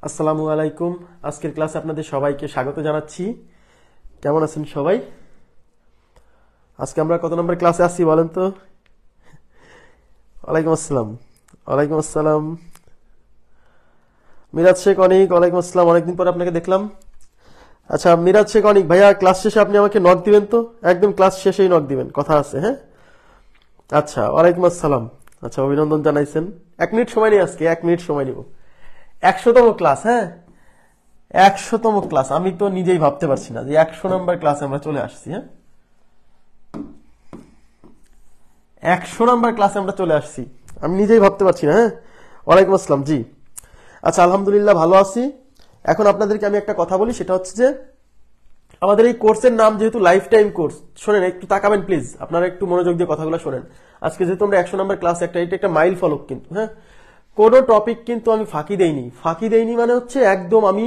আসসালামু আলাইকুম। আজকের ক্লাসে আপনাদের সবাইকে স্বাগত জানাচ্ছি। কেমন আছেন সবাই? আজকে আমরা কত নম্বর ক্লাসে আসছি বলেন তো? ওয়ালাইকুম আসসালাম। ওয়ালাইকুম আসসালাম মিরাজ শেখ অনিক। ওয়ালাইকুম আসসালাম, অনেকদিন পর আপনাকে দেখলাম। আচ্ছা মিরাজ শেখ অনিক ভাইয়া, ক্লাস শেষে আপনি আমাকে নক দিবেন তো, একদম ক্লাস শেষেই নক দিবেন, কথা আছে। হ্যাঁ আচ্ছা, ওয়ালাইকুম আসসালাম। আচ্ছা, অভিনন্দন জানাইছেন। 1 মিনিট সময় নিই, আজকে 1 মিনিট সময় নিব। 100তম ক্লাস। হ্যাঁ 100তম ক্লাস। আমি তো নিজেই ভাবতে পারছি না যে 100 নম্বর ক্লাসে আমরা চলে আসছি। হ্যাঁ 100 নম্বর ক্লাসে আমরা চলে আসছি, আমি নিজেই ভাবতে পারছি না। হ্যাঁ ওয়ালাইকুম আসসালাম। জি আচ্ছা, আলহামদুলিল্লাহ ভালো আছি। এখন আপনাদেরকে আমি একটা কথা বলি, সেটা হচ্ছে যে আমাদের এই কোর্সের নাম যেহেতু লাইফ টাইম কোর্স। শোনেন, একটু তাকাবেন প্লিজ, আপনারা একটু মনোযোগ দিয়ে কথাগুলো শোনেন। আজকে যেহেতু আমরা 100 নম্বর ক্লাস, এটা একটা মাইল ফলক কিন্তু। হ্যাঁ কোনো টপিক কিন্তু আমি ফাঁকি দেইনি মানে হচ্ছে একদম আমি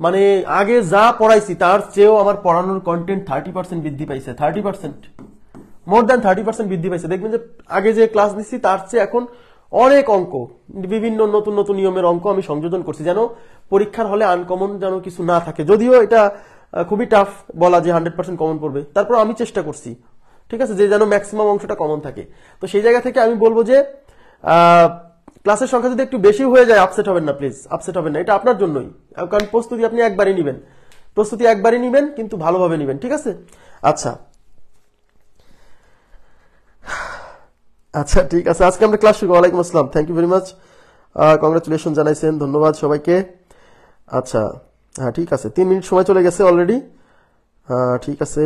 মানে আগে যা পড়াইছি তার চেয়েও আমার পড়ানোর কন্টেন্ট 30% বৃদ্ধি পাইছে। 30%, মোর দ্যান 30% বৃদ্ধি পাইছে। দেখবেন যে আগে যে ক্লাস নিচ্ছি তার চেয়ে এখন অনেক অঙ্ক, বিভিন্ন নতুন নতুন নিয়মের অঙ্ক আমি সংযোজন করছি, যেন পরীক্ষার হলে আনকমন যেন কিছু না থাকে। যদিও এটা খুবই টাফ বলা যে 100% কমন পড়বে, তারপর আমি চেষ্টা করছি, ঠিক আছে, যে যেন ম্যাক্সিমাম অংশটা কমন থাকে। তো সেই জায়গা থেকে আমি বলবো যে ক্লাসের সংখ্যা যদি একটু বেশি হয়ে যায় আপসেট হবেন না প্লিজ, আপসেট হবেন না, এটা আপনার জন্যই। কারণ প্রস্তুতি আপনি একবারই নিবেন, কিন্তু ভালোভাবে নিবেন, ঠিক আছে? আচ্ছা আচ্ছা ঠিক আছে, আজকে আমরা ক্লাস শুরু। ওয়ালাইকুম আসসালাম, thank you very much, congratulation জানাইছেন, ধন্যবাদ সবাইকে। আচ্ছা হ্যাঁ ঠিক আছে, 3 মিনিট সময় চলে গেছে অলরেডি। ঠিক আছে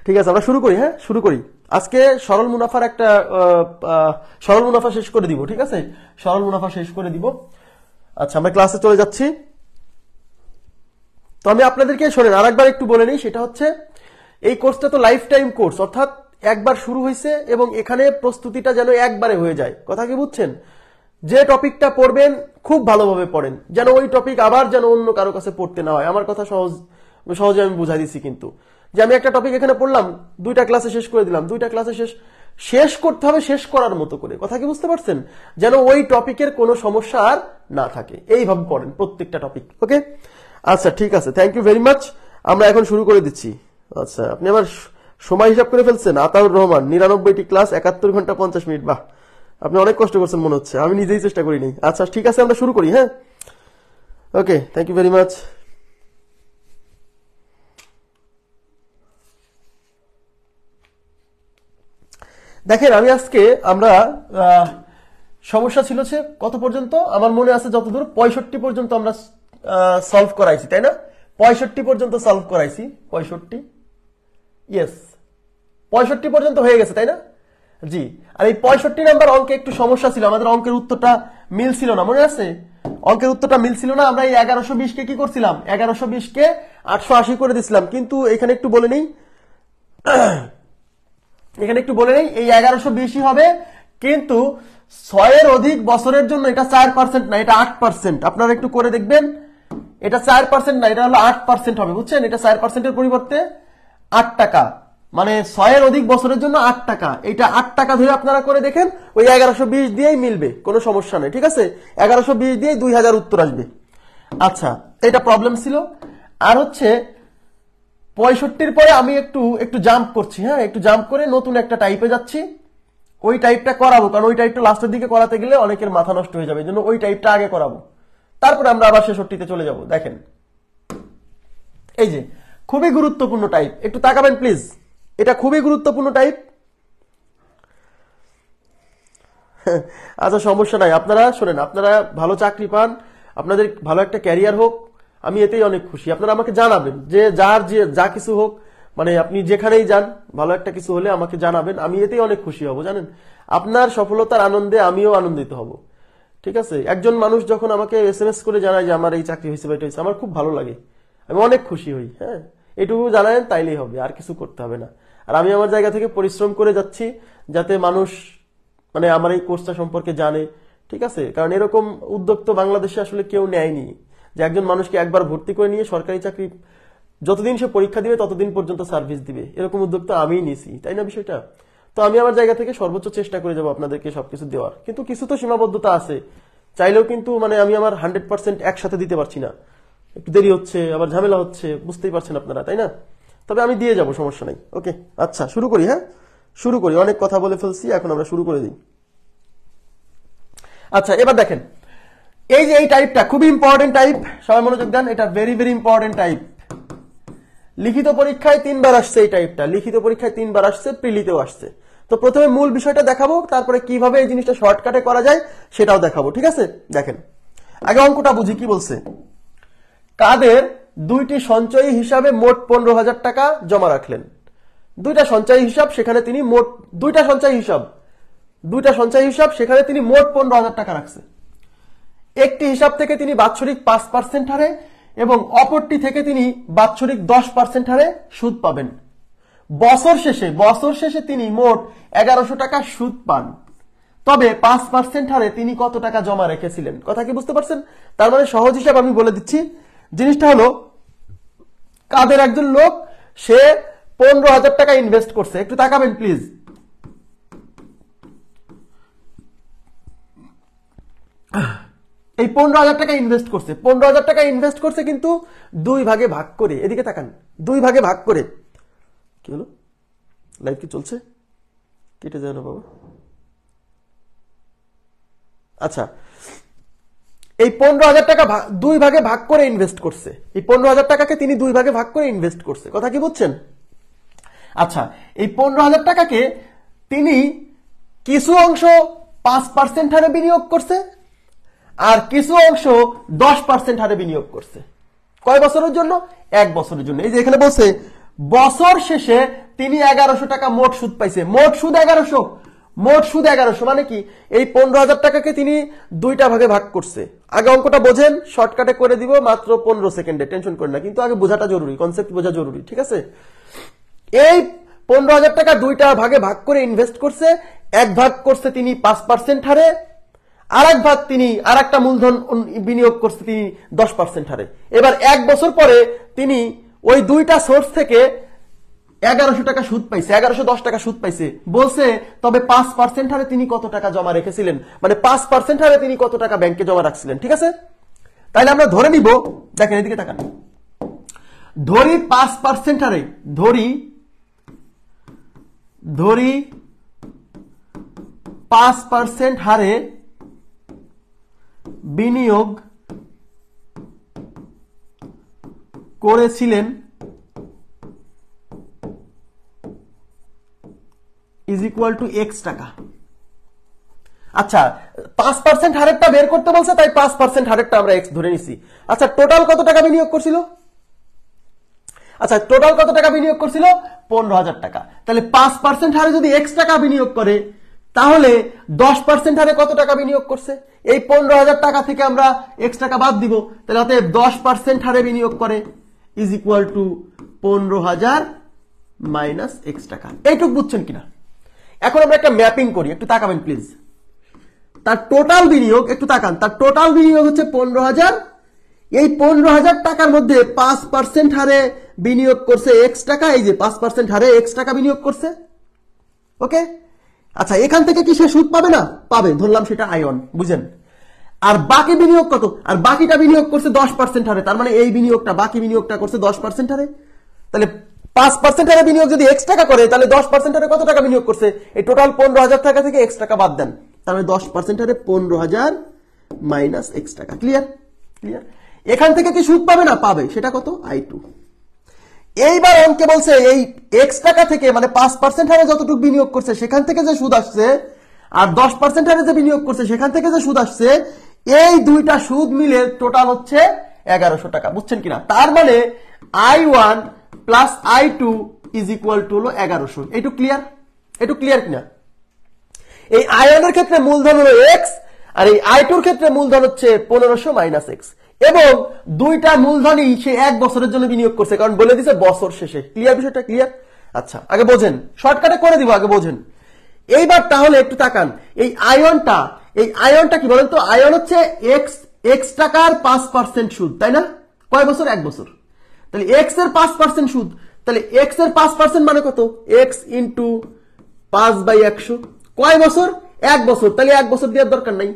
ঠিক আছে, আমরা শুরু করি। হ্যাঁ শুরু করি। আজকে সরল মুনাফার একটা সরল মুনাফা শেষ করে দিব, ঠিক আছে? সরল মুনাফা শেষ করে দিব। আচ্ছা আমরা ক্লাসে চলে যাচ্ছি। তো আমি আপনাদেরকে শোনেন আরেকবার একটু বলে নিই, সেটা হচ্ছে এই কোর্সটা তো লাইফ টাইম কোর্স, অর্থাৎ একবার শুরু হয়েছে এবং এখানে প্রস্তুতিটা যেন একবারে হয়ে যায়। কথা কি বুঝছেন? যে টপিকটা পড়বেন খুব ভালোভাবে পড়েন, যেন ওই টপিক আবার যেন অন্য কারো কাছে পড়তে না হয়। আমার কথা সহজে আমি বুঝাই দিচ্ছি, কিন্তু যে আমি একটা টপিক এখানে পড়লাম, 2টা ক্লাসে শেষ করে দিলাম, 2টা ক্লাসে শেষ করতে হবে শেষ করার মতো করে। কথা কি বুঝতে পারছেন? যেন ওই টপিকের কোনো সমস্যা আর না থাকে, এইভাবে পড়েন প্রত্যেকটা টপিক। ওকে আচ্ছা ঠিক আছে, থ্যাংক ইউ ভেরি মাচ। আমরা এখন শুরু করে দিচ্ছি। আচ্ছা আপনি আমার সময় হিসাব করে ফেলছেন। আতাউর রহমান, 99টি ক্লাস, 71 ঘন্টা 50 মিনিট। বাহ, আপনি অনেক কষ্ট করছেন মনে হচ্ছে, আমি নিজেই চেষ্টা করিনি। আচ্ছা ঠিক আছে, আমরা শুরু করি। হ্যাঁ ওকে, থ্যাংক ইউ ভেরি মাচ। দেখেন আমি আজকে আমরা সমস্যা ছিল সে কত পর্যন্ত আমার মনে আছে, যতদূর 65 পর্যন্ত আমরা সলভ করাইছি, তাই না? 65 পর্যন্ত সলভ করাইছি। 65, ইয়েস 65 পর্যন্ত হয়ে গেছে, তাই না? জি। আর এই 65 নাম্বার অঙ্কে একটু সমস্যা ছিল, আমাদের অঙ্কের উত্তরটা মিলছিল না, মনে আছে? অঙ্কের উত্তরটা মিলছিল না। আমরা এই 1120 কে কি করছিলাম, 1120 কে 880 করে দিছিলাম। কিন্তু এখানে একটু বলে নেই, এই 1120 হবে, কিন্তু 6 অধিক বছরের জন্য এটা 4% না, এটা 8%। আপনারা একটু করে দেখবেন, এটা 4% না, এটা হলো 8% হবে, বুঝছেন? এটা 4%-এর পরিবর্তে 8 টাকা, মানে 6 অধিক বছরের জন্য 8 টাকা। এটা 8 টাকা ধরে আপনারা করে দেখেন, ওই 1120 দিয়েই মিলবে, কোনো সমস্যা নেই, ঠিক আছে? 1120 দিয়ে 2000 উত্তর আসবে। আচ্ছা এটা প্রবলেম ছিল। আর হচ্ছে 65 পরে আমি একটু জাম্প করছি। হ্যাঁ একটু জাম্প করে নতুন একটা টাইপে যাচ্ছি। ওই টাইপটা করাবো, কারণ ওই টাইপটা লাস্টের দিকে করাতে গেলে অনেকের মাথা নষ্ট হয়ে যাবে, এই জন্য ওই টাইপটা আগে করাবো, তারপরে আমরা আবার 66-তে চলে যাব। দেখেন এই যে খুবই গুরুত্বপূর্ণ টাইপ, একটু তাকাবেন প্লিজ, এটা খুবই গুরুত্বপূর্ণ টাইপ। আচ্ছা সমস্যা নাই, আপনারা শোনেন, আপনারা ভালো চাকরি পান, আপনাদের ভালো একটা ক্যারিয়ার হোক, আমি এতেই অনেক খুশি। আপনারা আমাকে জানাবেন যে যা কিছু হোক, মানে আপনি যেখানেই যান ভালো একটা কিছু হলে আমাকে জানাবেন, আমি এতেই অনেক খুশি হব। জানেন, আপনার সফলতার আনন্দে আমিও আনন্দিত হব, ঠিক আছে? একজন মানুষ যখন আমাকে SMS করে জানায় যে আমার এই চাকরি হয়েছে বা এটা হয়েছে, আমার খুব ভালো লাগে, আমি অনেক খুশি হই। হ্যাঁ এটুকু জানায়েন তাইলেই হবে, আর কিছু করতে হবে না। আর আমি আমার জায়গা থেকে পরিশ্রম করে যাচ্ছি যাতে মানুষ মানে আমার এই কোর্সটা সম্পর্কে জানে, ঠিক আছে? কারণ এরকম উদ্যোগ তো বাংলাদেশে আসলে কেউ নেয়নি, যে একজন মানুষকে একবার ভর্তি করে নিয়ে সরকারি চাকরি যতদিন সে পরীক্ষা দিবে ততদিন পর্যন্ত সার্ভিস দিবে, এরকম উদ্যোগ তো আমিই নিয়েছি, তাই না বিষয়টা? তো আমি আমার জায়গা থেকে সর্বোচ্চ চেষ্টা করে যাবো আপনাদেরকে সবকিছু দেওয়ার, কিন্তু কিছু তো সীমাবদ্ধতা আছে, চাইলেও কিন্তু মানে আমি আমার 100% একসাথে দিতে পারছি না, একটু দেরি হচ্ছে, আবার ঝামেলা হচ্ছে, বুঝতেই পারছেন আপনারা, তাই না? তবে আমি দিয়ে যাব, সমস্যা নাই। ওকে, আচ্ছা শুরু করি। হ্যাঁ, শুরু করি, অনেক কথা বলে ফেলছি, এখন আমরা শুরু করে দিই। আচ্ছা, এবার দেখেন, এই যে এই টাইপটা খুবই ইম্পর্টেন্ট টাইপ, সবাই মনোযোগ দেন, এটা ভেরি ভেরি ইম্পর্টেন্ট টাইপ। লিখিত পরীক্ষায় 3 বার আসছে এই টাইপটা, লিখিত পরীক্ষায় 3 বার আসছে, প্রিলিতেও আসছে। তো প্রথমে মূল বিষয়টা দেখাবো, তারপরে কিভাবে এই জিনিসটা শর্টকাটে করা যায় সেটাও দেখাবো, ঠিক আছে? দেখেন, আগে অঙ্কটা বুঝি। কি বলছে? কাদের দুইটি সঞ্চয়ী হিসাবে মোট 15,000 টাকা জমা রাখলেন। দুইটা সঞ্চয়ী হিসাব, সেখানে তিনি মোট দুইটা সঞ্চয়ী হিসাব, সেখানে তিনি মোট 15,000 টাকা রাখছে। একটি হিসাব থেকে তিনি বাৎসরিক 5% হারে এবং অপরটি থেকে তিনি বাৎসরিক 10% হারে সুদ পাবেন। বছর শেষে তিনি মোট 1100 টাকা সুদ পান। তবে 5% হারে তিনি কত টাকা জমা রেখেছিলেন? কথা কি বুঝতে পারছেন? তার মানে সহজ হিসাব আমি বলে দিচ্ছি। জিনিসটা হলো, কাদের একজন লোক, সে 15,000 টাকা ইনভেস্ট করছে। একটু তাকাবেন প্লিজ। এই 15,000 টাকা ইনভেস্ট করছে, 15,000 টাকা ইনভেস্ট করছে, কিন্তু 2 ভাগে ভাগ করে। এদিকে তাকান, 2 ভাগে ভাগ করে। কি হলো? লাইভ কি চলছে? কেটে যায় না বাবা? আচ্ছা, এই 15,000 টাকা 2 ভাগে ভাগ করে ইনভেস্ট করছে। এই 15,000 টাকাকে তিনি 2 ভাগে ভাগ করে ইনভেস্ট করছে। কথা কি বুঝছেন? আচ্ছা, এই 15,000 টাকাকে তিনি কিছু অংশ 5% হারে বিনিয়োগ করছে, আর কিছু অংশ 10% হারে বিনিয়োগ করছে। কয় বছরের জন্য? 1 বছরের জন্য। এই যে এখানে বলছে, বছর শেষে তিনি 1100 টাকা মোট সুদ পাইছে। মোট সুদ 1100 মানে কি? এই 15,000 টাকাকে তিনি 2টা ভাগে ভাগ করছে। আগে অঙ্কটা বোঝেন, শর্টকাটে করে দিব মাত্র 15 সেকেন্ডে, টেনশন করেন না, কিন্তু আগে বোঝাটা জরুরি, কনসেপ্ট বোঝা জরুরি, ঠিক আছে? এই 15,000 টাকা 2টা ভাগে ভাগ করে ইনভেস্ট করছে। এক ভাগ করছে তিনি 5% হারে, আর এক ভাগ তিনি আর একটা মূলধন বিনিয়োগ করছে তিনি 10% হারে। এবার 1 বছর পরে তিনি ওই 2টা সোর্স থেকে 1100 টাকা সুদ পাইছে, 1110 টাকা সুদ পাইছে। বলছে, তবে 5% হারে তিনি কত টাকা জমা রেখেছিলেন, মানে 5% হারে তিনি কত টাকা ব্যাংকে জমা রাখছিলেন, ঠিক আছে? তাইলে আমরা ধরে নিব, দেখেন এদিকে তাকান, ধরি 5% হারে, ধরি 5% হারে বিনিয়োগ করেছিলেন ইজ ইকুয়াল টু x টাকা। আচ্ছা, 5% হারেরটা বের করতে বলছে, তাই 5% হারেরটা আমরা x ধরে নিছি। আচ্ছা, টোটাল কত টাকা বিনিয়োগ করছিল? 15,000 টাকা। তাহলে 5% হারে যদি x টাকা বিনিয়োগ করে, তাহলে 10% হারে কত টাকা বিনিয়োগ করছে? এই 15,000 টাকা থেকে আমরা x টাকা বাদ দিব, তাহলে অতএব 10% হারে বিনিয়োগ করে is equal two 15,000 minus x টাকা। এইটুক বুঝছেন কিনা? এখন আমরা একটা ম্যাপিং করি, একটু তাকাবেন প্লিজ। তার টোটাল বিনিয়োগ, একটু তাকান, তার টোটাল বিনিয়োগ হচ্ছে 15,000। এই 15,000 টাকার মধ্যে 5% হারে বিনিয়োগ করছে x টাকা। এই যে 5% হারে x টাকা বিনিয়োগ করছে, ওকে? আচ্ছা, এখান থেকে কি সে সুদ পাবে না? পাবে, ধরলাম সেটা আয়ন, বুঝেন? আর বাকি বিনিয়োগ কত? আর বাকিটা বিনিয়োগ করছে 10% হারে, তার মানে এই বিনিয়োগটা, বাকি বিনিয়োগটা করছে 10% হারে। তাহলে 5% হারে বিনিয়োগ যদি x টাকা করে, তাহলে 10% হারে কত টাকা বিনিয়োগ করছে? এই টোটাল 15,000 টাকা থেকে x টাকা বাদ দেন, তাহলে 10% হারে 15,000 মাইনাস x টাকা। ক্লিয়ার? এখান থেকে কি সুদ পাবে না? পাবে। সেটা কত? I2। এইবার অঙ্কে বলছে, এই x টাকা থেকে, মানে 5% হারে যতটুকু বিনিয়োগ করছে সেখান থেকে যে সুদ আসছে, আর 10% হারে যে বিনিয়োগ করছে সেখান থেকে যে সুদ আসছে, এই দুইটা সুদ মিলে টোটাল হচ্ছে 1100 টাকা। বুঝছেন কিনা? তার মানে I1 plus I2 is equal two হলো 1100। এইটু ক্লিয়ার কিনা? এই আয়নের ক্ষেত্রে মূলধন হলো x, আর এই I2 ক্ষেত্রে মূলধন হচ্ছে 1500 মাইনাস x, এবং দুইটা মূলধনই সে 1 বছরের জন্য বিনিয়োগ করছে, কারণ বলে দিছে বছর শেষে। ক্লিয়ার? বিষয়টা ক্লিয়ার? আচ্ছা, আগে বোঝেন, শর্টকাটে করে দিব, আগে বোঝেন। এইবার তাহলে একটু তাকান, এই আয়নটা কি বলেন তো? আয়ন হচ্ছে x টাকার 5% সুদ, তাই না? কয় বছর? 1 বছর। তাহলে x এর 5% সুদ, তাহলে x এর 5% মানে কত? x into 5/100। কয় বছর? 1 বছর। তাহলে 1 বছর দেওয়ার দরকার নাই,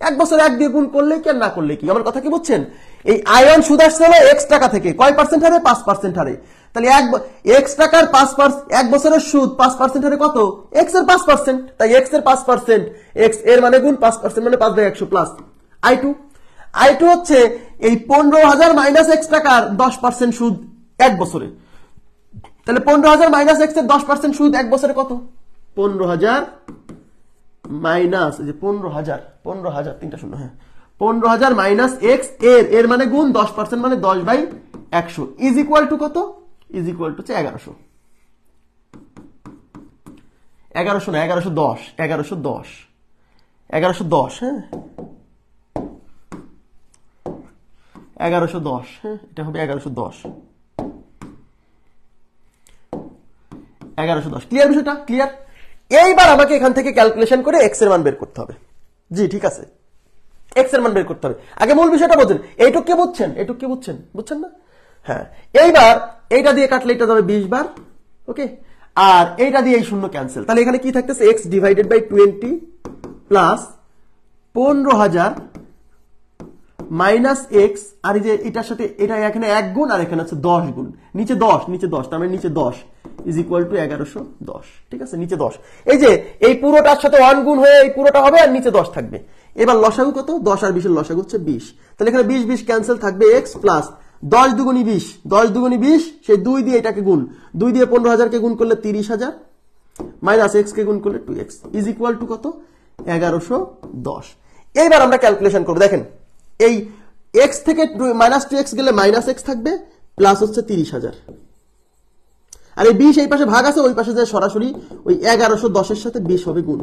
1 বছরে 1 দিয়ে গুণ করলে কি আর না করলে কি, আমার কথা কি বুঝছেন? এই আয় সুদ আসছে হলো x টাকা থেকে, কয় পার্সেন্ট হারে? 5% হারে। তাহলে x টাকার 5%, 1 বছরের সুদ 5% হারে কত? x এর 5%, তাই x এর 5%, x এর মানে গুণ 5% মানে 5/100 প্লাস I2 হচ্ছে এই 15,000 মাইনাস x টাকার 10% সুদ 1 বছরে। তাহলে 15,000 মাইনাস x এর 10% সুদ 1 বছরে কত? 15,000 মাইনাস এই যে 15,000 তিনটা শূন্য, হ্যাঁ 15,000 মাইনাস x এর মানে গুণ 10% মানে 10/100 ইজ ইকুয়াল টু কত? ইজ ইকুয়াল টু হচ্ছে 1100 না 1110 হ্যাঁ 1110, হ্যাঁ এটা হবে 1110 ক্লিয়ার? বিষয়টা ক্লিয়ার? এইবার আমাকে এখান থেকে ক্যালকুলেশন করে x এর মান বের করতে হবে। জি ঠিক আছে, x এর মান বের করতে হবে। আগে মূল বিষয়টা বোঝেন, এইটুকু কি বুঝছেন? বুঝছেন না? হ্যাঁ এইবার এইটা দিয়ে কাটলে এটা যাবে 20 বার, ওকে, আর এইটা দিয়ে এই শূন্য ক্যান্সেল। তাহলে এখানে কি থাকতেছে? x divided by 20 plus 15,000 minus x, আর এই যে এটার সাথে এটা এখানে 1 গুণ আর এখানে আছে 10 গুণ, নিচে 10 তার মানে নিচে 10 ইজ ইকুয়াল টু 1110, ঠিক আছে? নিচে 10, এই যে এই পুরোটার সাথে 1 গুণ হয়ে এই পুরোটা হবে আর নিচে 10 থাকবে। এবার লসাগু কত? 10 আর 20 এর লসাগু হচ্ছে 20। তাহলে এখানে 20 ক্যান্সেল থাকবে x প্লাস 10 দুগুণী 20 সেই 2 দিয়ে এটাকে গুণ, 2 দিয়ে 15,000 কে গুণ করলে 30,000 মাইনাস x কে গুণ করলে 2x ইজ ইকুয়াল টু কত? 1110। এইবার আমরা ক্যালকুলেশন করব। দেখেন এই x থেকে মাইনাস 2x গেলে মাইনাস x থাকবে, প্লাস হচ্ছে 30,000, আর এই 20 এই পাশে ভাগ আছে, ওই পাশে যায় সরাসরি ওই 1110 এর সাথে 20 হবে গুণ,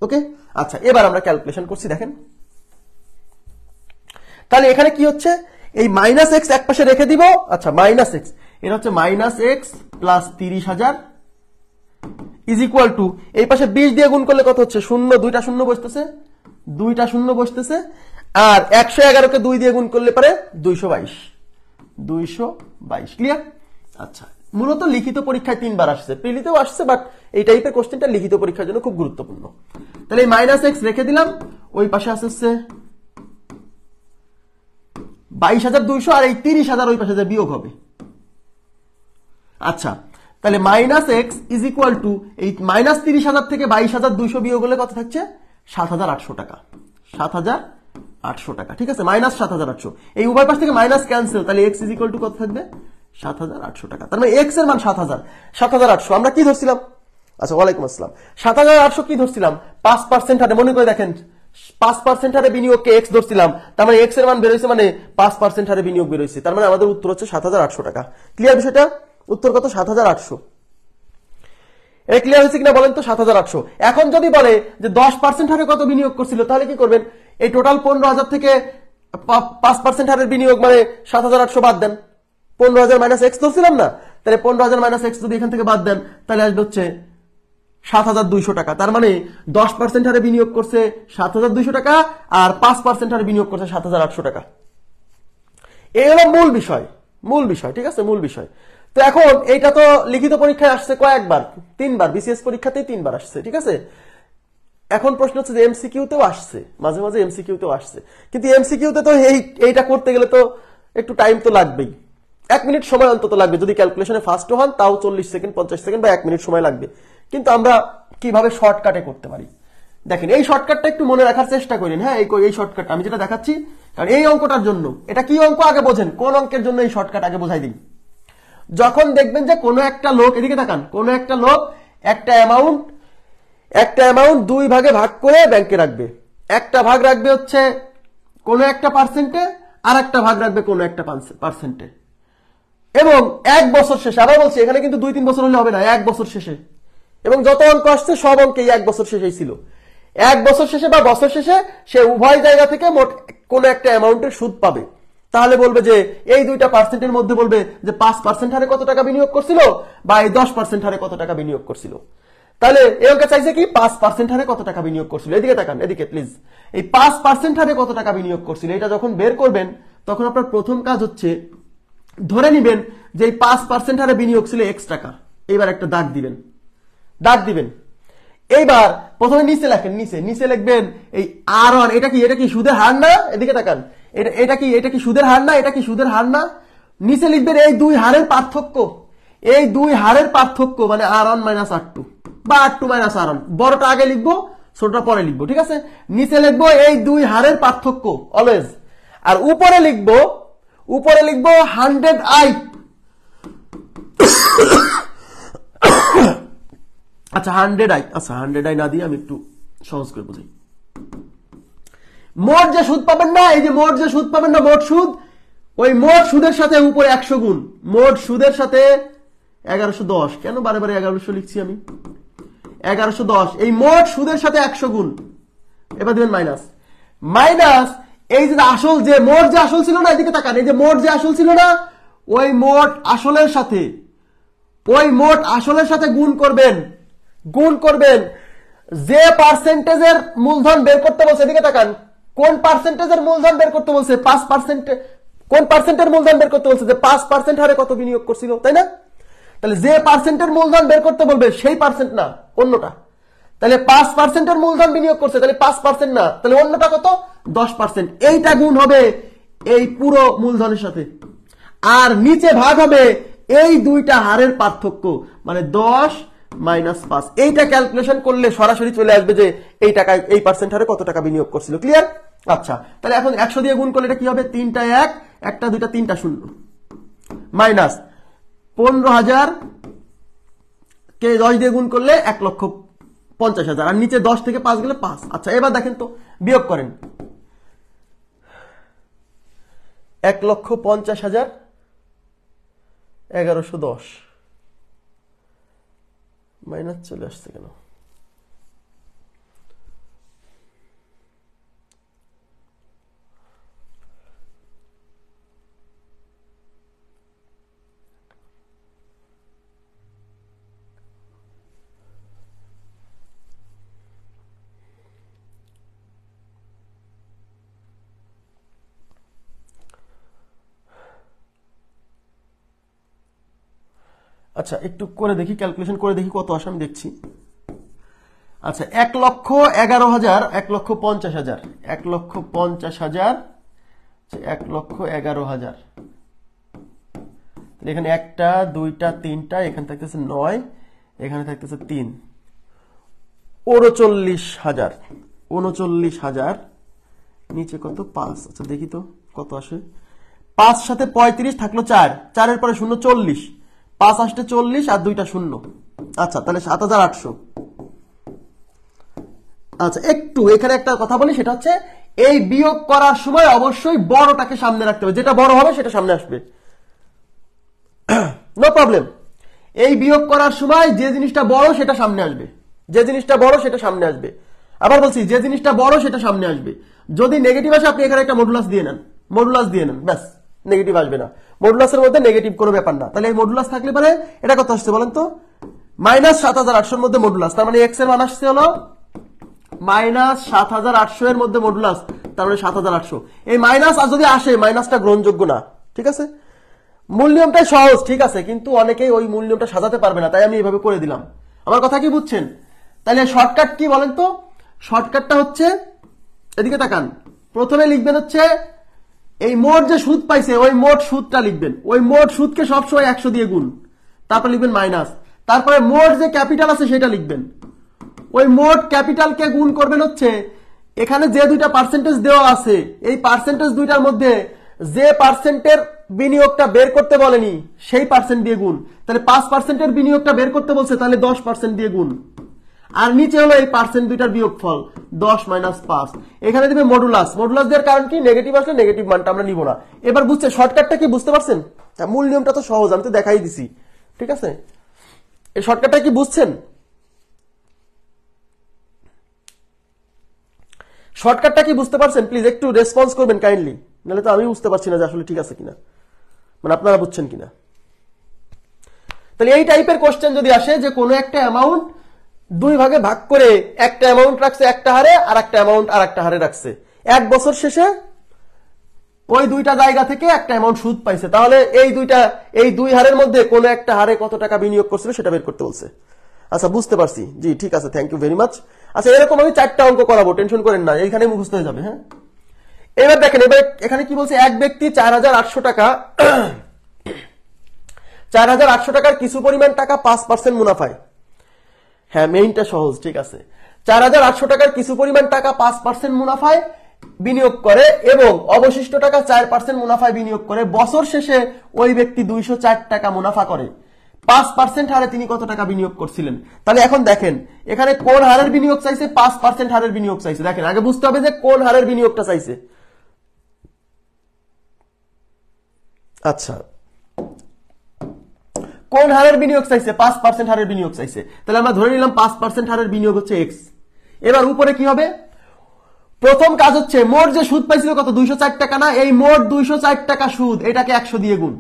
ওকে। আচ্ছা এবার আমরা ক্যালকুলেশন করছি, দেখেন তাহলে এখানে কি হচ্ছে? এই মাইনাস x এক পাশে রেখে দিব, আচ্ছা মাইনাস x, এটা হচ্ছে minus x plus 30,000 is equal two এই পাশে 20 দিয়ে গুণ করলে কত হচ্ছে? শূন্য, দুইটা শূন্য বসতেছে, আর 111 কে 2 দিয়ে গুণ করলে পারে 222, ক্লিয়ার? আচ্ছা মূলত লিখিত পরীক্ষায় 3 বার আসছে, প্রিলিতেও আসছে, বাট এই টাইপের কোশ্চেনটা লিখিত পরীক্ষার জন্য খুব গুরুত্বপূর্ণ। তাহলে এই মাইনাস x রেখে দিলাম, ওই পাশে আসছে 22,200, আর এই 30,000 ওই পাশে যে বিয়োগ হবে। আচ্ছা তাহলে minus x is equal two এই মাইনাস 30,000 থেকে 22,200 বিয়োগ হলে কত থাকছে? 7,800 টাকা, 7,800 টাকা, ঠিক আছে? মাইনাস 7,800, এই উভয় পাশ থেকে মাইনাস ক্যান্সেল, তাহলে x ইজ ইকুয়াল টু কত থাকবে? 7,800 টাকা। তার মানে x এর মান 7,800। আমরা কি ধরছিলাম? আচ্ছা ওয়ালাইকুম আসসালাম। 7,800 কি ধরছিলাম? 5% হারে, মনে করে দেখেন 5% হারে বিনিয়োগকে x ধরছিলাম, তার মানে x এর মান বের হয়েছে, মানে 5% হারে বিনিয়োগ বের হয়েছে, তার মানে আমাদের উত্তর হচ্ছে 7,800 টাকা। ক্লিয়ার বিষয়টা? উত্তর কত? 7,800। এটা ক্লিয়ার হয়েছে কিনা বলেন তো? 7,800। এখন যদি বলে যে 10% হারে কত বিনিয়োগ করছিল, তাহলে কি করবেন? এই টোটাল 15,000 থেকে 5% হারের বিনিয়োগ মানে 7,800 বাদ দেন, 15,000 মাইনাস x ধরছিলাম না, তাহলে 15,000 মাইনাস x যদি এখান থেকে বাদ দেন, তাহলে আসবে হচ্ছে 7,200 টাকা। তার মানে 10% হারে বিনিয়োগ করছে 7,200 টাকা, আর 5% হারে বিনিয়োগ করছে 7,800 টাকা। এই হলো মূল বিষয়, ঠিক আছে? মূল বিষয়। তো এখন এইটা তো লিখিত পরীক্ষায় আসছে কয়েকবার, 3 বার, বিসিএস পরীক্ষাতেই 3 বার আসছে, ঠিক আছে? এখন প্রশ্ন হচ্ছে যে এমসিকিউতেও আসছে, মাঝে মাঝে এমসিকিউতেও আসছে, কিন্তু এমসিকিউতে তো এইটা করতে গেলে তো একটু টাইম তো লাগবেই, 1 মিনিট সময় অন্তত লাগবে, যদি ক্যালকুলেশনে ফাস্ট হন তাও 40 সেকেন্ড 50 সেকেন্ড বা 1 মিনিট সময় লাগবে। কিন্তু আমরা কিভাবে শর্টকাটে করতে পারি, দেখেন এই শর্টকাটটা একটু মনে রাখার চেষ্টা করেন। হ্যাঁ এই শর্টকাট আমি যেটা দেখাচ্ছি, কারণ এই অঙ্কটার জন্য, এটা কি অঙ্ক আগে বোঝেন, কোন অঙ্কের জন্য এই শর্টকাট আগে বোঝাই দিন। যখন দেখবেন যে কোনো একটা লোক, এদিকে তাকান, কোনো একটা লোক একটা অ্যামাউন্ট 2 ভাগে ভাগ করে ব্যাংকে রাখবে, একটা ভাগ রাখবে হচ্ছে কোনো একটা পার্সেন্টে, আর একটা ভাগ রাখবে কোনো একটা পার্সেন্টে, এবং 1 বছর শেষে, আবার বলছি এখানে কিন্তু 2-3 বছর হলে হবে না, 1 বছর শেষে, এবং যত অঙ্ক আসছে সব অঙ্কেই 1 বছর শেষেই ছিল, 1 বছর শেষে বা বছর শেষে সে উভয় জায়গা থেকে মোট কোনো একটা অ্যামাউন্টের সুদ পাবে। তাহলে বলবে যে এই দুইটা পার্সেন্টের মধ্যে বলবে যে 5% হারে কত টাকা বিনিয়োগ করছিল, বা এই 10% হারে কত টাকা বিনিয়োগ করছিল। তাহলে এই অঙ্কে চাইছে কি 5% হারে কত টাকা বিনিয়োগ করছিল। এদিকে তাকান, এদিকে প্লিজ, এই 5% হারে কত টাকা বিনিয়োগ করছিল, এটা যখন বের করবেন তখন আপনার প্রথম কাজ হচ্ছে ধরে নিবেন যে এই 5% হারে বিনিয়োগ ছিল x টাকা। এবার একটা দাগ দিবেন, এইবার প্রথমে নিচে লেখেন, নিচে লিখবেন এই R1, এটা কি সুদের হার না? এদিকে তাকান, এটা কি সুদের হার না? এটা কি সুদের হার না? নিচে লিখবেন এই দুই হারের পার্থক্য, এই দুই হারের পার্থক্য মানে R1 মাইনাস R2 বা R2 মাইনাস R1। বড়টা আগে লিখবো, ছোটটা পরে লিখবো, ঠিক আছে? নিচে লিখবো এই দুই হারের পার্থক্য অলওয়েজ, আর উপরে লিখবো 100i। আচ্ছা 100i না দিয়ে আমি একটু সহজ করে বুঝাই। মোট যে সুদ পাবেন না, এই যে মোট যে সুদ পাবেন না, মোট সুদ, ওই মোট সুদের সাথে উপরে 100 গুণ, মোট সুদের সাথে 1110। কেন বারে বারে 1100 লিখছি আমি? 1110 এই মোট সুদের সাথে 100 গুণ। এবার দিবেন মাইনাস এই যে আসল, যে মোট যে আসল ছিল না, এদিকে তাকান, এই যে মোট যে আসল ছিল না, ওই মোট আসলের সাথে গুণ করবেন যে পার্সেন্টেজের মূলধন বের করতে বলছে। এদিকে তাকান, কোন পার্সেন্টেজের মূলধন বের করতে বলছে? 5%। কোন পার্সেন্টের মূলধন বের করতে বলছে? যে 5% হারে কত বিনিয়োগ করছিল, তাই না? তাহলে যে পার্সেন্টের মূলধন বের করতে বলবে সেই পার্সেন্ট না, অন্যটা। তাহলে 5%-এর মূলধন বিনিয়োগ করছে, তাহলে 5% না, তাহলে অন্যটা কত? 10%। এইটা গুণ হবে এই পুরো মূলধনের সাথে, আর নিচে ভাগ হবে এই দুইটা হারের পার্থক্য, মানে 10 মাইনাস 5। এইটা ক্যালকুলেশন করলে সরাসরি চলে আসবে যে এই টাকায়, এই পার্সেন্ট হারে কত টাকা বিনিয়োগ করছিল। ক্লিয়ার? আচ্ছা, তাহলে এখন 100 দিয়ে গুণ করলে এটা কি হবে? 3টা 1, 1টা 2টা 3টা 0, মাইনাস 15,000 কে 10 দিয়ে গুণ করলে 1,50,000, আর নিচে 10 থেকে 5 গেলে 5। আচ্ছা, এবার দেখেন তো, বিয়োগ করেন। 1,50,000 1110 মাইনাস চলে আসছে কেন? আচ্ছা, একটু করে দেখি, ক্যালকুলেশন করে দেখি কত আসে, আমি দেখছি। আচ্ছা, 1,11,000, 1,50,000, 1,50,000, 1,11,000। এখানে 1টা 2টা 3টা, এখানে থাকতেছে 9, এখানে থাকতেছে 3, 39,000। 39,000 নিচে কত? 5। আচ্ছা দেখি তো কত আসে। 5 সাথে 35 থাকলো 4, 4-এর পরে 0 40, 5 আসতে 40 আর 2টা 0। আচ্ছা, তাহলে 7,800। আচ্ছা, একটু এখানে একটা কথা বলি, সেটা হচ্ছে এই বিয়োগ করার সময় অবশ্যই বড়টাকে সামনে রাখতে হবে, যেটা বড় হবে সেটা সামনে আসবে, নো প্রবলেম। এই বিয়োগ করার সময় যে জিনিসটা বড় সেটা সামনে আসবে, যে জিনিসটা বড় সেটা সামনে আসবে। আবার বলছি, যে জিনিসটা বড় সেটা সামনে আসবে। যদি নেগেটিভ আসে, আপনি এখানে একটা মডুলাস দিয়ে নেন, ব্যাস, নেগেটিভ আসবে না। মডুলাসের মধ্যে নেগেটিভ কোনো ব্যাপার না। তাহলে এই মডুলাস থাকলে পরে এটা কত আসছে বলেন তো? মাইনাস 7,800-এর মধ্যে মডুলাস, তার মানে এক্স এর মান আসছে হলো মাইনাস 7,800 এর মধ্যে মডুলাস, তার মানে 7,800। এই মাইনাস আর যদি আসে, মাইনাসটা গ্রহণযোগ্য না, ঠিক আছে? মূল নিয়মটাই সহজ, ঠিক আছে, কিন্তু অনেকেই ওই মূল নিয়মটা সাজাতে পারবে না, তাই আমি এইভাবে করে দিলাম। আমার কথা কি বুঝছেন? তাহলে শর্টকাট কি বলেন তো? শর্টকাটটা হচ্ছে, এদিকে তাকান, প্রথমে লিখবেন হচ্ছে এই মোট যে সুদ পাইছে ওই মোট সুদটা লিখবেন, ওই মোট সুদকে সবসময় 100 দিয়ে গুণ, তারপর লিখবেন মাইনাস, তারপরে মোট যে ক্যাপিটাল আছে সেটা লিখবেন, ওই মোট ক্যাপিটালকে গুণ করবেন হচ্ছে এখানে যে দুইটা পার্সেন্টেজ দেওয়া আছে, এই পার্সেন্টেজ দুইটার মধ্যে যে পার্সেন্টের বিনিয়োগটা বের করতে বলেনি সেই পার্সেন্ট দিয়ে গুণ। তাহলে 5%-এর বিনিয়োগটা বের করতে বলছে, তাহলে 10% দিয়ে গুণ, আর নিচে হলো এই পার্সেন্ট দুইটার বিয়োগফল 10 মাইনাস 5। এখানে দিবে মডুলাস, মডুলাস দেওয়ার কারণ কি? নেগেটিভ আসলে নেগেটিভ মানটা আমরা নিব না। এবার বুঝছে শর্টকাটটা কি? বুঝতে পারছেন? মূল নিয়মটা তো সহজ, আমি তো দেখাই দিছি, ঠিক আছে? এই শর্টকাটটা কি বুঝছেন? শর্টকাটটা কি বুঝতে পারছেন? প্লিজ একটু রেসপন্স করবেন কাইন্ডলি, নাহলে তো আমি বুঝতে পারছি না যে আসলে ঠিক আছে কিনা, মানে আপনারা বুঝছেন কিনা। তাহলে এই টাইপের কোশ্চেন যদি আসে যে কোনো একটা অ্যামাউন্ট দুই ভাগে ভাগ করে একটা অ্যামাউন্ট রাখছে একটা হারে, আর একটা অ্যামাউন্ট আর একটা হারে রাখছে, 1 বছর শেষে ওই দুইটা জায়গা থেকে একটা অ্যামাউন্ট সুদ পাইছে, তাহলে এই দুই হারের মধ্যে কোনো একটা হারে কত টাকা বিনিয়োগ করছিল সেটা বের করতে বলছে। আচ্ছা বুঝতে পারছি জি, ঠিক আছে, থ্যাংক ইউ ভেরি মাচ। আচ্ছা এরকম আমি 4টা অঙ্ক করাবো, টেনশন করেন না, এইখানে মুখস্থ হয়ে যাবে। হ্যাঁ, এবার দেখেন, এবার এখানে কি বলছে, এক ব্যক্তি 4,800 টাকা 4,800 টাকার কিছু পরিমাণ টাকা 5% মুনাফায়, হ্যাঁ মেইনটা সহজ, ঠিক আছে, 4,800 টাকার কিছু পরিমাণ টাকা 5% মুনাফায় বিনিয়োগ করে এবং অবশিষ্ট টাকা 4% মুনাফায় বিনিয়োগ করে। বছর শেষে ওই ব্যক্তি 204 টাকা মুনাফা করে। 5% হারে তিনি কত টাকা বিনিয়োগ করছিলেন? তাহলে এখন দেখেন এখানে কোন হারের বিনিয়োগ চাইছে, 5% হারের বিনিয়োগ চাইছে। দেখেন আগে বুঝতে হবে যে কোন হারের বিনিয়োগটা চাইছে। আচ্ছা, কোন হারের বিনিয়োগ চাইছে? 5% হারের বিনিয়োগ চাইছে। তাহলে আমরা ধরে নিলাম 5% হারের বিনিয়োগ হচ্ছে এক্স। এবার উপরে কি হবে? প্রথম কাজ হচ্ছে মোট যে সুদ পাইছিল কত, 204 টাকা না? এই মোট 204 টাকা সুদ, এটাকে 100 দিয়ে গুণ।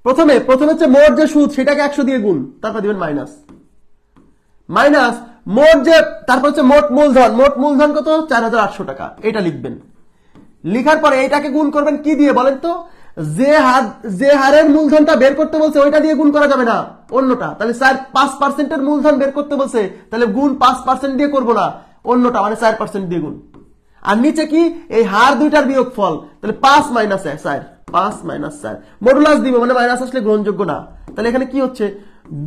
প্রথমে হচ্ছে মোট যে সুদ সেটাকে 100 দিয়ে গুণ, তারপর দিবেন মাইনাস মাইনাস মোট যে, তারপর হচ্ছে মোট মূলধন। মোট মূলধন কত? 4,800 টাকা, এটা লিখবেন। লিখার পরে এইটাকে গুণ করবেন কি দিয়ে বলেন তো? যে হারের মূলধনটা বের করতে বলছে ওইটা দিয়ে গুণ করা যাবে না, অন্যটা। তাহলে 5%-এর মূলধন বের করতে বলছে, তাহলে গুণ 5% দিয়ে করবো না, অন্যটা মানে 4% দিয়ে গুণ। আর নিচে কি, এই হার দুইটার বিয়োগ ফল, তাহলে 5 মাইনাস 4, 5 মাইনাস 4 মডুলাস দিব, মানে মাইনাস আসলে গ্রহণযোগ্য না। তাহলে এখানে কি হচ্ছে,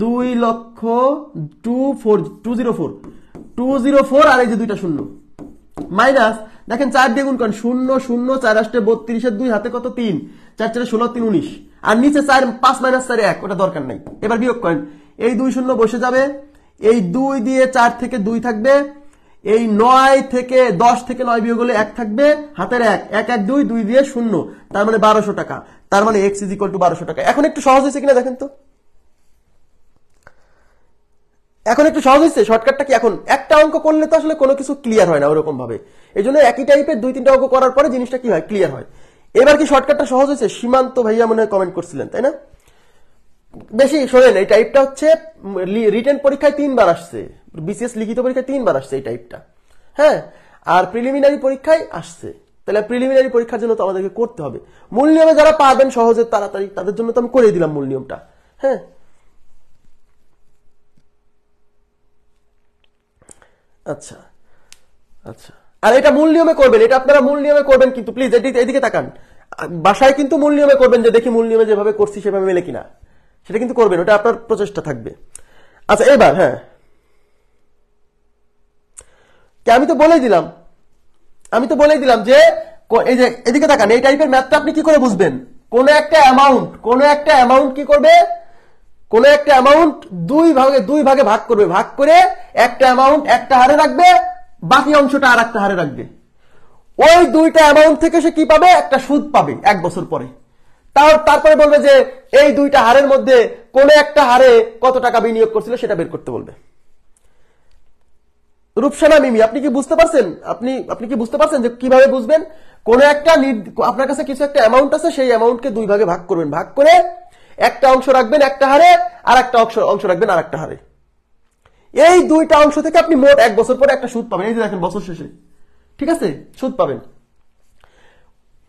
2,02,4,204 আর এই যে দুইটা শূন্য মাইনাস, দেখেন 4 দিয়ে গুণ করেন, 0 0 4 8 32 2 হাতে কত 3, 4 4 16 3 19, আর নিচে 4 5 মাইনাস 4 1, ওটা দরকার নাই। এবার বিয়োগ করেন, এই 2 শূন্য বসে যাবে, এই 2 দিয়ে 4 থেকে 2 থাকবে, এই 9 থেকে 10 থেকে 9 বিয়োগ হলে 1 থাকবে, হাতের 1 1 1 2 2 দিয়ে 0, তার মানে 1200 টাকা। তার মানে x = 1200 টাকা। এখন একটু সহজ হয়েছে কিনা দেখেন তো, এখন একটু সহজ হয়েছে। শর্টকাটটা কি, এখন একটা অঙ্ক করলে তো আসলে কোনো কিছু ক্লিয়ার হয় না ওরকম ভাবে, এই জন্য একই টাইপের 2-3টা অঙ্ক করার পরে জিনিসটা কি হয়, ক্লিয়ার হয়। এবার কি শর্টকাটটা সহজ হয়েছে? সীমান্ত ভাইয়া মনে হয় কমেন্ট করছিলেন, তাই না? বেশি শোনেন, এই টাইপটা হচ্ছে রিটেন পরীক্ষায় 3বার আসছে, বিসিএস লিখিত পরীক্ষায় 3বার আসছে এই টাইপটা। হ্যাঁ, আর প্রিলিমিনারি পরীক্ষায় আসছে। তাহলে প্রিলিমিনারি পরীক্ষার জন্য তো আমাদেরকে করতে হবে। মূল নিয়মে যারা পারবেন সহজে তাড়াতাড়ি, তাদের জন্য তো আমি করে দিলাম মূল নিয়মটা। হ্যাঁ, আচ্ছা আচ্ছা, আর এটা মূল নিয়মে করবেন, এটা আপনারা মূল নিয়মে করবেন কিন্তু প্লিজ এদিকে তাকান। বাসায় কিন্তু মূল নিয়মে করবেন, যে দেখি মূল নিয়মে যেভাবে করছি সেভাবে মেলে কিনা, সেটা কিন্তু করবেন, ওটা আপনার প্রচেষ্টা থাকবে। আচ্ছা এবার হ্যাঁ, আমি তো বলেই দিলাম, যে এই যে এদিকে তাকান, এই টাইপের ম্যাথটা আপনি কি করে বুঝবেন? কোন একটা অ্যামাউন্ট কি করবে, কোন একটা অ্যামাউন্ট দুই ভাগে ভাগ করবে, ভাগ করে একটা অ্যামাউন্ট একটা হারে রাখবে, বাকি অংশটা আর একটা হারে রাখবে। ওই দুইটা অ্যামাউন্ট থেকে সে কি পাবে, একটা সুদ পাবে 1 বছর পরে। তারপরে বলবে যে এই দুইটা হারের মধ্যে কোন একটা হারে কত টাকা বিনিয়োগ করছিল সেটা বের করতে বলবে। রূপসানা মিমি, আপনি কি বুঝতে পারছেন? আপনি কি বুঝতে পারছেন যে কিভাবে বুঝবেন? কোন একটা আপনার কাছে কিছু একটা অ্যামাউন্ট আছে, সেই অ্যামাউন্টকে 2 ভাগে ভাগ করবেন, ভাগ করে একটা অংশ রাখবেন একটা হারে, আর একটা অংশ রাখবেন আর একটা হারে। এই দুইটা অংশ থেকে আপনি মোট 1 বছর পরে একটা সুদ পাবেন। এই যে দেখেন বছর শেষে, ঠিক আছে, সুদ পাবেন।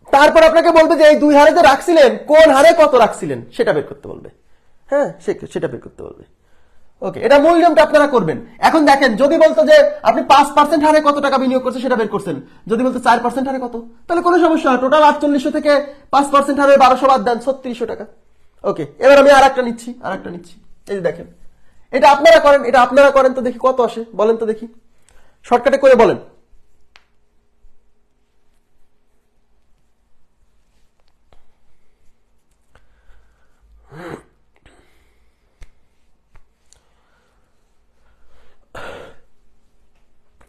তারপর আপনাকে বলবে যে এই 2 হারে যে রাখছিলেন, কোন হারে কত রাখছিলেন সেটা বের করতে বলবে। হ্যাঁ, সেটা বের করতে বলবে। ওকে, এটা মূল নিয়মটা আপনারা করবেন। এখন দেখেন, যদি বলতো যে আপনি 5% হারে কত টাকা বিনিয়োগ করছেন সেটা বের করছেন, যদি বলতো 4% হারে কত, তাহলে কোনো সমস্যা না, টোটাল 4800 থেকে 5% হারে 1200 বাদ দেন, 3600 টাকা। ওকে, এবার আমি আর একটা নিচ্ছি। এই যে দেখেন, এটা আপনারা করেন তো দেখি কত আসে, বলেন তো দেখি, শর্টকাটে করে বলেন।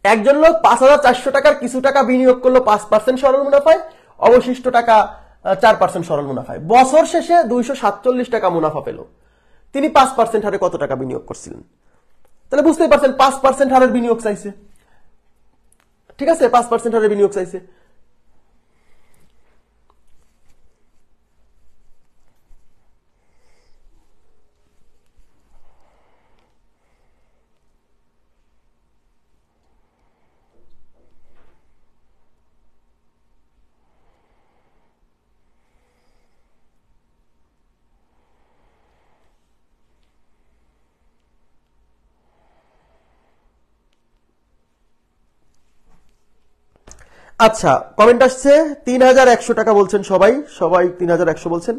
একজন লোক 5,400 টাকার কিছু টাকা বিনিয়োগ করলো 5% সরল মুনাফায়, অবশিষ্ট টাকা 4% সরল মুনাফায়। বছর শেষে 247 টাকা মুনাফা পেল। তিনি 5% হারে কত টাকা বিনিয়োগ করছিলেন? তাহলে বুঝতেই পারছেন 5% হারের বিনিয়োগ চাইছে, ঠিক আছে, 5% হারে বিনিয়োগ চাইছে। আচ্ছা, কমেন্ট আসছে 3100 টাকা বলছেন সবাই 3100 বলছেন।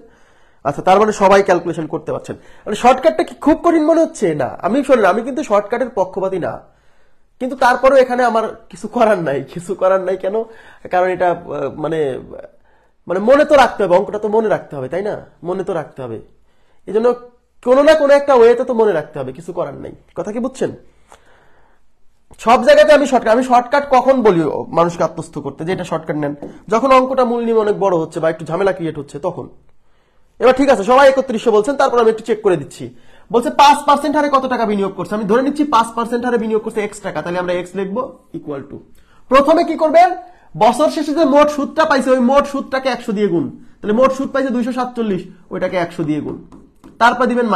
আচ্ছা, তার মানে সবাই ক্যালকুলেশন করতে পারছেন। মানে শর্টকাটটা কি খুব কঠিন মনে হচ্ছে? না, আমি কিন্তু শর্টকাটের পক্ষপাতী না, কিন্তু তারপরেও এখানে আমার কিছু করার নাই। কেন? কারণ এটা মানে মানে মনে তো রাখতে হবে, অঙ্কটা তো মনে রাখতে হবে, তাই না? মনে তো রাখতে হবে, এই জন্য কোনো না কোনো একটা ওয়েতে তো মনে রাখতে হবে, কিছু করার নাই। কথা কি বুঝছেন? সব জায়গাতে আমি শর্টকাট কখন বলি মানুষকে আত্মস্থ করতে যে এটা শর্টকাট নেন? যখন অঙ্কটা মূল নিয়ম অনেক বড় হচ্ছে বা একটু ঝামেলা ক্রিয়েট হচ্ছে তখন। এবার ঠিক আছে, সবাই 3100 বলছেন, তারপর আমি একটু চেক করে দিচ্ছি। বলছে 5% হারে কত টাকা বিনিয়োগ করছে, আমি ধরে নিচ্ছি 5% হারে বিনিয়োগ করছে x টাকা, তাহলে আমরা x লিখবো ইকুয়াল টু, প্রথমে কি করবেন, বছর শেষে যে মোট সুদটা পাইছে ওই মোট সুদটাকে 100 দিয়ে গুণ, তাহলে মোট সুদ পাইছে 247, ওইটাকে 100 দিয়ে গুণ, তারপর দিবেন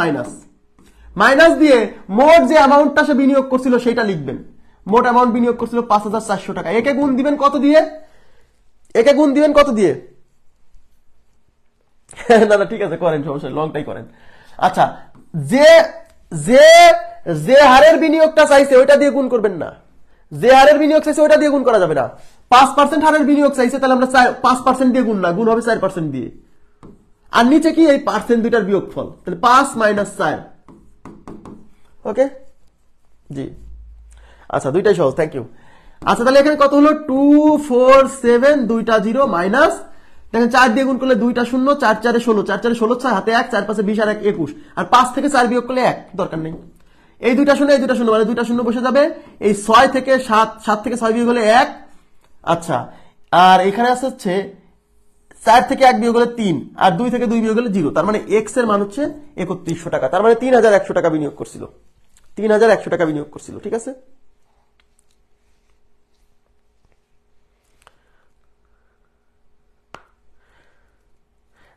মাইনাস দিয়ে মোট যে অ্যামাউন্টটা সে বিনিয়োগ করছিল সেটা লিখবেন। মোট অ্যামাউন্ট বিনিয়োগ করছিল 5400 টাকা, একে গুণ দিবেন কত দিয়ে? না ঠিক আছে, করেন, সমস্যা লংটাই করেন। আচ্ছা, যে যে যে হারের বিনিয়োগটা চাইছে ওইটা দিয়ে গুণ করবেন না, যে হারের বিনিয়োগ চাইছে ওইটা দিয়ে গুণ করা যাবে না। 5% হারের বিনিয়োগ চাইছে, তাহলে আমরা 5% দিয়ে গুণ না, গুণ হবে 4% দিয়ে। আর নিচে কি এই পার্সেন্ট দুইটার বিয়োগফল, তাহলে 5 - 4। ওকে জি, আচ্ছা দুইটাই সহজ, থ্যাংক ইউ। আচ্ছা, তাহলে এখানে কত হলো? 247, দুইটা 0 মাইনাস, দেখেন 4 দিয়ে গুণ করলে 2টা 0, 4 4 16, 4 4 16, 6 হাতে 1, 4 5 20 আর 1 21, আর 5 থেকে 4 বিয়োগ করলে 1, দরকার নেই। এই দুইটা 0 মানে দুইটা 0 বসে যাবে। এই 6 থেকে 7 থেকে 6 বিয়োগ হলে 1। আচ্ছা, আর এখানে আছে হচ্ছে 4 থেকে 1 বিয়োগ হলে 3, আর 2 থেকে 2 বিয়োগ হলে 0, তার মানে x এর মান হচ্ছে 3100 টাকা, তার মানে 3100 টাকা বিনিয়োগ করছিল, 3100 টাকা বিনিয়োগ করছিল। ঠিক আছে,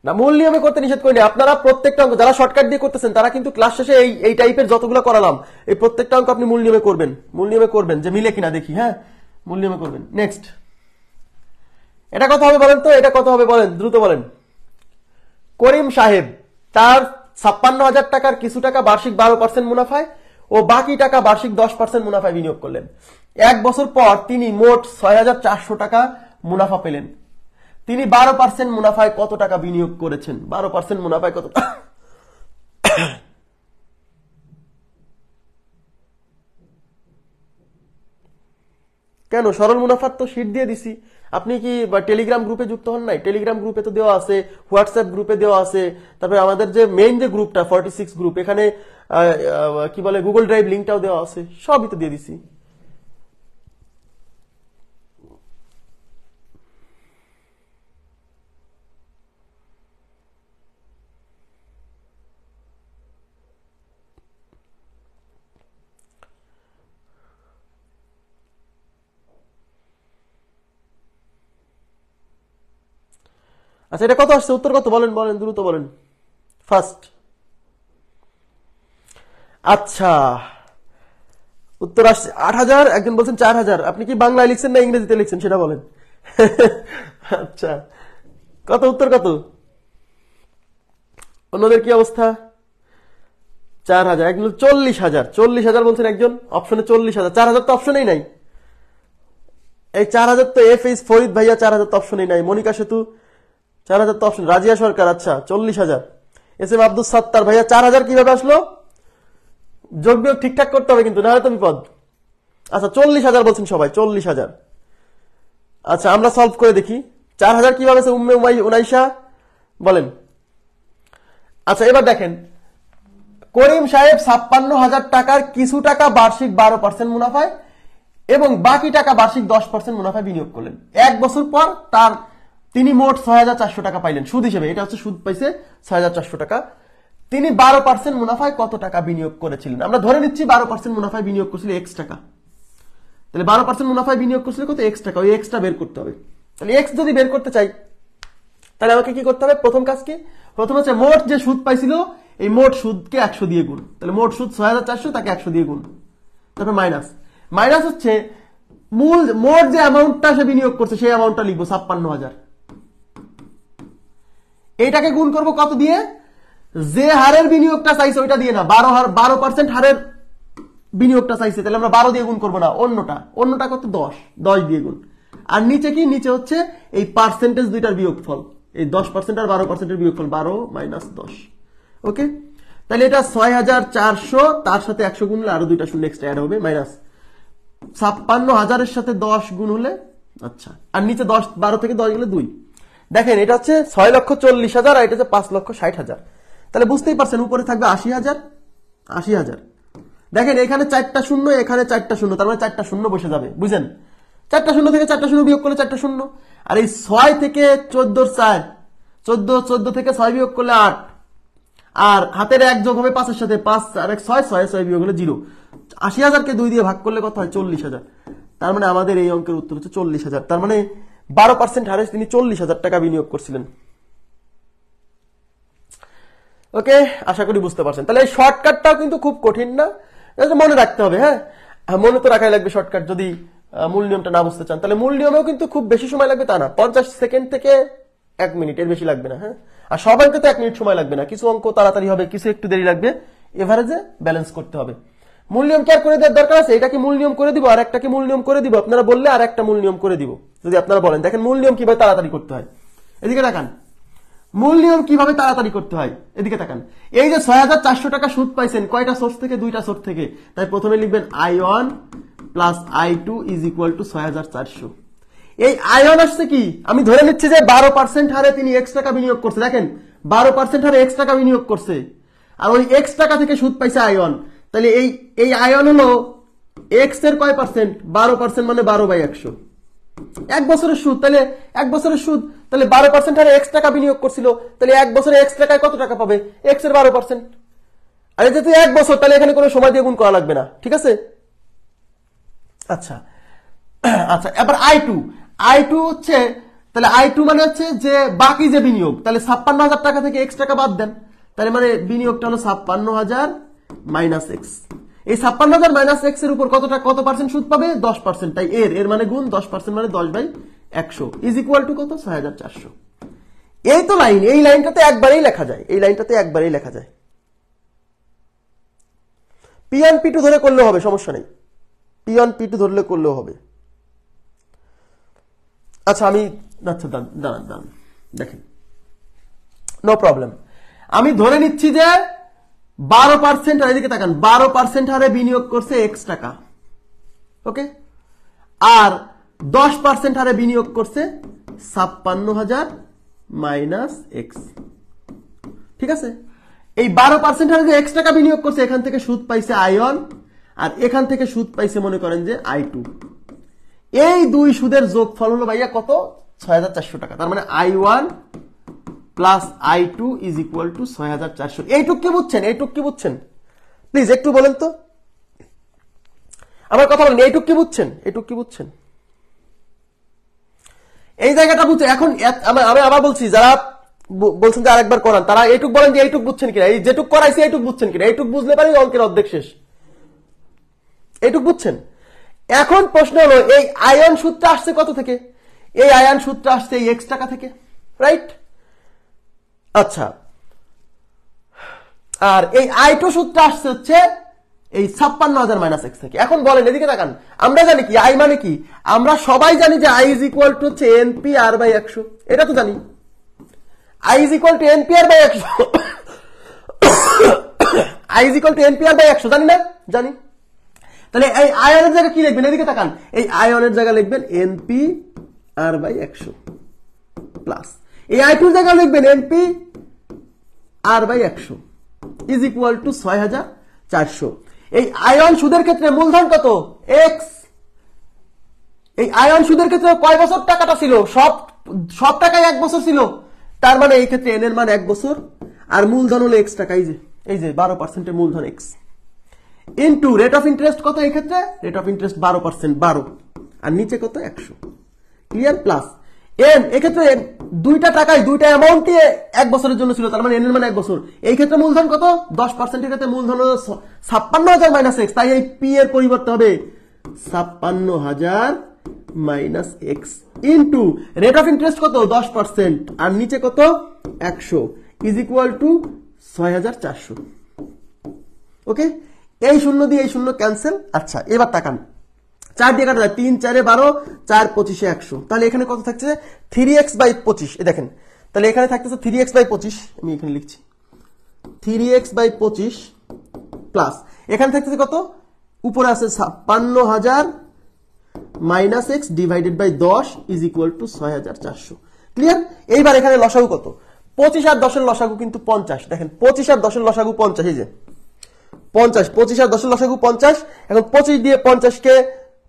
না মূল নিয়মে করতে নিষেধ করিনি। আপনারা প্রত্যেকটা অঙ্ক যারা শর্টকাট দিয়ে করতেছেন তারা কিন্তু ক্লাস শেষে এই টাইপের যতগুলো করালাম এই প্রত্যেকটা অঙ্ক আপনি মূল নিয়মে করবেন যে মিলে কিনা দেখি। হ্যাঁ, মূল নিয়মে করবেন। নেক্সট, এটা কত হবে বলেন তো, এটা কত হবে বলেন, দ্রুত বলেন। করিম সাহেব তার 56,000 টাকার কিছু টাকা বার্ষিক 12% মুনাফায় ও বাকি টাকা বার্ষিক 10% মুনাফায় বিনিয়োগ করলেন। 1 বছর পর তিনি মোট 6,400 টাকা মুনাফা পেলেন। তিনি 12% মুনাফায় কত টাকা বিনিয়োগ করেছেন? 12% মুনাফায় কত? কেন, সরল মুনাফার তো শীট দিয়ে দিছি। আপনি কি টেলিগ্রাম গ্রুপে যুক্ত হন নাই? টেলিগ্রাম গ্রুপে তো দেওয়া আছে, হোয়াটসঅ্যাপ গ্রুপে দেওয়া আছে, তারপরে আমাদের যে মেইন যে গ্রুপটা 46 গ্রুপ, এখানে কি বলে গুগল ড্রাইভ লিঙ্কটাও দেওয়া আছে, সবই তো দিয়ে দিছি। আচ্ছা, এটা কত আসছে, উত্তর কত বলেন, দ্রুত বলেন ফার্স্ট। আচ্ছা, উত্তর আসছে 8,000, একজন বলছেন 4,000। আপনি কি বাংলায় লিখছেন না ইংরেজিতে লিখছেন সেটা বলেন। আচ্ছা, কত উত্তর কত? অন্যদের কি অবস্থা? 4,000, একজন 40,000, 40,000 বলছেন একজন, অপশনে 40,000, 4,000 তো অপশনেই নাই। এই 4,000 তো FH ফরিদ ভাইয়া, 4,000 তো অপশনেই নাই। মনিকা সেতু 4,000 তো অপশন, রাজিয়া সরকার আচ্ছা 40,000, SM আব্দুল সাত্তার ভাইয়া 4,000 কিভাবে আসলো? যোগ বিয়োগ ঠিকঠাক করতে হবে কিন্তু, নাহলে তো বিপদ। আচ্ছা, 40,000 বলছেন সবাই, 40,000। আচ্ছা, আমরা সলভ করে দেখি 4,000 কিভাবে আছে। উম্মে উনাইশা বলেন। আচ্ছা, এবার দেখেন, করিম সাহেব 56,000 টাকার কিছু টাকা বার্ষিক 12% মুনাফায় এবং বাকি টাকা বার্ষিক 10% মুনাফায় বিনিয়োগ করলেন। 1 বছর পর তিনি মোট 6,400 টাকা পাইলেন সুদ হিসেবে, এটা হচ্ছে সুদ পাইছে 6,400 টাকা। তিনি 12% মুনাফায় কত টাকা বিনিয়োগ করেছিলেন? আমরা ধরে নিচ্ছি 12% মুনাফায় বিনিয়োগ করেছিল x টাকা, তাহলে 12% মুনাফায় বিনিয়োগ করছিল কত? x টাকা। ওই xটা বের করতে হবে। তাহলে x যদি বের করতে চাই তাহলে আমাকে কি করতে হবে? প্রথম কাজ কি? প্রথম হচ্ছে মোট যে সুদ পাইছিল এই মোট সুদকে 100 দিয়ে গুণ, তাহলে মোট সুদ 6,400, তাকে 100 দিয়ে গুণ, তারপর মাইনাস হচ্ছে মোট যে অ্যামাউন্টটা সে বিনিয়োগ করছে সেই অ্যামাউন্টটা লিখবো 56,000। এইটাকে গুণ করব কত দিয়ে? যে হারের বিনিয়োগটা চাইছে ওইটা দিয়ে না, 12% হারের বিনিয়োগটা চাইছে, তাহলে আমরা 12 দিয়ে গুণ করবো না, অন্যটা কত? 10 দিয়ে গুণ। আর নিচে কি, নিচে হচ্ছে এই পার্সেন্টেজ দুইটার বিয়োগফল, এই 10% আর 12%-এর বিয়োগফল, 12 মাইনাস 10। ওকে, তাহলে এটা 6400, তার সাথে 100 গুণ হলে আরো দুইটা শূন্য এক্সট্রা অ্যাড হবে, মাইনাস 56,000-এর সাথে 10 গুণ হলে, আচ্ছা, আর নিচে 10, 12 থেকে 10 গেলে 2। দেখেন এটা হচ্ছে 6,40,000 আর এটা হচ্ছে 5,60,000। তাহলে বুঝতেই পারছেন উপরে থাকবে 80,000, 80,000। দেখেন এখানে 4টা শূন্য, এখানে 4টা শূন্য, তার মানে 4টা শূন্য বসে যাবে, বুঝছেন? 4টা শূন্য থেকে 4টা শূন্য বিয়োগ করলে 4টা শূন্য। আর এই 6 থেকে 14 4, 14 থেকে 6 বিয়োগ করলে 8, আর হাতের 1 যোগ হবে 5-এর সাথে, 5 আর 1 6, 6 বিয়োগ হলে 0। 80,000-কে 2 দিয়ে ভাগ করলে কত হয়? 40,000। তার মানে আমাদের এই অঙ্কের উত্তর হচ্ছে 40,000। তার মানে 12% হারে তিনি 40,000 টাকা বিনিয়োগ করছিলেন। ওকে, আশা করি বুঝতে পারছেন। তাহলে এই শর্টকাটটাও কিন্তু খুব কঠিন না, মনে রাখতে হবে। হ্যাঁ, মনে তো রাখাই লাগবে শর্টকাট, যদি মূল নিয়মটা না বুঝতে চান। তাহলে মূল নিয়মেও কিন্তু খুব বেশি সময় লাগবে তা না, 50 সেকেন্ড থেকে 1 মিনিট, এর বেশি লাগবে না। হ্যাঁ, আর সব অঙ্কে তো 1 মিনিট সময় লাগবে না, কিছু অঙ্ক তাড়াতাড়ি হবে, কিছু একটু দেরি লাগবে, এভারেজে ব্যালেন্স করতে হবে। মূল নিয়ম কি আর করে দেওয়ার দরকার আছে? এটা কি মূল নিয়ম করে দিব, আর একটা কি মূল নিয়ম করে দিব? আপনারা বললে আর একটা মূল নিয়ম করে দিব, যদি আপনারা বলেন। দেখেন মূল নিয়ম কিভাবে তাড়াতাড়ি করতে হয়, এদিকে তাকান। মূল নিয়ম কিভাবে তাড়াতাড়ি করতে হয়, এদিকে তাকান। এই যে 6,400 টাকা সুদ পাইছেন, কয়টা সোর্স থেকে? 2টা সোর্স থেকে। তাই প্রথমে লিখবেন I1 plus I2 is equal two 6,400। এই I1 আসছে কি, আমি ধরে নিচ্ছি যে 12% হারে তিনি X টাকা বিনিয়োগ করছে। দেখেন 12% হারে X টাকা বিনিয়োগ করছে, আর ওই X টাকা থেকে সুদ পাইছে I1। তাহলে এই I1 হলো X এর কয় পার্সেন্ট? 12%, মানে 12/100। 1 বছরের সুদ, তাহলে 1 বছরের সুদ, তাহলে 12% হারে X টাকা বিনিয়োগ করছিল, তাহলে 1 বছরে X টাকায় কত টাকা পাবে? X এর 12%। আর যেহেতু 1 বছর, তাহলে এখানে কোনো সময় দিয়ে গুণ করা লাগবে না, ঠিক আছে? আচ্ছা আচ্ছা, এবার I2 হচ্ছে, তাহলে I2 মানে হচ্ছে যে বাকি যে বিনিয়োগ, তাহলে 56,000 টাকা থেকে X টাকা বাদ দেন, তাহলে মানে বিনিয়োগটা হলো 56,000 মাইনাস X। এই 56,000 মাইনাস X এর উপর কত পার্সেন্ট সুদ পাবে? 10%। তাই এর মানে গুণ 10%, মানে 10/100 ইজ ইকুয়াল টু কত? 6,400। এই তো লাইন, এই লাইনটাতে একবারেই লেখা যায়, এই লাইনটাতে একবারেই লেখা যায়। P1 P2 ধরে করলেও হবে, সমস্যা নেই, P1 P2 ধরলে করলেও হবে। আচ্ছা আমি, আচ্ছা দাঁড়ান, দেখেন, নো প্রবলেম। আমি ধরে নিচ্ছি যে 12%, আর এদিকে তাকান, 12% হারে বিনিয়োগ করছে X টাকা, ওকে, আর 10% হারে বিনিয়োগ করছে 56,000 মাইনাস X, ঠিক আছে? এই 12% হারে যে X টাকা বিনিয়োগ করছে, এখান থেকে সুদ পাইছে I1, আর এখান থেকে সুদ পাইছে মনে করেন যে I2। এই দুই সুদের যোগফল হলো ভাইয়া কত? 6,400 টাকা। তার মানে I1 plus I2 is equal two 6,400। এইটুক কি বুঝছেন? এইটুক কি বুঝছেন? প্লিজ একটু বলেন তো, আমার কথা বলেন, এইটুক কি বুঝছেন? এইটুক কি বুঝছেন? এই জায়গাটা বুঝছে? এখন আমি আবার বলছি, যারা বলছেন যে আরেকবার করান, তারা এইটুক বলেন যে এইটুক বুঝছেন কিনা, এই যেটুক করাইছে এইটুক বুঝছেন কিনা। এইটুক বুঝলে পারি অঙ্কের অর্ধেক শেষ। এইটুক বুঝছেন? এখন প্রশ্ন হলো, এই আয়ন সূত্রটা আসছে কত থেকে? এই আয়ন সূত্রটা আসছে এই X টাকা থেকে, রাইট? আচ্ছা, আর এই I2 সূত্র আসছে হচ্ছে এই 56,000 মাইনাস X থেকে। এখন বলেন, এদিকে তাকান, আমরা জানি কি I মানে কি? আমরা সবাই জানি যে I ইজ ইকুয়াল টু হচ্ছে NPR/100, এটা তো জানি। I is equal two NPR/100, I is equal two NPR/100, জানি না? জানি। তাহলে এই আয়নের জায়গা কি লিখবেন? এদিকে তাকান, এই আয়নের জায়গা লিখবেন NPR/100 প্লাস এই I2 এর জায়গা লিখবেন NPR/100 ইজ ইকুয়াল টু 6,400। এই আয়ন সুদের ক্ষেত্রে মূলধন কত? X। এই আয়ন সুদের ক্ষেত্রে কয় বছর টাকাটা ছিল? সব টাকায় 1 বছর ছিল, তার মানে এই ক্ষেত্রে N এর মান 1 বছর, আর মূলধন হলো X টাকা, এই যে 12% এর মূলধন X, into rate of interest কত? এই ক্ষেত্রে রেট অফ ইন্টারেস্ট 12%, 12, আর নিচে কত? 100, ক্লিয়ার? প্লাস N, এক্ষেত্রে দুইটা টাকায় দুইটা অ্যামাউন্টই 1 বছরের জন্য ছিল, তার মানে N এর মানে 1 বছর। এই ক্ষেত্রে মূলধন কত? 10% এর ক্ষেত্রে মূলধন হলো 56,000 মাইনাস X, তাই এই P এর পরিবর্তে হবে 56,000 minus X into rate of interest কত? 10%, আর নিচে কত? 100 ইজ ইকুয়াল টু 6,400। ওকে, এই শূন্য দিয়ে এই শূন্য ক্যান্সেল। আচ্ছা এবার তাকান, 4 দিয়ে কাটা যায়, 3 4 12, 4 25 100। তাহলে এখানে কত থাকছে? 3x/25। এই দেখেন, তাহলে এখানে থাকতেছে 3x/25, আমি এখানে লিখছি 3x/25 প্লাস এখানে থাকতেছে কত? উপরে আছে 56,000 minus x divided by 10 is equal to 6400। Clear? এইবার এখানে লসাগু কত? 25 আর 10 এর লসাগু কিন্তু 50। দেখেন 25 আর 10 এর লসাগু 50, এই যে 50, 25 আর 10 এর লসাগু 50। এখন 25 দিয়ে 50 কে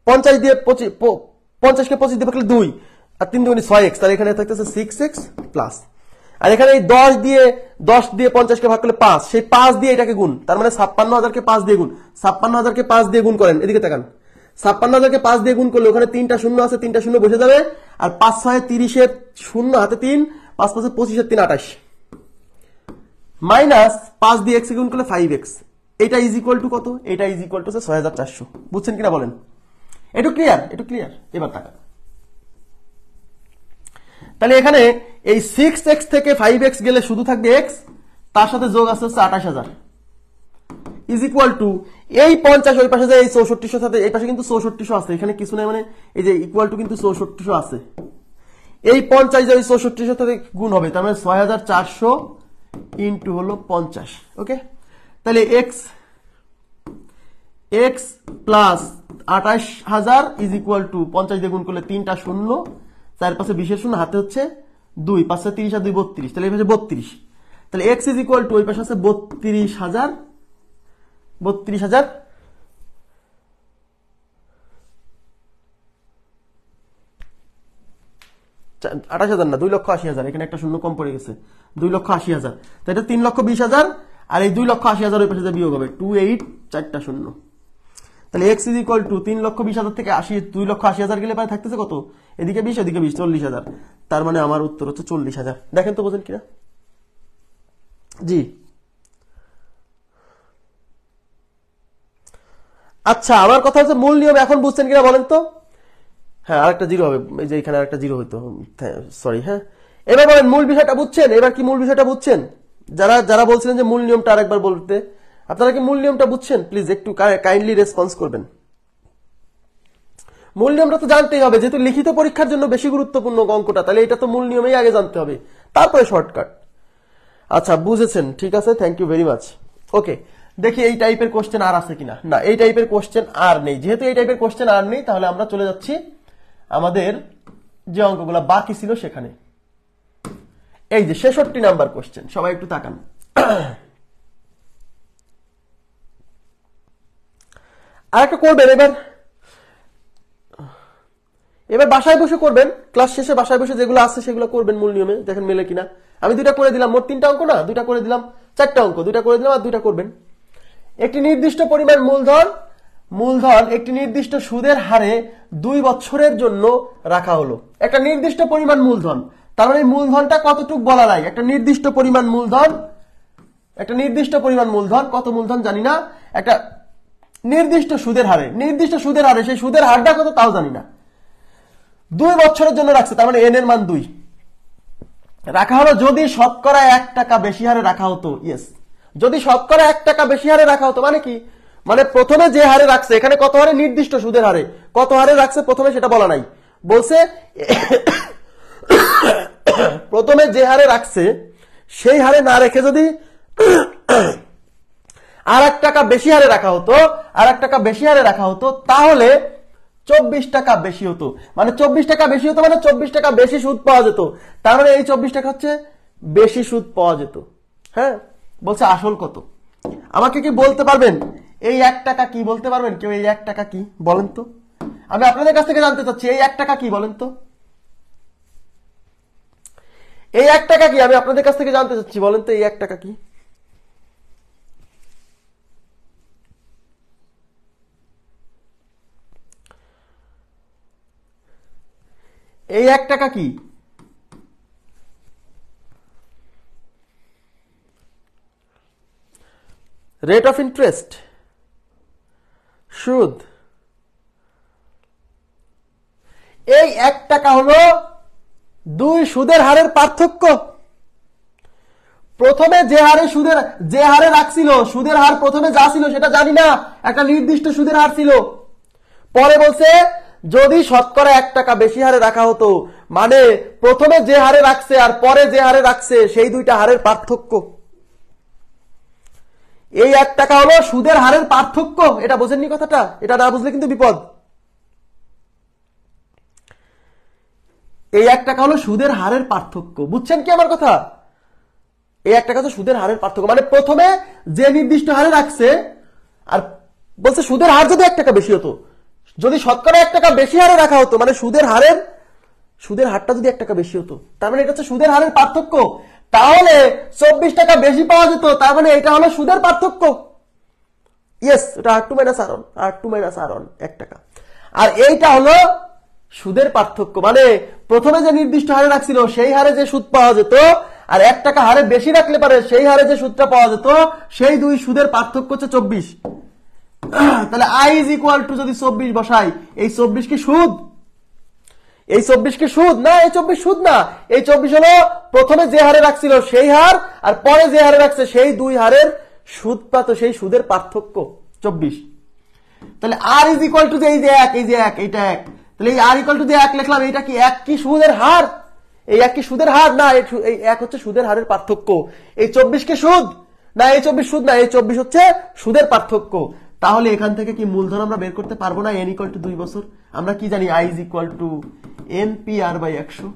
50 দিয়ে 50 কে 25 দিয়ে ভাগলে 2 আর 3 দুগুণে 6x, তাহলে এখানে থাকতেছে 6x প্লাস, আর এখানে এই 10 দিয়ে 50 কে ভাগ করলে 5, সেই 5 দিয়ে এটাকে গুণ, তার মানে 56,000 কে 5 দিয়ে গুণ, 56,000 কে 5 দিয়ে গুণ করেন, এদিকে তাকান, 56,000 কে 5 দিয়ে গুণ করলে ওখানে 3টা শূন্য আছে, 3টা শূন্য বসে যাবে, আর 5 6 30 এর শূন্য হাতে 3, 5 5 25 এর 3 28 মাইনাস 5 দিয়ে x গুণ করলে 5x, এটা ইজ ইকুয়াল টু কত? এটা ইজ ইকুয়াল টু 6400। বুঝছেন কিনা বলেন? একটু ক্লিয়ার? একটু ক্লিয়ার? এবার তাকান, তাহলে এখানে এই 6x থেকে 5x গেলে শুধু থাকবে x, তার সাথে যোগ আছে হচ্ছে 28,000 ইজ ইকুয়াল টু এই 50 ওই পাশে যায়, এই 6400 সাথে এই পাশে কিন্তু 6400 আছে, এখানে কিছু নাই, মানে এই যে ইকুয়াল টু কিন্তু 6400 আছে, এই 50 যে ওই 6400 সাথে গুণ হবে, তার মানে 6400 ইনটু হলো 50। ওকে, তাহলে x plus 28,000 is equal two 50 দিয়ে গুণ করলে 3টা শূন্য, 4 পাশে 20 এর শূন্য, হাতে হচ্ছে 2, 5 30 আর 2 32, তাহলে এই পাশে 32, তাহলে x ইজ ইকুয়াল টু ওই পাশে আছে 32,000 28,000 না, 2,80,000, এখানে একটা শূন্য কম পড়ে গেছে, 2,80,000, তো এটা 3,20,000, আর এই 2,80,000 ওই পাশে বিয়োগ হবে 28, 4টা শূন্য, তাহলে x ইজ ইকুয়াল টু 3,20,000 থেকে 2,80,000 গেলে পারে থাকতেছে কত? এদিকে 20 এদিকে 20, 40,000, তার মানে আমার উত্তর হচ্ছে 40,000। দেখেন তো বোঝেন কিনা? জি আচ্ছা, আমার কথা হচ্ছে মূল নিয়ম এখন বুঝছেন কিনা বলেন তো? হ্যাঁ, আরেকটা জিরো হবে, এই যে এখানে আরেকটা জিরো হইতো, সরি। হ্যাঁ, এবার বলেন মূল বিষয়টা বুঝছেন? এবার কি মূল বিষয়টা বুঝছেন? যারা যারা বলছিলেন যে মূল নিয়মটা আরেকবার বলতে, আপনারা কি মূল নিয়মটা বুঝছেন? প্লিজ একটু কাইন্ডলি রেসপন্স করবেন। মূল নিয়মটা তো জানতেই হবে, যেহেতু লিখিত পরীক্ষার জন্য বেশি গুরুত্বপূর্ণ অঙ্কটা, তাহলে এটা তো মূল নিয়মেই আগে জানতে হবে, তারপরে শর্টকাট। আচ্ছা, বুঝেছেন, ঠিক আছে, থ্যাংক ইউ ভেরি মাচ। ওকে, দেখি এই টাইপের কোশ্চেন আর আছে কিনা। না, এই টাইপের কোশ্চেন আর নেই। যেহেতু এই টাইপের কোশ্চেন আর নেই, তাহলে আমরা চলে যাচ্ছি আমাদের যে অঙ্কগুলো বাকি ছিল সেখানে। এই যে 66 নাম্বার কোশ্চেন, সবাই একটু তাকান। আর একটা করবেন এবার বাসায় বসে করবেন, ক্লাস শেষে বাসায় বসে যেগুলো আছে সেগুলো করবেন মূল নিয়মে, দেখেন মেলে কিনা। আমি 2টা করে দিলাম, মোট 3টা অঙ্ক না, 2টা করে দিলাম, 4টা অঙ্ক, 2টা করে দিলাম আর 2টা করবেন। একটি নির্দিষ্ট পরিমাণ মূলধন একটি নির্দিষ্ট সুদের হারে 2 বছরের জন্য রাখা হলো। একটা নির্দিষ্ট পরিমাণ মূলধন, তার মানে মূলধনটা কতটুক বলা নাই, একটা নির্দিষ্ট পরিমাণ মূলধন, কত মূলধন জানি না, একটা নির্দিষ্ট সুদের হারে, সেই সুদের হারটা কত তাও জানি না, 2 বছরের জন্য রাখছে, তার মানে n এর মান 2 রাখা হলো। যদি শতকরা 1 টাকা বেশি হারে রাখা হতো, ইয়েস, যদি শতকরা 1 টাকা বেশি হারে রাখা হতো, মানে কি, মানে প্রথমে যে হারে রাখছে, এখানে কত হারে, নির্দিষ্ট সুদের হারে কত হারে রাখছে প্রথমে সেটা বলা নাই, বলছে প্রথমে যে হারে রাখছে সেই হারে না রেখে যদি আর 1 টাকা বেশি হারে রাখা হতো, তাহলে 24 টাকা বেশি হতো, মানে 24 টাকা বেশি হতো, মানে 24 টাকা বেশি সুদ পাওয়া যেত, তার মানে এই 24 টাকা হচ্ছে বেশি সুদ পাওয়া যেত। হ্যাঁ, বলছে আসল কত? আমাকে কি বলতে পারবেন এই 1 টাকা কি? বলতে পারবেন কেউ এই 1 টাকা কি? বলেন তো, আমি আপনাদের কাছ থেকে জানতে চাচ্ছি এই 1 টাকা কি, বলেন তো এই 1 টাকা কি, আমি আপনাদের কাছ থেকে জানতে চাচ্ছি, বলেন তো এই 1 টাকা কি? এই 1 টাকা কি? রেট অফ ইন্টারেস্ট, সুদ। এই 1 টাকা হলো 2 সুদের হারের পার্থক্য। প্রথমে যে হারে রাখছিল, সুদের হার প্রথমে যা ছিল সেটা জানি না, একটা নির্দিষ্ট সুদের হার ছিল, পরে বলছে যদি শতকরা 1 টাকা বেশি হারে রাখা হতো, মানে প্রথমে যে হারে রাখছে আর পরে যে হারে রাখছে সেই দুইটা হারের পার্থক্য। এই 1 টাকা হলো সুদের হারের পার্থক্য। এটা বোঝেননি কথাটা? এটা না বুঝলে কিন্তু বিপদ। এই 1 টাকা হলো সুদের হারের পার্থক্য। বুঝছেন কি আমার কথা? এই 1 টাকা তো সুদের হারের পার্থক্য, মানে প্রথমে যে নির্দিষ্ট হারে রাখছে আর বলছে সুদের হার যদি 1 টাকা বেশি হতো, যদি শতকরা 1 টাকা বেশি হারে রাখা হতো, মানে সুদের হারটা যদি 1 টাকা বেশি হতো, তার মানে এটা হচ্ছে সুদের হারের পার্থক্য। তাহলে 24 টাকা বেশি পাওয়া যেত, তার মানে এটা হলো সুদের পার্থক্য। ইয়েস, এটা R2 - R1 1 টাকা। আর এইটা হলো সুদের পার্থক্য, মানে প্রথমে যে নির্দিষ্ট হারে রাখছিল সেই হারে যে সুদ পাওয়া যেত, আর 1 টাকা হারে বেশি রাখলে পারে সেই হারে যে সুদটা পাওয়া যেত, সেই দুই সুদের পার্থক্য হচ্ছে 24। তাহলে I = যদি 24 বসাই, এই 24 কি সুদ? এই 24 কি সুদ? না, এই 24 সুদ না। এই 24 হলো প্রথমে যে হারে রাখছিল সেই হার, আর পরে যে হারে রাখছে সেই দুই হারের সুদ পাত, সেই সুদের পার্থক্য 24। তাহলে R = যে এই যে 1, এই যে 1, এইটা 1, তাহলে এই R = যে 1 লিখলাম, এইটা কি 1 কি সুদের হার? এই 1 কি সুদের হার? না, এই 1 হচ্ছে সুদের হারের পার্থক্য। এই 24 কি সুদ? না, এই 24 সুদ না, এই 24 হচ্ছে সুদের পার্থক্য। তাহলে এখান থেকে কি মূলধন আমরা বের করতে পারবো না? n = 2 বছর। আমরা কি জানি? I = NPR/100।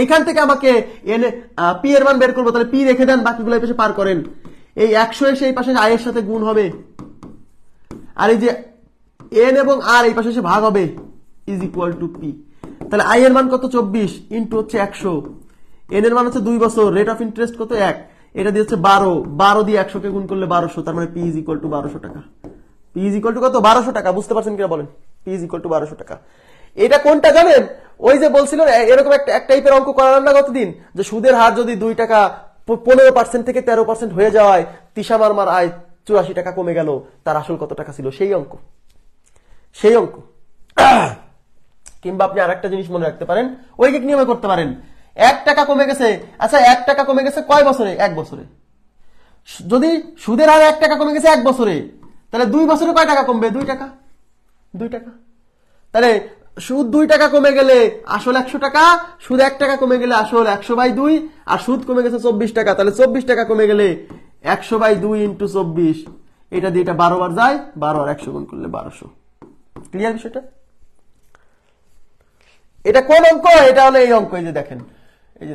এইখান থেকে আমাকে p এর মান বের করবো। তাহলে p রেখে দেন, বাকিগুলো এই পাশে পার করেন। এই 100 এসে এই পাশে I এর সাথে গুণ হবে, আর এই যে n এবং r এই পাশে এসে ভাগ হবে, = p। তাহলে I এর মান কত? 24 ইন্টু হচ্ছে 100। n এর মান হচ্ছে 2 বছর। রেট অফ ইন্টারেস্ট কত? 1। এটা দিয়ে হচ্ছে 12 দিয়ে 100 কে গুণ করলে 1200, তার মানে p = 1200 টাকা। p = কত? 1200 টাকা। বুঝতে পারছেন কিনা বলেন? p = 1200 টাকা। এটা কোনটা জানেন? ওই যে বলছিল এরকম এক টাইপের অঙ্ক করার না গতদিন, যে সুদের হার যদি 2 টাকা 15% থেকে 13% হয়ে যায়, তিশা মারমার আয় 84 টাকা কমে গেল, তার আসল কত টাকা ছিল? সেই অঙ্ক। কিংবা আপনি আরেকটা জিনিস মনে রাখতে পারেন, ঐকিক নিয়মে করতে পারেন। 1 টাকা কমে গেছে। আচ্ছা, 1 টাকা কমে গেছে কয় বছরে? 1 বছরে। যদি সুদের হার 1 টাকা কমে গেছে 1 বছরে, তাহলে 2 বছরে কয় টাকা কমবে? 2 টাকা। তাহলে সুদ 2 টাকা কমে গেলে আসল 100 টাকা, সুদ 1 টাকা কমে গেলে আসল 100/2, আর সুদ কমে গেছে 24 টাকা, তাহলে 24 টাকা কমে গেলে 100/2 × 24। এটা দিয়ে এটা 12 বার যায়, 12 আর 100 গুণ করলে 1200। ক্লিয়ার বিষয়টা? এটা কোন অঙ্ক? এটা হলো এই অঙ্ক। এই যে দেখেন, এই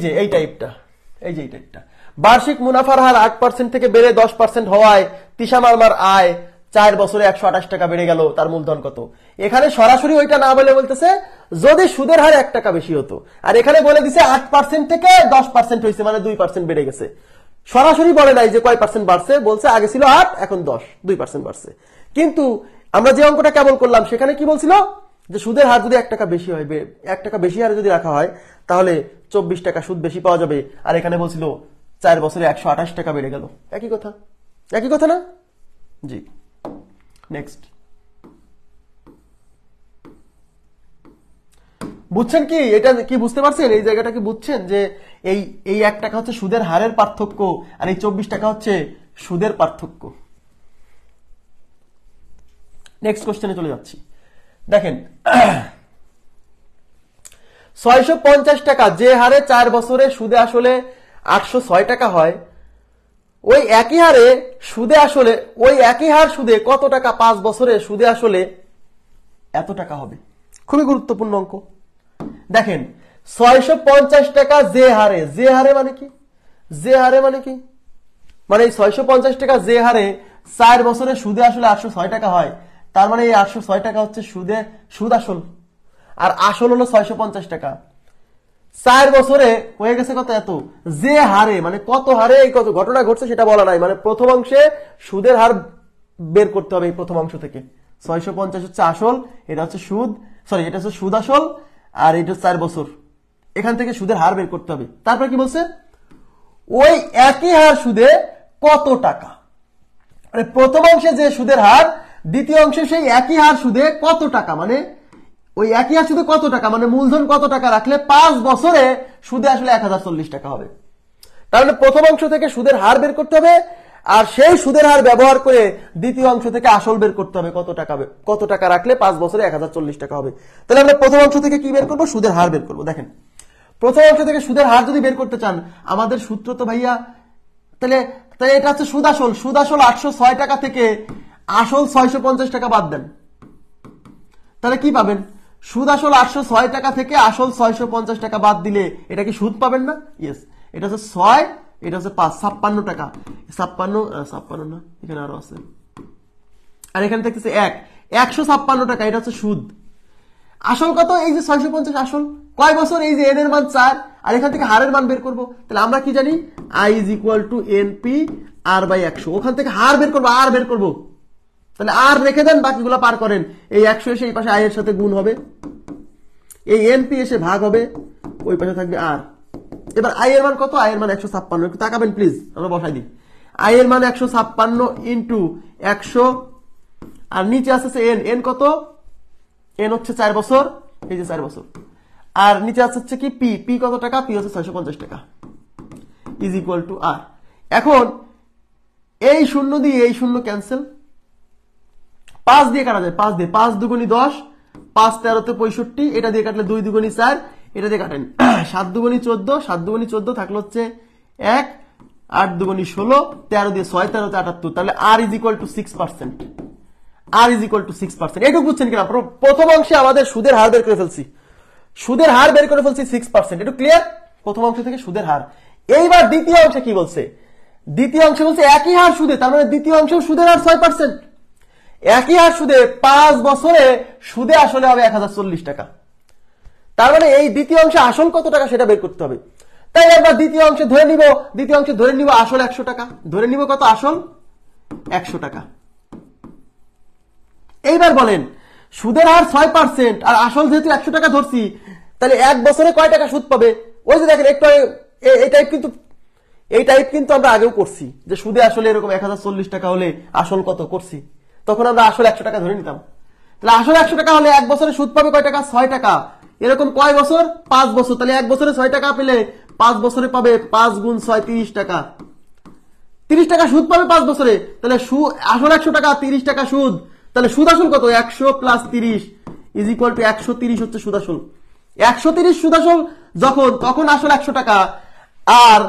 যে এই টাইপটা। বার্ষিক মুনাফার হার 8% থেকে বেড়ে 10% হওয়ায় তিশা মারমার আয় 4 বছরে 128 টাকা বেড়ে গেল, তার মূলধন কত? এখানে সরাসরি ওইটা না বলে বলতেছে যদি সুদের হার 1 টাকা বেশি হতো, আর এখানে বলে দিছে 8% থেকে 10% হয়েছে, মানে 2% বেড়ে গেছে। সরাসরি বলে নাই যে কয় পার্সেন্ট বাড়ছে, বলছে আগে ছিল 8, এখন 10, 2% বাড়ছে। কিন্তু আমরা যে অঙ্কটা কেবল করলাম সেখানে কি বলছিল? যে সুদের হার যদি 1 টাকা বেশি হয়, 1 টাকা বেশি হারে যদি রাখা হয়, তাহলে 24 টাকা সুদ বেশি পাওয়া যাবে। আর এখানে বলছিল 4 বছরে 128 টাকা বেড়ে গেল। একই কথা না? জি। নেক্সট। বুঝছেন কি? এটা কি বুঝতে পারছেন? এই জায়গাটা কি বুঝছেন যে এই 1 টাকা হচ্ছে সুদের হারের পার্থক্য, আর এই 24 টাকা হচ্ছে সুদের পার্থক্য। নেক্সট কোশ্চেনে চলে যাচ্ছি। দেখেন, 650 টাকা যে হারে 4 বছরে সুদে আসলে 806 টাকা হয়, ওই একই হারে সুদে আসলে ওই একই হার সুদে কত টাকা 5 বছরে সুদে আসলে এত টাকা হবে? খুবই গুরুত্বপূর্ণ অঙ্ক। দেখেন, 650 টাকা যে হারে মানে কি? মানে এই 650 টাকা যে হারে 4 বছরে সুদে আসলে 806 টাকা হয়, তার মানে এই 806 টাকা হচ্ছে সুদ আসল, আর আসল হলো 650 টাকা। 4 বছরে হয়ে গেছে কত? এত। যে হারে মানে কত হারে এই কত ঘটনা ঘটছে সেটা বলা নাই, মানে প্রথম অংশে সুদের হার বের করতে হবে। এই প্রথম অংশ থেকে 650 হচ্ছে আসল, এটা হচ্ছে সুদ, এটা হচ্ছে সুদ আসল, আর এটা 4 বছর, এখান থেকে সুদের হার বের করতে হবে। তারপর কি বলছে, ওই একই হার সুদে কত টাকা, মানে প্রথম অংশে যে সুদের হার দ্বিতীয় অংশে সেই একই হার সুদে কত টাকা, মানে ওই একই হার সুদে কত টাকা মানে মূলধন কত টাকা রাখলে 5 বছরে সুদে আসলে 1040 টাকা হবে। তাহলে প্রথম অংশ থেকে সুদের হার বের করতে হবে, আর সেই সুদের হার ব্যবহার করে দ্বিতীয় অংশ থেকে আসল বের করতে হবে কত টাকা রাখলে 5 বছরে 1040 টাকা হবে। তাহলে আমরা প্রথম অংশ থেকে কি বের করবো, সুদের হার বের করবো। দেখেন প্রথম অংশ থেকে সুদের হার যদি বের করতে চান, আমাদের সূত্র তো ভাইয়া, তাহলে এটা হচ্ছে সুদ আসল 806 টাকা থেকে আসল 650 টাকা বাদ দেন, তাহলে কি পাবেন, সুদ আসল 806 টাকা থেকে আসল 650 টাকা বাদ দিলে এটা কি সুদ পাবেন না? ইয়েস, এটা হচ্ছে 6, এটা হচ্ছে 5, 56 টাকা। 56 না, এখানে আরো আছে, আর এখানে থাকতেছে 156 টাকা, এটা হচ্ছে সুদ। আসল কত, এই যে 650 আসল, কয় বছর, এই যে এন এর মান 4, আর এখান থেকে হারের মান বের করব। তাহলে আমরা কি জানি, I is equal to NP R/100, ওখান থেকে হার বের করবো, আর বের করবো, তাহলে আর রেখে দেন, বাকিগুলো পার করেন। এই 100 এসে এই পাশে আই এর সাথে গুণ হবে, এই এনপি এসে ভাগ হবে, ওই পাশে থাকবে আর। এবার আই এর মান কত, আই এর মান 156, একটু তাকাবেন প্লিজ, আমরা বসাই দিই। আই এর মান 156 ইন্টু 100, আর নিচে আসছে এন কত, এন হচ্ছে 4 বছর, এই যে 4 বছর, আর নিচে আসছে কি পি কত টাকা, পি হচ্ছে 650 টাকা, ইজ ইকুয়াল টু আর। এখন এই শূন্য দিয়ে এই শূন্য ক্যান্সেল, 5 দিয়ে কাটা যায়, 5 দিয়ে, 5 দুগুণী 10, 5 13 65, এটা দিয়ে কাটলে 2 দুগুণী 4, এটা দিয়ে কাটেন 7 দুগুণী 14, 7 দুগুণী 14 থাকলে হচ্ছে 1, 8 দুগুণী 16, 13 দিয়ে 6, 13 78, তাহলে R is equal to 6%, R is equal to 6%। এইটুকু বুঝছেন কিনা? প্রথম অংশে আমাদের সুদের হার বের করে ফেলছি, 6%, একটু ক্লিয়ার? প্রথম অংশ থেকে সুদের হার। এইবার দ্বিতীয় অংশে কি বলছে, দ্বিতীয় অংশে বলছে একই হার সুদে, তার মানে দ্বিতীয় অংশেও সুদের হার 6%, একই হার সুদে 5 বছরে সুদে আসলে হবে 1040 টাকা। তার মানে এই দ্বিতীয় অংশে আসল কত টাকা সেটা বের করতে হবে। তাই একবার দ্বিতীয় অংশে ধরে নিব আসল 100 টাকা, ধরে নিব কত, আসল 100 টাকা। এইবার বলেন সুদের হার 6% আর আসল যেহেতু 100 টাকা ধরছি, তাহলে 1 বছরে কয় টাকা সুদ পাবে? ওই যে দেখেন একটু এই টাইপ কিন্তু আমরা আগেও করছি, যে সুদে আসলে এরকম 1040 টাকা হলে আসল কত করছি, তখন আমরা আসল 100 টাকা ধরে নিতাম। তাহলে আসল 100 টাকা হলে 1 বছরে সুদ পাবে কয় টাকা, 6 টাকা। এরকম কয় বছর, 5 বছর। তাহলে 1 বছরে 6 টাকা পেলে 5 বছরে পাবে 5 গুণ 6 30 টাকা, 30 টাকা সুদ পাবে 5 বছরে। তাহলে আসল 100 টাকা, 30 টাকা সুদ, তাহলে সুদ আসল কত, 100 প্লাস 30 ইজ ইকুয়াল টু 130 হচ্ছে সুদ আসল। 130 সুদ আসল যখন, তখন আসল 100 টাকা, আর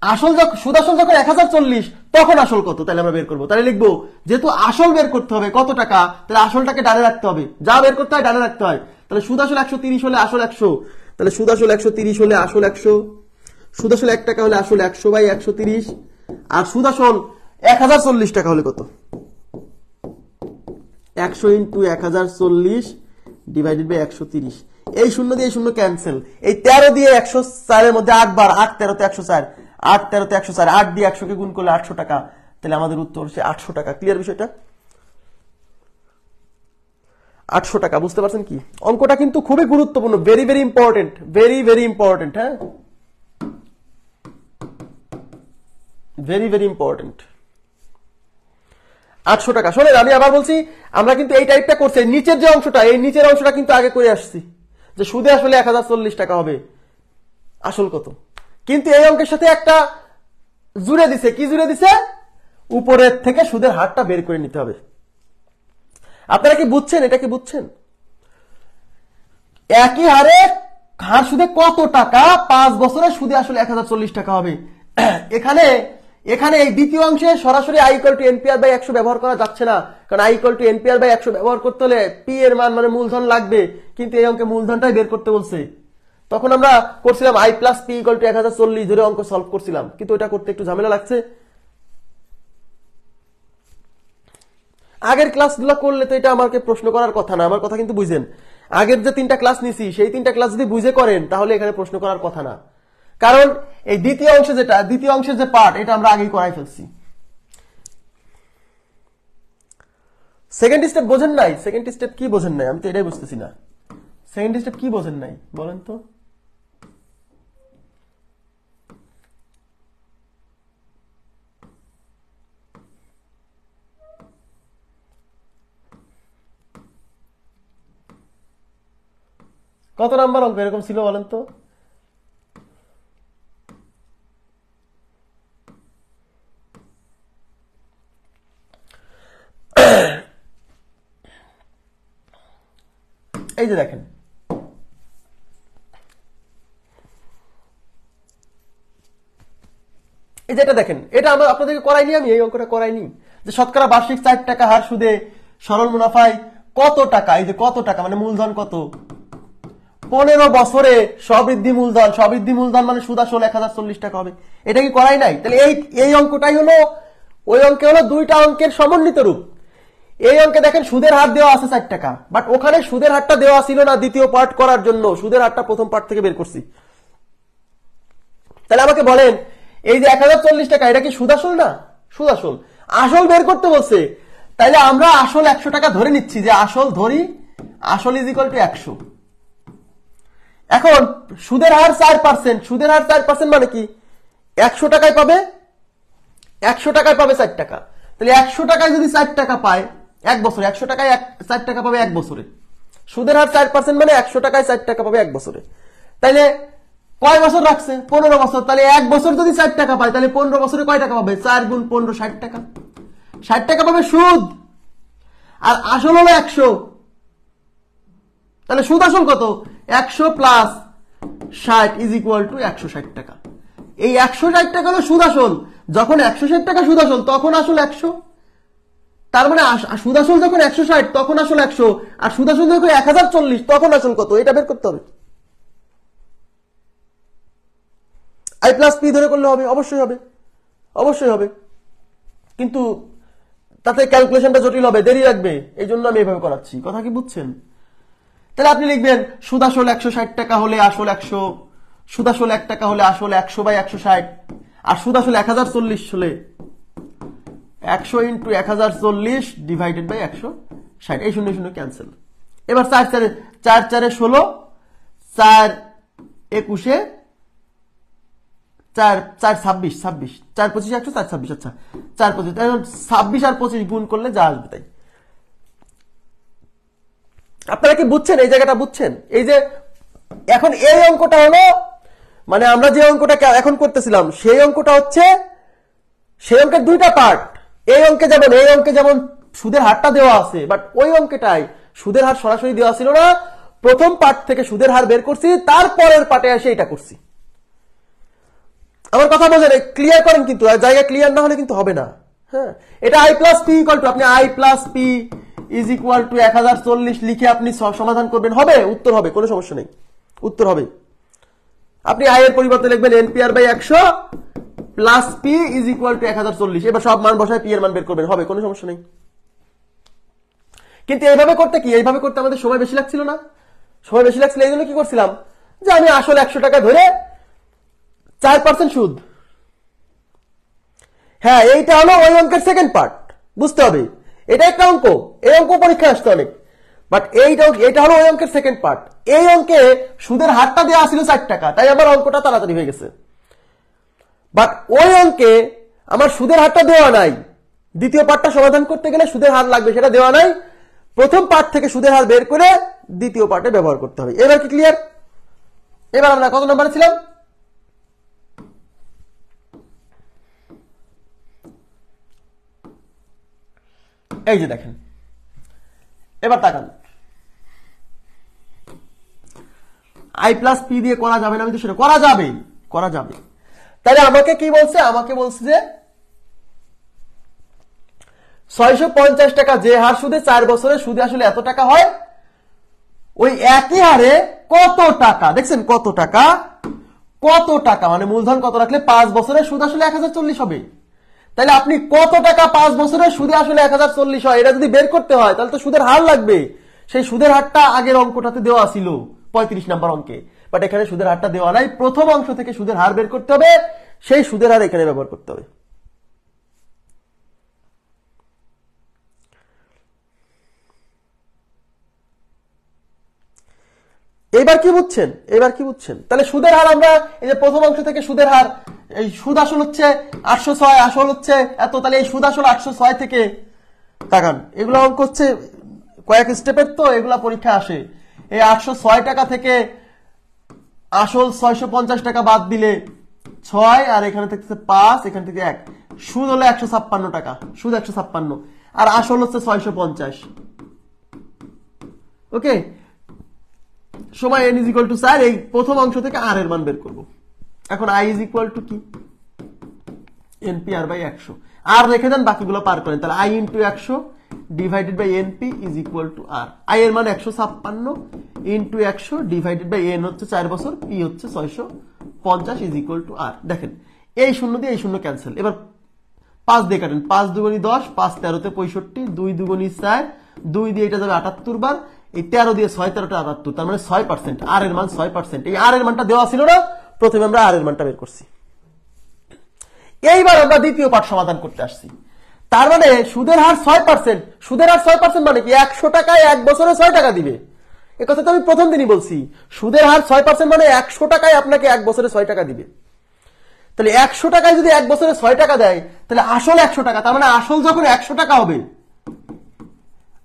আসল সুদ আসল যখন 1040, তখন আসল কত, তাহলে আমরা বের করবো। তাহলে লিখবো, যেহেতু আসল বের করতে হবে কত টাকা, তাহলে আসলটাকে ডানে রাখতে হবে, যা বের করতে হয় ডানে রাখতে হয়। তাহলে সুদ আসল 130 হলে আসল 100, তাহলে সুদ আসল 130 হলে আসল 100, সুদ আসল 1 টাকা হলে আসল 100 বাই 130, আর সুদ আসল 1040 টাকা হলে কত, 100 ইন্টু 1040 ডিভাইডেড বাই 130। এই শূন্য দিয়ে শূন্য ক্যান্সেল, এই 13 দিয়ে 104 এর মধ্যে 8 বার, 8 13 তে 104, 8 13 তে 104, 8 দিয়ে 100 কে গুণ করলে 800 টাকা, তাহলে আমাদের উত্তর হচ্ছে 800 টাকা। ক্লিয়ার বিষয়টা? 800 টাকা, বুঝতে পারছেন কি? অঙ্কটা কিন্তু খুবই গুরুত্বপূর্ণ, very very important, very very important, হ্যাঁ, ভেরি ভেরি ইম্পর্টেন্ট। 800 টাকা। শোনেন আমি আবার বলছি, আমরা কিন্তু এই টাইপটা করছি, নিচের যে অংশটা, এই নিচের অংশটা কিন্তু আগে করে আসছি, যে সুদে আসলে 1040 টাকা হবে, আসল কত। কিন্তু এই অঙ্কের সাথে একটা জুড়ে দিছে, কি জুড়ে দিছে, উপরের থেকে সুদের হারটা বের করে নিতে হবে। আপনারা কি বুঝছেন? এটা কি বুঝছেন? একই হারে হার সুদে কত টাকা, 5 বছরে সুদে আসলে 1040 টাকা হবে। এখানে এই দ্বিতীয় অংশে সরাসরি I equal to NPR by 100 ব্যবহার করা যাচ্ছে না, কারণ I equal to NPR by 100 ব্যবহার করতে হলে P এর মান মানে মূলধন লাগবে, কিন্তু এই অঙ্কে মূলধনটাই বের করতে বলছে। তখন আমরা করছিলাম I plus P equal to 1040 ধরে অঙ্ক সলভ করছিলাম, কিন্তু ওটা করতে একটু ঝামেলা লাগছে। আগের ক্লাসগুলো করলে তো এটা আমাকে প্রশ্ন করার কথা না, আমার কথা কিন্তু বুঝেন। আগের যে 3টা ক্লাস নিছি, সেই 3টা ক্লাস যদি বুঝে করেন, তাহলে এখানে প্রশ্ন করার কথা না, কারণ এই দ্বিতীয় অংশের যে পার্ট, এটা আমরা আগেই করাই ফেলছি। সেকেন্ড স্টেপ বোঝেন নাই? সেকেন্ড স্টেপ কি বোঝেন নাই? আমি তো এটাই বুঝতেছি না, সেকেন্ড স্টেপ কি বোঝেন নাই বলেন তো। কত নাম্বার অঙ্ক এরকম ছিল বলেন তো? এই যে দেখেন, এই যে এটা দেখেন, এটা আমরা আপনাদেরকে করাইনি, আমি এই অঙ্কটা করাইনি যে শতকরা বার্ষিক 4 টাকা হার সুদে সরল মুনাফায় কত টাকা, এই যে কত টাকা মানে মূলধন কত, 15 বছরে সবৃদ্ধি মূলধন, সবৃদ্ধি মূলধন মানে সুদ আসল 1040 টাকা হবে। এটা কি করাই নাই? তাহলে এই অঙ্কটাই হলো ওই অঙ্কে হলো দুইটা অঙ্কের সমন্বিত রূপ। এই অঙ্কে দেখেন সুদের হার দেওয়া আছে 4 টাকা, বাট ওখানে সুদের হারটা দেওয়া ছিল না দ্বিতীয় পার্ট করার জন্য, সুদের হারটা প্রথম পার্ট থেকে বের করছি। তাহলে আমাকে বলেন এই যে 1040 টাকা এটা কি সুদ আসল না? সুদ আসল। আসল বের করতে বলছে, তাইলে আমরা আসল 100 টাকা ধরে নিচ্ছি, যে আসল ধরি, আসল ইজ ইকুয়াল টু 100। এখন সুদের হার 4%, সুদের হার 4% মানে কি 100 টাকায় পাবে, 100 টাকায় পাবে 4 টাকা। তাহলে 100 টাকায় যদি 4 টাকা পায় এক বছরে, 100 টাকায় 4 টাকা পাবে এক বছরে, সুদের হার 4% মানে 100 টাকায় 4 টাকা পাবে এক বছরে। তাইলে কয় বছর রাখছে? 15 বছর। তাহলে এক বছর যদি 4 টাকা পায়, তাহলে 15 বছরে কয় টাকা পাবে? 4 গুণ 15 60 টাকা, 60 টাকা পাবে সুদ, আর আসল হলো 100। তাহলে সুদ আসল কত? 100 প্লাস 60 ইজ ইকুয়াল টু 160 টাকা। এই 160 টাকা হলো সুদ আসল। যখন 160 টাকা সুদ আসল তখন আসল 100, তার মানে সুদ আসল যখন 160 তখন আসল 100, আর সুদ আসল যখন 1040 তখন আসল কত? এটা বের করতে হবে। আই প্লাস পি ধরে করলে হবে? অবশ্যই হবে, অবশ্যই হবে, কিন্তু তাতে ক্যালকুলেশনটা জটিল হবে, দেরি লাগবে, এই জন্য আমি এইভাবে করাচ্ছি। কথা কি বুঝছেন? তাহলে আপনি লিখবেন সুদ আসল 160 টাকা হলে আসল 100, সুদ আসল 1 টাকা হলে আসল 100/160, আর সুদ আসল 1040 হলে 100 ইন্টু 1040 ডিভাইডেড বাই 160। এই 0 0 ক্যান্সেল। এবার 4 4 16, 4 21, 4 4 26, 26, 4 25 100, 4 26, আচ্ছা 4 25, 26 আর 25 গুণ করলে যা আসবে তাই। আপনারা কি বুঝছেন? এই জায়গাটা বুঝছেন? এই যে এখন এই অঙ্কটা হলো, মানে আমরা যে অঙ্কটা এখন করতেছিলাম সেই অঙ্কটা হচ্ছে, সেই অঙ্কের দুইটা পার্ট। এই অঙ্কে যেমন সুদের হারটা দেওয়া আছে, বাট ওই অঙ্কেটাই সুদের হার সরাসরি দেওয়া ছিল না, প্রথম পার্ট থেকে সুদের হার বের করছি, তারপরের পার্টে এসে এটা করছি। আমার কথা বোঝেন? ক্লিয়ার করেন, কিন্তু জায়গা ক্লিয়ার না হলে কিন্তু হবে না। হ্যাঁ, এটা I plus P equal to, আপনি I plus P is equal to 1040 লিখে আপনি সমাধান করবেন, হবে, উত্তর হবে, কোনো সমস্যা নেই, উত্তর হবে। আপনি আই এর পরিবর্তে লিখবেন NPR by 100 plus P is equal to 1040, এবার সব মান বসায় পি এর মান বের করবেন, হবে, কোনো সমস্যা নেই। কিন্তু এইভাবে করতে কি, এইভাবে করতে আমাদের সময় বেশি লাগছিল না? সময় বেশি লাগছিল, এই জন্য কি করছিলাম, যে আমি আসলে 100 টাকা ধরে 4% সুদ। হ্যাঁ, এইটা হলো ওই অঙ্কের সেকেন্ড পার্ট, বুঝতে হবে। এটা একটা অঙ্ক, এই অঙ্ক পরীক্ষা আসতে অনেক, বাট এইটা হলো ওই অঙ্কের সেকেন্ড পার্ট। এই অঙ্কে সুদের হারটা দেওয়া ছিল 4 টাকা, তাই আমার অঙ্কটা তাড়াতাড়ি হয়ে গেছে। বাট ওই অঙ্কে আমার সুদের হারটা দেওয়া নাই, দ্বিতীয় পার্টটা সমাধান করতে গেলে সুদের হার লাগবে, সেটা দেওয়া নাই। প্রথম পার্ট থেকে সুদের হার বের করে দ্বিতীয় পার্টে ব্যবহার করতে হবে। এবার কি ক্লিয়ার? এবার আমরা কত নম্বরে ছিলাম? এই যে দেখেন, এবার তাকান, আই প্লাস পি দিয়ে করা যাবে না? আমি তো সেটা করা যাবে, করা যাবে। তাহলে আমাকে কি বলছে? আমাকে বলছে যে 650 টাকা যে হার সুদে 4 বছরে সুদে আসলে এত টাকা হয়, ওই একই হারে কত টাকা, দেখছেন কত টাকা, কত টাকা মানে মূলধন কত রাখলে 5 বছরে সুদ আসলে 1040 হবে। তাহলে আপনি কত টাকা 5 বছরের সুদে আসলে 1040 হয়, এটা যদি বের করতে হয় তাহলে তো সুদের হার লাগবে। সেই সুদের হারটা আগের অঙ্কটাতে দেওয়া ছিল 35 নাম্বার অঙ্কে, বাট এখানে সুদের হারটা দেওয়া নাই। প্রথম অংশ থেকে সুদের হার বের করতে হবে, সেই সুদের হার এখানে ব্যবহার করতে হবে। এবার কি বুঝছেন? এবার কি বুঝছেন? তাহলে সুদের হার আমরা এই যে প্রথম অংশ থেকে সুদের হার, এই সুদ আসল হচ্ছে 806, আসল হচ্ছে এত, তাহলে এই সুদ আসল 806 থেকে, তাকান এগুলো অঙ্ক হচ্ছে কয়েক স্টেপের, তো এগুলা পরীক্ষা আসে। এই 806 টাকা থেকে আসল 650 টাকা বাদ দিলে 6, আর এখানে থাকতেছে 5, এখান থেকে 1, সুদ হলো 156 টাকা, সুদ 156, আর আসল হচ্ছে 650। ওকে, সময় n ইজ ইকুয়াল টু 4, এই প্রথম অংশ থেকে r এর মান বের করব। এখন i ইজ ইকুয়াল টু কি, npr বাই 100, আর রেখে দেন, বাকিগুলো পার করেন, তাহলে i into 100 divided by np is equal to r। i এর মান 156 ইন্টু 100 ডিভাইডেড বাই n হচ্ছে 4 বছর, p হচ্ছে 650 ইজ ইকুয়াল টু r। দেখেন এই শূন্য দিয়ে এই শূন্য ক্যান্সেল, এবার 5 দিয়ে কাটেন, 5 দুগুণী 10, 5 13 65, 2 দুগুণী 4, 2 দিয়ে এটা যাবে 78 বার, এই 13 দিয়ে 6 13 78, তার মানে 6%, আর এর মান 6%। এই আর এর মানটা দেওয়া ছিল না, প্রথমে আমরা আর এর মানটা বের করছি। এইবার আমরা দ্বিতীয় পাঠ সমাধান করতে আসছি। তার মানে সুদের হার 6%, সুদের হার 6% মানে কি 100 টাকায় 1 বছরে 6 টাকা দিবে। এই কথা তো আমি প্রথম দিনই বলছি, সুদের হার 6% মানে 100 টাকায় আপনাকে 1 বছরে 6 টাকা দিবে। তাহলে 100 টাকায় যদি 1 বছরে 6 টাকা দেয়, তাহলে আসল 100 টাকা, তার মানে আসল যখন 100 টাকা হবে,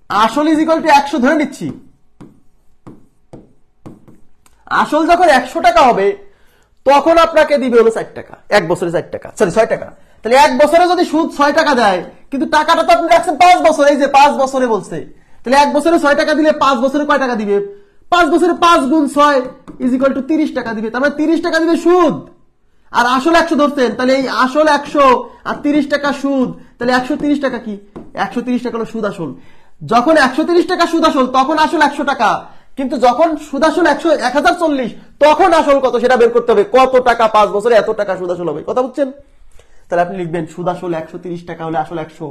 আসল ইজ ইকুয়াল টু 100 ধরে নিচ্ছি, আসল যখন 100 টাকা হবে তখন আপনাকে দিবে হলো 4 টাকা, 1 বছরে 4 টাকা, সরি 6 টাকা। তাহলে 1 বছরে যদি সুদ 6 টাকা দেয়, কিন্তু টাকাটা তো আপনি রাখছেন 5 বছর, এই যে 5 বছরে বলছে, তাহলে 1 বছরে 6 টাকা দিলে 5 বছরে কয় টাকা দিবে, 5 বছরে 5 গুণ 6 ইজ ইকুয়াল টু 30 টাকা দিবে, তার মানে 30 টাকা দিবে সুদ। আর আসল 100 ধরছেন, তাহলে এই আসল 100 আর 30 টাকা সুদ, তাহলে 130 টাকা কি, 130 টাকা হলো সুদ আসল। যখন 130 টাকা সুদ আসল তখন আসল 100 টাকা, কিন্তু যখন সুদ আসল 1040 তখন আসল কত সেটা বের করতে হবে, কত টাকা 5 বছরে এত টাকা সুদ আসল হবে, কথা বুঝছেন? তাহলে আপনি লিখবেন সুদ আসল 130 টাকা হলে আসল 100,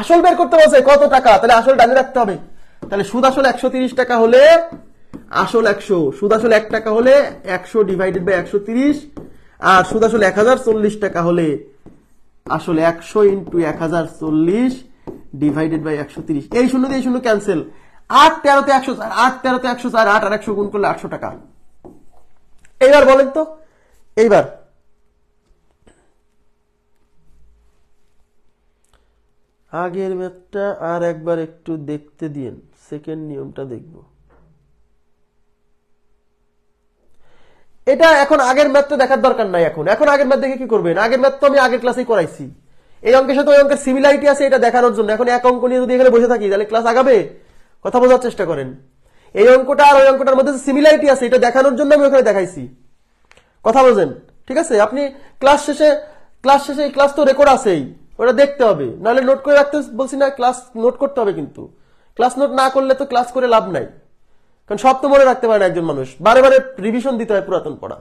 আসল বের করতে বলছে কত টাকা, তাহলে আসল ডানে রাখতে হবে। তাহলে সুদ আসল 130 টাকা হলে আসল 100, সুদ আসল 1 টাকা হলে 100 ডিভাইডেড বাই 130, আর সুদ আসল 1040 টাকা হলে আসল 100 ইন্টু 1040 ডিভাইডেড বাই 130। এই শূন্য দিয়ে এই শূন্য ক্যান্সেল, 8 13 তে 104, 8 13 তে 104, 8 আর 100 গুণ করলে 800 টাকা। এইবার বলেন তো, এইবার আগের ম্যাথটা আর একবার একটু দেখতে দিন, সেকেন্ড নিয়মটা দেখব। এটা এখন আগের ম্যাথটা দেখার দরকার নাই, এখন আগের ম্যাথ দেখে কি করবেন, আগের ম্যাথ তো আমি আগের ক্লাসেই করাইছি। এই অঙ্কের সাথে ওই অঙ্কের সিমিলারিটি আছে এটা দেখানোর জন্য। এখন এক অঙ্ক নিয়ে যদি এখানে বসে থাকি তাহলে ক্লাস আগাবে? কথা বোঝার চেষ্টা করেন। এই অঙ্কটা আর ওই অঙ্কটার মধ্যে সিমিলারিটি আছে এটা দেখানোর জন্য আমি ওখানে দেখাইছি, কথা বোঝেন? ঠিক আছে, আপনি ক্লাস শেষে এই ক্লাস তো রেকর্ড আছেই, ওটা দেখতে হবে, নাহলে নোট করে রাখতে বলছি না, ক্লাস নোট করতে হবে। কিন্তু ক্লাস নোট না করলে তো ক্লাস করে লাভ নাই, কারণ সব তো মনে রাখতে পারে না একজন মানুষ, বারে বারে রিভিশন দিতে হয় পুরাতন পড়া।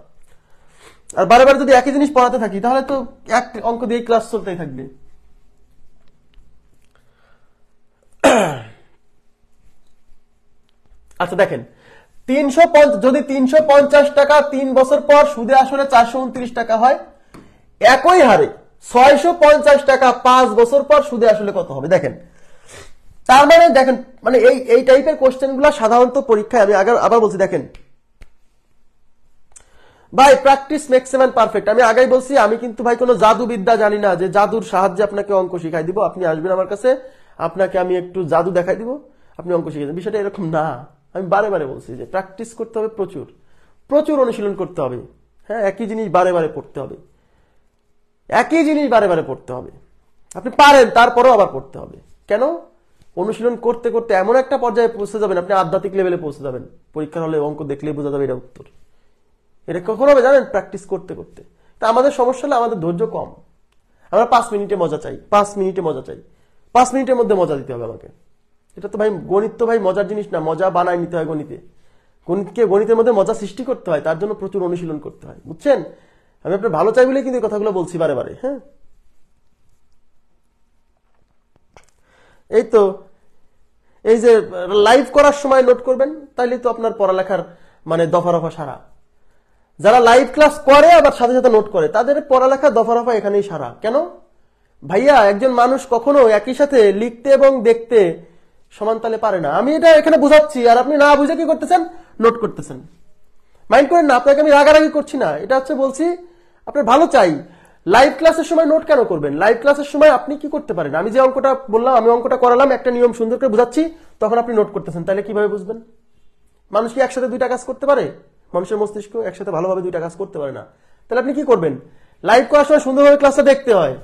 আর বারে বারে যদি একই জিনিস পড়াতে থাকি তাহলে তো এক অঙ্ক দিয়ে ক্লাস চলতেই থাকবে। আচ্ছা দেখেন, 350 যদি 350 টাকা 3 বছর পর সুদে আসলে 429 টাকা হয়, একই হারে 650 টাকা 5 বছর পর সুদে আসলে কত হবে? দেখেন, তার মানে দেখেন, মানে এই টাইপের কোশ্চেন গুলো সাধারণত পরীক্ষায়, আমি আবার বলছি, দেখেন ভাই practice makes a man perfect. আমি আগেই বলছি, আমি কিন্তু ভাই কোনো জাদু বিদ্যা জানি না যে জাদুর সাহায্যে আপনাকে অঙ্ক শিখাই দিব, আপনি আসবেন আমার কাছে, আপনাকে আমি একটু জাদু দেখাই দিব, আপনি অঙ্ক শিখে দেবেন। বিষয়টা এরকম না। আমি বারে বারে বলছি যে প্র্যাকটিস করতে হবে, প্রচুর প্রচুর অনুশীলন করতে হবে। হ্যাঁ, একই জিনিস বারে বারে পড়তে হবে, একই জিনিস বারে বারে পড়তে হবে। আপনি পারেন তারপরেও আবার পড়তে হবে। কেন? অনুশীলন করতে করতে এমন একটা পর্যায়ে পৌঁছে যাবেন, আপনি আধ্যাত্মিক লেভেলে পৌঁছে যাবেন, পরীক্ষার হলে অঙ্ক দেখলেই বোঝা যাবে এটা উত্তর। এটা কখন হবে জানেন? প্র্যাকটিস করতে করতে। তা আমাদের সমস্যা হলে আমাদের ধৈর্য কম, আমরা 5 মিনিটে মজা চাই, 5 মিনিটে মজা চাই, 5 মিনিটের মধ্যে মজা দিতে হবে আমাকে। এটা তো ভাই গণিত তো ভাই মজার জিনিস না, মজা বানায় নিতে হয় গণিতে। গণিতকে গণিতের মধ্যে মজা সৃষ্টি করতে হয়, তার জন্য প্রচুর অনুশীলন করতে হয়, বুঝছেন? আমি আপনার ভালো চাই বলে কিন্তু এই কথাগুলো বলছি বারে বারে। হ্যাঁ, এই তো এই যে লাইভ করার সময় নোট করবেন, তাইলে তো আপনার পড়ালেখার মানে দফা রফা সারা। যারা লাইভ ক্লাস করে আবার সাথে সাথে নোট করে, তাদের পড়ালেখা দফা রফা এখানেই সারা। কেন ভাইয়া? একজন মানুষ কখনো একই সাথে লিখতে এবং দেখতে সমান তালে পারে না। আমি এটা এখানে বুঝাচ্ছি, আর আপনি না বুঝে কি করতেছেন? নোট করতেছেন। মাইন্ড করেন না, আপনাকে আমি রাগারাগি করছি না, এটা হচ্ছে বলছি আপনার ভালো চাই। লাইভ ক্লাসের সময় নোট কেন করবেন? লাইভ ক্লাসের সময় আপনি কি করতে পারেন? আমি যে অঙ্কটা বললাম, আমি অঙ্কটা করালাম, একটা নিয়ম সুন্দর করে বুঝাচ্ছি, তখন আপনি নোট করতেছেন, তাহলে কিভাবে বুঝবেন? মানুষ কি একসাথে দুইটা কাজ করতে পারে? মানুষের মস্তিষ্ক একসাথে ভালোভাবে দুইটা কাজ করতে পারে না। তাহলে আপনি কি করবেন? লাইভ করার সময় সুন্দরভাবে ক্লাসটা দেখতে হয়।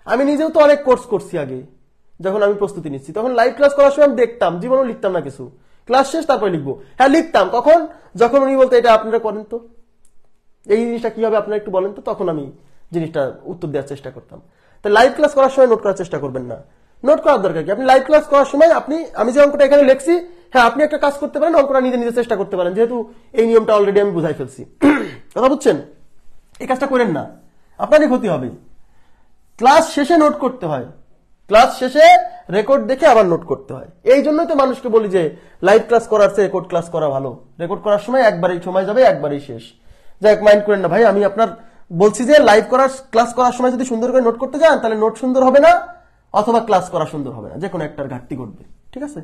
আমি নিজেও তো অনেক কোর্স করছি আগে, যখন আমি প্রস্তুতি নিচ্ছি তখন লাইভ ক্লাস করার সময় আমি দেখতাম, জীবনেও লিখতাম না কিছু, ক্লাস শেষ তারপরে লিখবো। হ্যাঁ লিখতাম, কখন? যখন উনি বলতো এটা আপনারা করেন তো, এই জিনিসটা কি হবে আপনারা একটু বলেন তো, তখন আমি জিনিসটা উত্তর দেওয়ার চেষ্টা করতাম। তো লাইভ ক্লাস করার সময় নোট করার চেষ্টা করবেন না। নোট করার দরকার কি? আপনি লাইভ ক্লাস করার সময় আমি যে অঙ্কটা এখানে লিখছি, হ্যাঁ আপনি একটা কাজ করতে পারেন, অঙ্কটা নিজে নিজে চেষ্টা করতে পারেন, যেহেতু এই নিয়মটা অলরেডি আমি বুঝাই ফেলছি। কথা বুঝছেন? এই কাজটা করেন না, আপনারই ক্ষতি হবে। ক্লাস শেষে নোট করতে হয়, ক্লাস শেষে রেকর্ড দেখে আবার নোট করতে হয়। এই জন্যই তো মানুষকে বলি যে লাইভ ক্লাস করার চেয়ে রেকর্ড ক্লাস করা ভালো। রেকর্ড করার সময় একবারই সময় যাবে, একবারই শেষ। যাই মাইন্ড করেন না ভাই, আমি আপনার বলছি যে লাইভ ক্লাস করার সময় যদি সুন্দর করে নোট করতে যান তাহলে নোট সুন্দর হবে না, অথবা ক্লাস করা সুন্দর হবে না, যে কোনো একটার ঘাটতি ঘটবে। ঠিক আছে?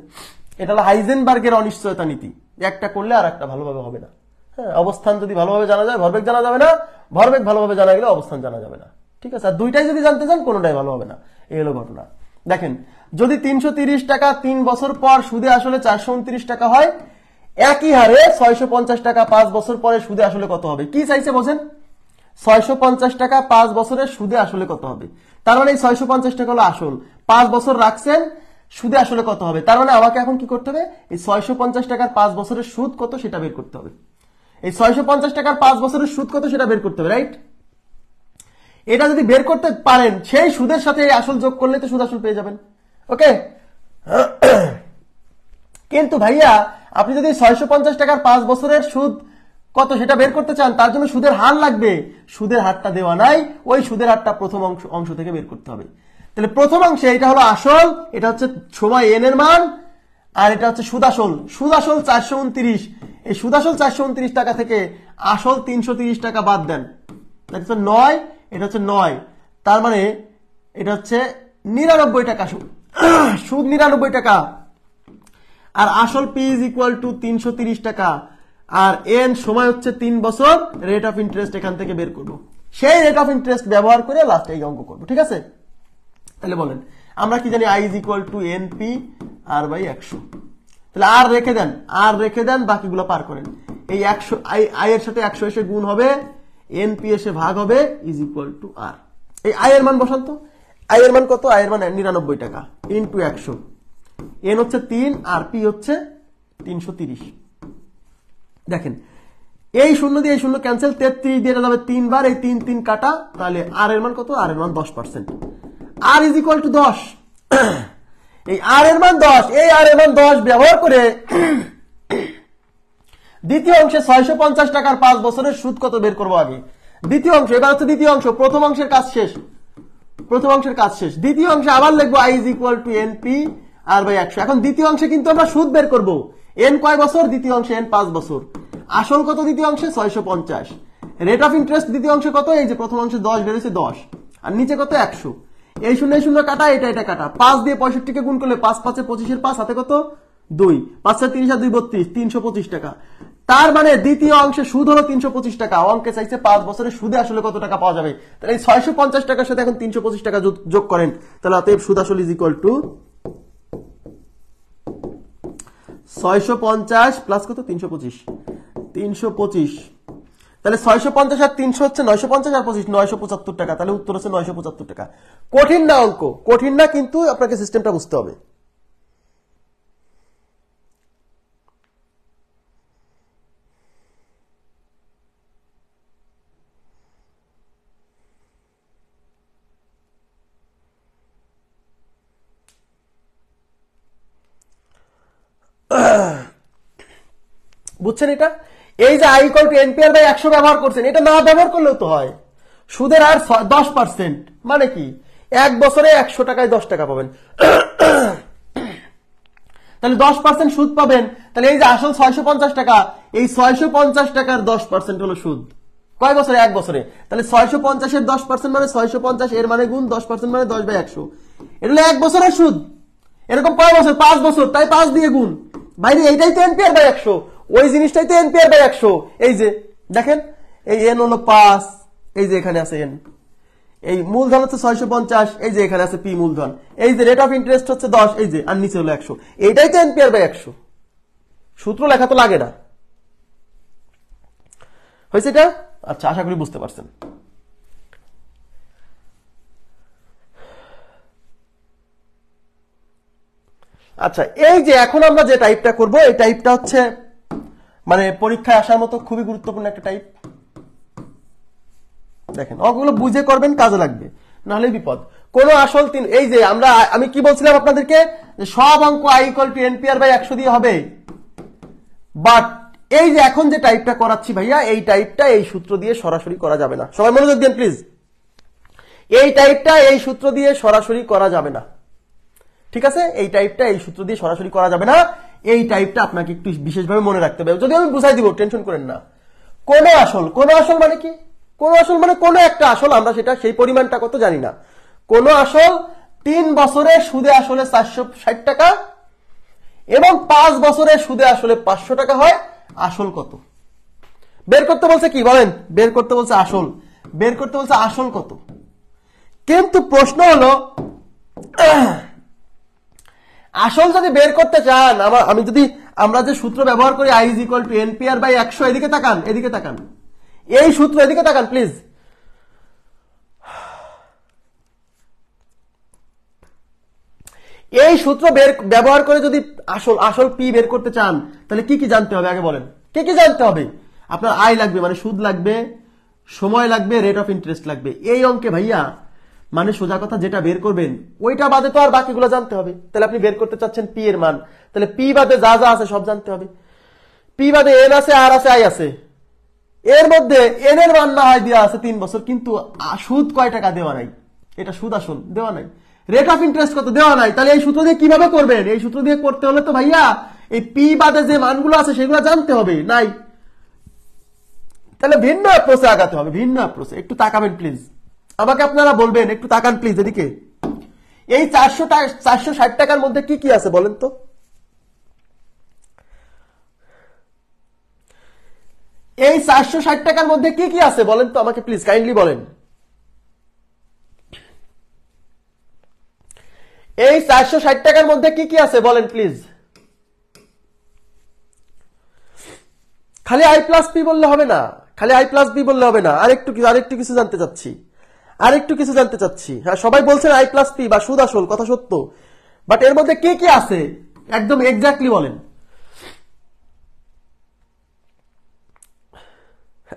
এটা হলো হাইজেনবার্গের অনিশ্চয়তা নীতি, একটা করলে আর একটা ভালোভাবে হবে না। হ্যাঁ, অবস্থান যদি ভালোভাবে জানা যায় ভরবেগ জানা যাবে না, ভরবেগ ভালোভাবে জানা গেলে অবস্থান জানা যাবে না। ঠিক আছে? আর দুইটাই যদি জানতে চান কোনোটাই ভালো হবে না। এই হলো ঘটনা। দেখেন, যদি 330 টাকা 3 বছর পর সুদে আসলে 429 টাকা হয়, একই হারে 650 টাকা 5 বছর পরে সুদে আসলে কত হবে? কি চাইছে বোঝেন? 650 টাকা 5 বছরের সুদে আসলে কত হবে? তার মানে এই 650 টাকা হলো আসল, 5 বছর রাখছেন, সুদে আসলে কত হবে? তার মানে আমাকে এখন কি করতে হবে? এই 650 টাকার 5 বছরের সুদ কত সেটা বের করতে হবে। এই 650 টাকার 5 বছরের সুদ কত সেটা বের করতে হবে, রাইট? এটা যদি বের করতে পারেন, সেই সুদের সাথে এই আসল যোগ করলে তো সুদ আসল পেয়ে যাবেন। ওকে? কিন্তু ভাইয়া আপনি যদি 650 টাকার 5 বছরের সুদ কত সেটা বের করতে চান, তার জন্য সুদের হার লাগবে। সুদের হারটা দেওয়া নাই, ওই সুদের হারটা প্রথম অংশ থেকে বের করতে হবে। তাহলে প্রথম অংশে এটা হলো আসল, এটা হচ্ছে সময় এন এর মান, আর এটা হচ্ছে সুদ আসল। সুদ আসল 429, এই সুদ আসল 429 টাকা থেকে আসল 330 টাকা বাদ দেন, এটা হচ্ছে 9, এটা হচ্ছে 9, তার মানে এটা হচ্ছে 99 টাকা সুদ 99 টাকা, আর আসল পি ইজ ইকুয়াল টু 330 টাকা, আর এন সময় হচ্ছে 3 বছর। রেট অফ ইন্টারেস্ট এখান থেকে বের করবো, সেই রেট অফ ইন্টারেস্ট ব্যবহার করে লাস্টে এই অঙ্ক করবো। ঠিক আছে? তাহলে বলেন, আমরা কি জানি? I is equal to N P R by 100। তাহলে আর রেখে দেন, বাকিগুলো পার করেন। এই 100 আই এর সাথে 100 এসে গুণ হবে, এন পি এসে ভাগ হবে, ইজ ইকুয়াল টু আর। এই আই এর মান বসান তো। আই এর মান কত? আই এর মান 99 টাকা ইন্টু 100। এন হচ্ছে 3 আর পি হচ্ছে 330। দেখেন, এই শূন্য দিয়ে এই শূন্য ক্যান্সেল, 33 দিয়ে যাবে 3 বার, এই 3 3 কাটা, তাহলে আর এর মান কত? আর এর মান 10%। আর ইজ ইকুয়াল টু 10। এই আর এর মান 10, এই আর এর মান 10 ব্যবহার করে দ্বিতীয় অংশে 650 টাকার 5 বছরের সুদ কত বের করবো আগে। দ্বিতীয় অংশ, এবার হচ্ছে দ্বিতীয় অংশ, প্রথম অংশের কাজ শেষ, দ্বিতীয় অংশে আবার লিখবো I is equal to N P R by 100। এখন দ্বিতীয় অংশে কিন্তু আমরা সুদ বের করবো। এন কয় বছর? দ্বিতীয় অংশে এন 5 বছর। আসল কত দ্বিতীয় অংশে? 650। রেট অফ ইন্টারেস্ট দ্বিতীয় অংশে কত? এই যে প্রথম অংশে 10 বেরোছে 10, আর নিচে কত? 100। এই শূন্য কাটা, এটা কাটা, 5 দিয়ে 65 কে গুণ করলে 5 5 25 5 হাতে কত? 2, 5 30 আর 2 32, 325 টাকা। তার মানে দ্বিতীয় অংশে সুদ হলো 325 টাকা। অঙ্কে চাইছে 5 বছরের সুদে আসলে কত টাকা পাওয়া যাবে। তাহলে এই 650 টাকার সাথে এখন 325 টাকা যোগ করেন, তাহলে অতএব সুদ আসল ইজ ইকুয়াল টু 650 প্লাস কত? 325। তাহলে 650 আর 300 হচ্ছে 950 আর 25 975 টাকা। তাহলে উত্তর হচ্ছে 975 টাকা। কঠিন না অঙ্ক, কঠিন না, কিন্তু আপনাকে সিস্টেমটা বুঝতে হবে। বুঝছেন এটা? এই যে I equal to NPR by 100 ব্যবহার করছেন, এটা না ব্যবহার করলেও তো হয়। সুদের হার 10%, মানে কি? 1 বছরে 100 টাকায় 10 টাকা পাবেন, তাহলে 10% সুদ পাবেন। তাহলে এই যে আসল 650 টাকা, এই 650 টাকার 10% হলো সুদ। কয় বছরে? 1 বছরে। তাহলে 650 এর 10% মানে 650, এর মানে গুণ 10% মানে 10 বাই 100। এটা হলো 1 বছরের সুদ। এরকম কয় বছর? 5 বছর, তাই 5 দিয়ে গুণ। বাইরে এইটাই তো এনপিআর বাই 100, ওই জিনিসটাই তো এনপিআর বাই 100। এই যে দেখেন, এই এন হলো 5, এই যে এখানে আছে এন, এই মূলধন হচ্ছে 650, এই যে এখানে আছে পি মূলধন, এই যে রেট অফ ইন্টারেস্ট হচ্ছে 10, এই যে, আর নিচে হলো 100। এইটাই তো এনপিআর বাই 100। সূত্র লেখা তো লাগে না। হয়েছে এটা? আচ্ছা, আশা করি বুঝতে পারছেন। আচ্ছা, এই যে এখন আমরা যে টাইপটা করব, এই টাইপটা হচ্ছে মানে পরীক্ষায় আসার মতো খুবই গুরুত্বপূর্ণ একটা টাইপ। দেখেন, অঙ্কগুলো বুঝে করবেন, কাজে লাগবে, নাহলে বিপদ। কোন আসল তিন, এই যে আমি কি বলছিলাম আপনাদেরকে, সব অঙ্ক i = NPR/100 দিয়ে হবে, বাট এই যে এখন যে টাইপটা করাচ্ছি ভাইয়া, এই টাইপটা এই সূত্র দিয়ে সরাসরি করা যাবে না। সবাই মনোযোগ দেন প্লিজ। এই টাইপটা এই সূত্র দিয়ে সরাসরি করা যাবে না, ঠিক আছে? এই টাইপটা এই সূত্র দিয়ে সরাসরি করা যাবে না। এই টাইপটা আপনাকে একটু বিশেষভাবে মনে রাখতে হবে, যদি আমি বুঝাই দিব, টেনশন করেন না। কোন আসল মানে কি? কোন আসল মানে কোন একটা আসল, আমরা সেটা সেই পরিমাণটা কত জানি না। কোন আসল 3 বছরে সুদে আসলে 460 টাকা এবং 5 বছরে সুদে আসলে 500 টাকা হয়, আসল কত বের করতে বলছে? কি বলেন? বের করতে বলছে আসল, বের করতে বলছে আসল কত। কিন্তু প্রশ্ন হলো, আসল যদি বের করতে চান, আমরা যে সূত্র ব্যবহার করি i = NPR/100, এদিকে তাকান, এদিকে তাকান, এই সূত্র এদিকে তাকান প্লিজ। এই সূত্র ব্যবহার করে যদি আসল পি বের করতে চান, তাহলে কি কি জানতে হবে আগে বলেন? কি কি জানতে হবে? আপনার আয় লাগবে, মানে সুদ লাগবে, সময় লাগবে, রেট অফ ইন্টারেস্ট লাগবে। এই অঙ্কে ভাইয়া মানে সোজা কথা যেটা বের করবেন ওইটা বাদে তো আর বাকিগুলো জানতে হবে। তাহলে আপনি বের করতে চাচ্ছেন পি এর মান, তাহলে পি বাদে যা যা আছে সব জানতে হবে। পি বাদে এন আছে, আর আছে, আই আছে, এর মধ্যে এন এর মান না হয় দেওয়া আছে 3 বছর, কিন্তু সুদ কয় টাকা দেওয়া নাই, এটা সুদ আসল দেওয়া নাই, রেট অফ ইন্টারেস্ট কত দেওয়া নাই। তাহলে এই সূত্র দিয়ে কিভাবে করবেন? এই সূত্র দিয়ে করতে হলে তো ভাইয়া এই পি বাদে যে মানগুলো আছে সেগুলো জানতে হবে, নাই। তাহলে ভিন্ন অ্যাপ্রোচে আগাতে হবে, ভিন্ন অ্যাপ্রোচে। একটু তাকাবেন প্লিজ, আমাকে আপনারা বলবেন, একটু তাকান প্লিজ এদিকে। এই 460 টাকার মধ্যে কি কি আছে বলেন তো? এই 460 টাকার মধ্যে কি কি আছে বলেন তো আমাকে প্লিজ, কাইন্ডলি বলেন। এই 460 টাকার মধ্যে কি কি আছে বলেন প্লিজ। খালি i+p বললে হবে না, খালি i+b বললে হবে না, আরেকটু কিছু জানতে চাচ্ছি, আরেকটু কিছু জানতে চাচ্ছি। হ্যাঁ, সবাই বলছেন i+p বা সুদ আসল, কথা সত্য, বাট এর মধ্যে কি কি আছে একদম এক্স্যাক্টলি বলেন।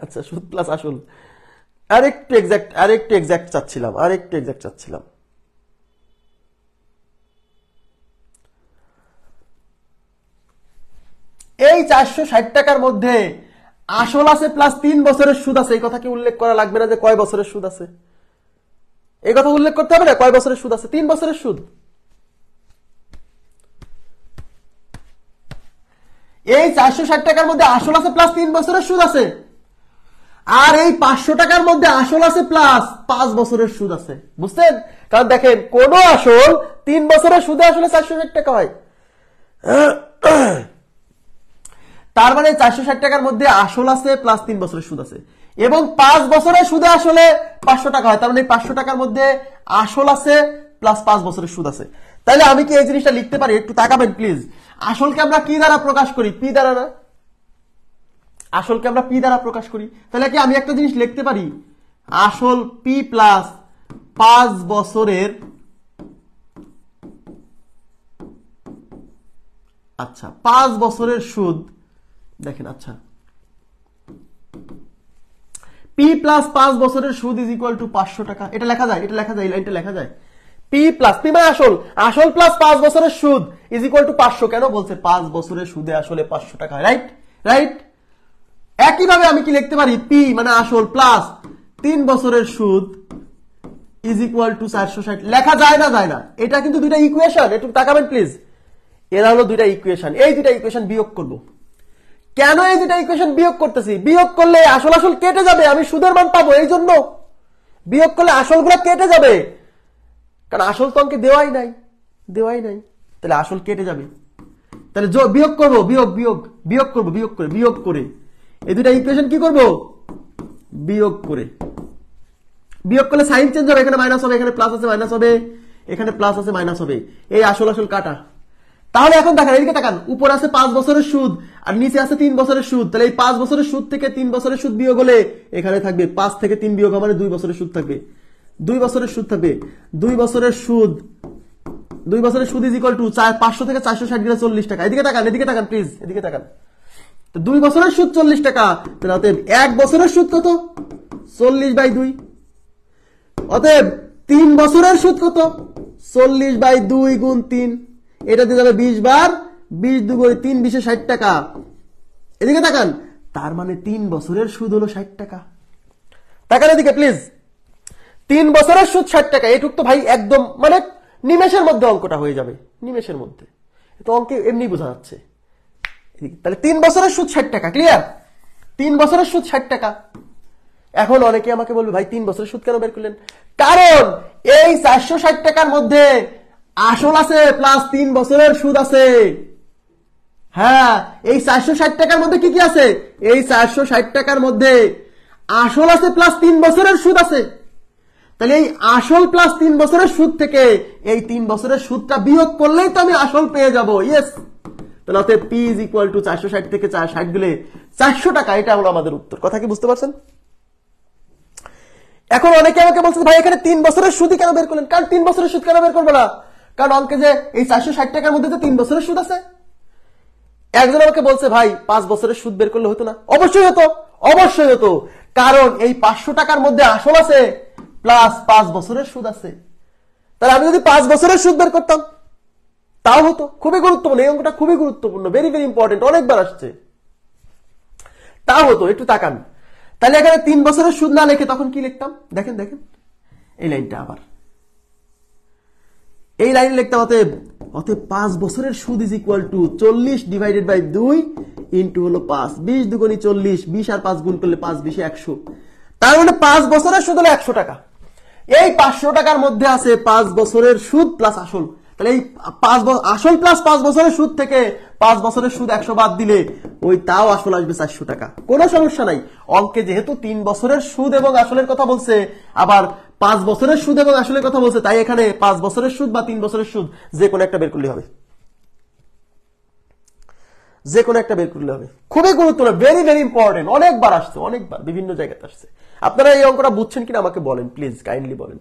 আচ্ছা, সুদ প্লাস আসল, আরেকটু এক্স্যাক্ট চাচ্ছিলাম। এই 460 টাকার মধ্যে আসল আছে প্লাস 3 বছরের সুদ আছে। এই কথা কি উল্লেখ করা লাগবে না যে কয় বছরের সুদ আছে? এই কথা উল্লেখ করতে হবে না, কয় বছরের সুদ আছে? 3 বছরের সুদ। এই 460 টাকার মধ্যে আসল আছে প্লাস 3 বছরের সুদ আছে, আর এই 500 টাকার মধ্যে আসল আছে প্লাস 5 বছরের সুদ আছে। বুঝছেন? কারণ দেখেন, কোন আসল 3 বছরের সুদে আসলে 460 টাকা হয়, তার মানে 460 টাকার মধ্যে আসল আছে প্লাস 3 বছরের সুদ আছে, এবং 5 বছরের সুদে আসলে 500 টাকা হয়। তার মানে 500 টাকার মধ্যে আসল আছে প্লাস 5 বছরের সুদ আছে। তাহলে আমি কি এই জিনিসটা লিখতে পারি? একটু তাকাবেন প্লিজ। আসলকে আমরা কি দ্বারা প্রকাশ করি? পি দ্বারা না? আসলকে আমরা পি দ্বারা প্রকাশ করি। তাহলে কি আমি একটা জিনিস লিখতে পারি, আসল পি প্লাস 5 বছরের, আচ্ছা 5 বছরের সুদ। দেখেন, আচ্ছা পি প্লাস 5 বছরের সুদ ইজ ইকুয়াল টু 500 টাকা। এটা লেখা যায়, এই লাইনটা লেখা যায়। পি প্লাস, পি মানে আসল প্লাস 5 বছরের সুদ ইজ ইকুয়াল টু 500। কেন বলছে? 5 বছরের সুদে আসলে 500 টাকা, রাইট। একইভাবে আমি কি লিখতে পারি? পি মানে আসল প্লাস 3 বছরের সুদ ইজ ইকুয়াল টু 460। লেখা যায় না? যায় না। এটা কিন্তু দুইটা ইকুয়েশন, একটু তাকাবেন প্লিজ। এরা হলো দুইটা ইকুয়েশন, এই দুইটা ইকুয়েশন বিয়োগ করব। কেন এই দুইটা ইকুয়েশন বিয়োগ করতেছি? বিয়োগ করলে আসল কেটে যাবে, আমি সুদের মান পাবো, এই জন্য বিয়োগ করলে আসলগুলো কেটে যাবে, কারণ আসল তো অঙ্কে দেওয়াই নাই। তাহলে আসল কেটে যাবে। তাহলে বিয়োগ করবো, বিয়োগ করে এই দুইটা ইকুয়েশন কি করব? বিয়োগ করলে সাইন চেঞ্জ হবে, এখানে মাইনাস হবে, এখানে প্লাস আছে মাইনাস হবে, এখানে প্লাস আছে মাইনাস হবে, এই আসল কাটা। তাহলে এখন দেখেন, এদিকে তাকান, উপর আছে 5 বছরের সুদ আর নিচে আছে 3 বছরের সুদ, তাহলে এই 5 বছরের সুদ থেকে 3 বছরের সুদ বিয়োগ হলে এখানে থাকবে 5 থেকে 3 বিয়োগ মানে 2 বছরের সুদ থাকবে, 2 বছরের সুদ থাকবে, 2 বছরের সুদ, 2 বছরের সুদ ইজ ইকুয়াল টু 500 থেকে 460 গেলে 40 টাকা। এদিকে তাকান প্লিজ, এদিকে তাকান। তো 2 বছরের সুদ 40 টাকা, তাহলে অতএব 1 বছরের সুদ কত? 40/2। অতএব 3 বছরের সুদ কত? 40/2 গুণ 3, এটা দিয়ে যাবে 20 বার, 20 দুগুণে 3, 20 এ 60 টাকা। এদিকে তাকান, তার মানে 3 বছরের সুদ হলো 60 টাকা। তাকান এদিকে প্লিজ, 3 বছরের সুদ 60 টাকা। এটুক তো ভাই একদম মানে নিমেষের মধ্যে অঙ্কটা হয়ে যাবে, নিমেষের মধ্যে, তো অঙ্কে এমনি বোঝা যাচ্ছে। তাহলে 3 বছরের সুদ 60 টাকা, ক্লিয়ার? 3 বছরের সুদ 60 টাকা। এখন অনেকে আমাকে বলবে ভাই 3 বছরের সুদ কেন বের করলেন? কারণ এই 460 টাকার মধ্যে আসল আছে প্লাস 3 বছরের সুদ আছে। হ্যাঁ, এই 460 টাকার মধ্যে কি কি আছে? এই 460 টাকার মধ্যে আসল আছে প্লাস 3 বছরের সুদ আছে। তাহলে এই আসল প্লাস 3 বছরের সুদ থেকে এই 3 বছরের সুদটা বিয়োগ করলেই তো আমি আসল পেয়ে যাব। ইয়েস, তাহলে অতএব P ইজ ইকুয়াল টু 460 থেকে 460 দিলে 400 টাকা। এটা হলো আমাদের উত্তর। কথা কি বুঝতে পারছেন? এখন অনেকে আমাকে বলছে ভাই এখানে 3 বছরের সুদই কেন বের করলেন? কারণ 3 বছরের সুদ কেন বের করবো না? কারণ অঙ্কে যে এই 460 টাকার মধ্যে তো 3 বছরের সুদ আছে। একজন আমাকে বলছে ভাই 5 বছরের সুদ বের করলে হতো না? অবশ্যই হতো, অবশ্যই হতো, কারণ এই 500 টাকার মধ্যে আসল আছে প্লাস 5 বছরের সুদ আছে। তাহলে আমি যদি 5 বছরের সুদ বের করতাম তাও হতো। খুবই গুরুত্বপূর্ণ এই অঙ্কটা, খুবই গুরুত্বপূর্ণ, ভেরি ভেরি ইম্পর্টেন্ট, অনেকবার আসছে। তাও হতো, একটু তাকান। তাহলে এখানে 3 বছরের সুদ না লিখে তখন কি লিখতাম? দেখেন দেখেন এই লাইনটা, আবার এই লাইন লিখতাম। অতএব 5 বছরের সুদ ইজ ইকুয়াল টু 40/2 ইন্টু হলো 5, 20 দুগুণে 40, 20 আর 5 গুণ করলে 5 20 100। তার মানে 5 বছরের সুদ হলো 100 টাকা। এই 500 টাকার মধ্যে আছে 5 বছরের সুদ প্লাস আসল। তাহলে এই 5 আসল প্লাস 5 বছরের সুদ থেকে 5 বছরের সুদ 100 বাদ দিলে ওই তাও আসল আসবে 400 টাকা। কোনো সমস্যা নাই। অঙ্কে যেহেতু 3 বছরের সুদ এবং আসলের কথা বলছে, আবার 5 বছরের সুদ এবং আসলের কথা বলছে, তাই এখানে 5 বছরের সুদ বা 3 বছরের সুদ যে কোনো একটা বের করলে হবে, যে কোনো একটা বের করলে হবে। খুবই গুরুত্বপূর্ণ, ভেরি ভেরি ইম্পর্টেন্ট, অনেকবার আসছে, অনেকবার বিভিন্ন জায়গাতে আসছে। আপনারা এই অঙ্কটা বুঝছেন কিনা আমাকে বলেন প্লিজ, কাইন্ডলি বলেন।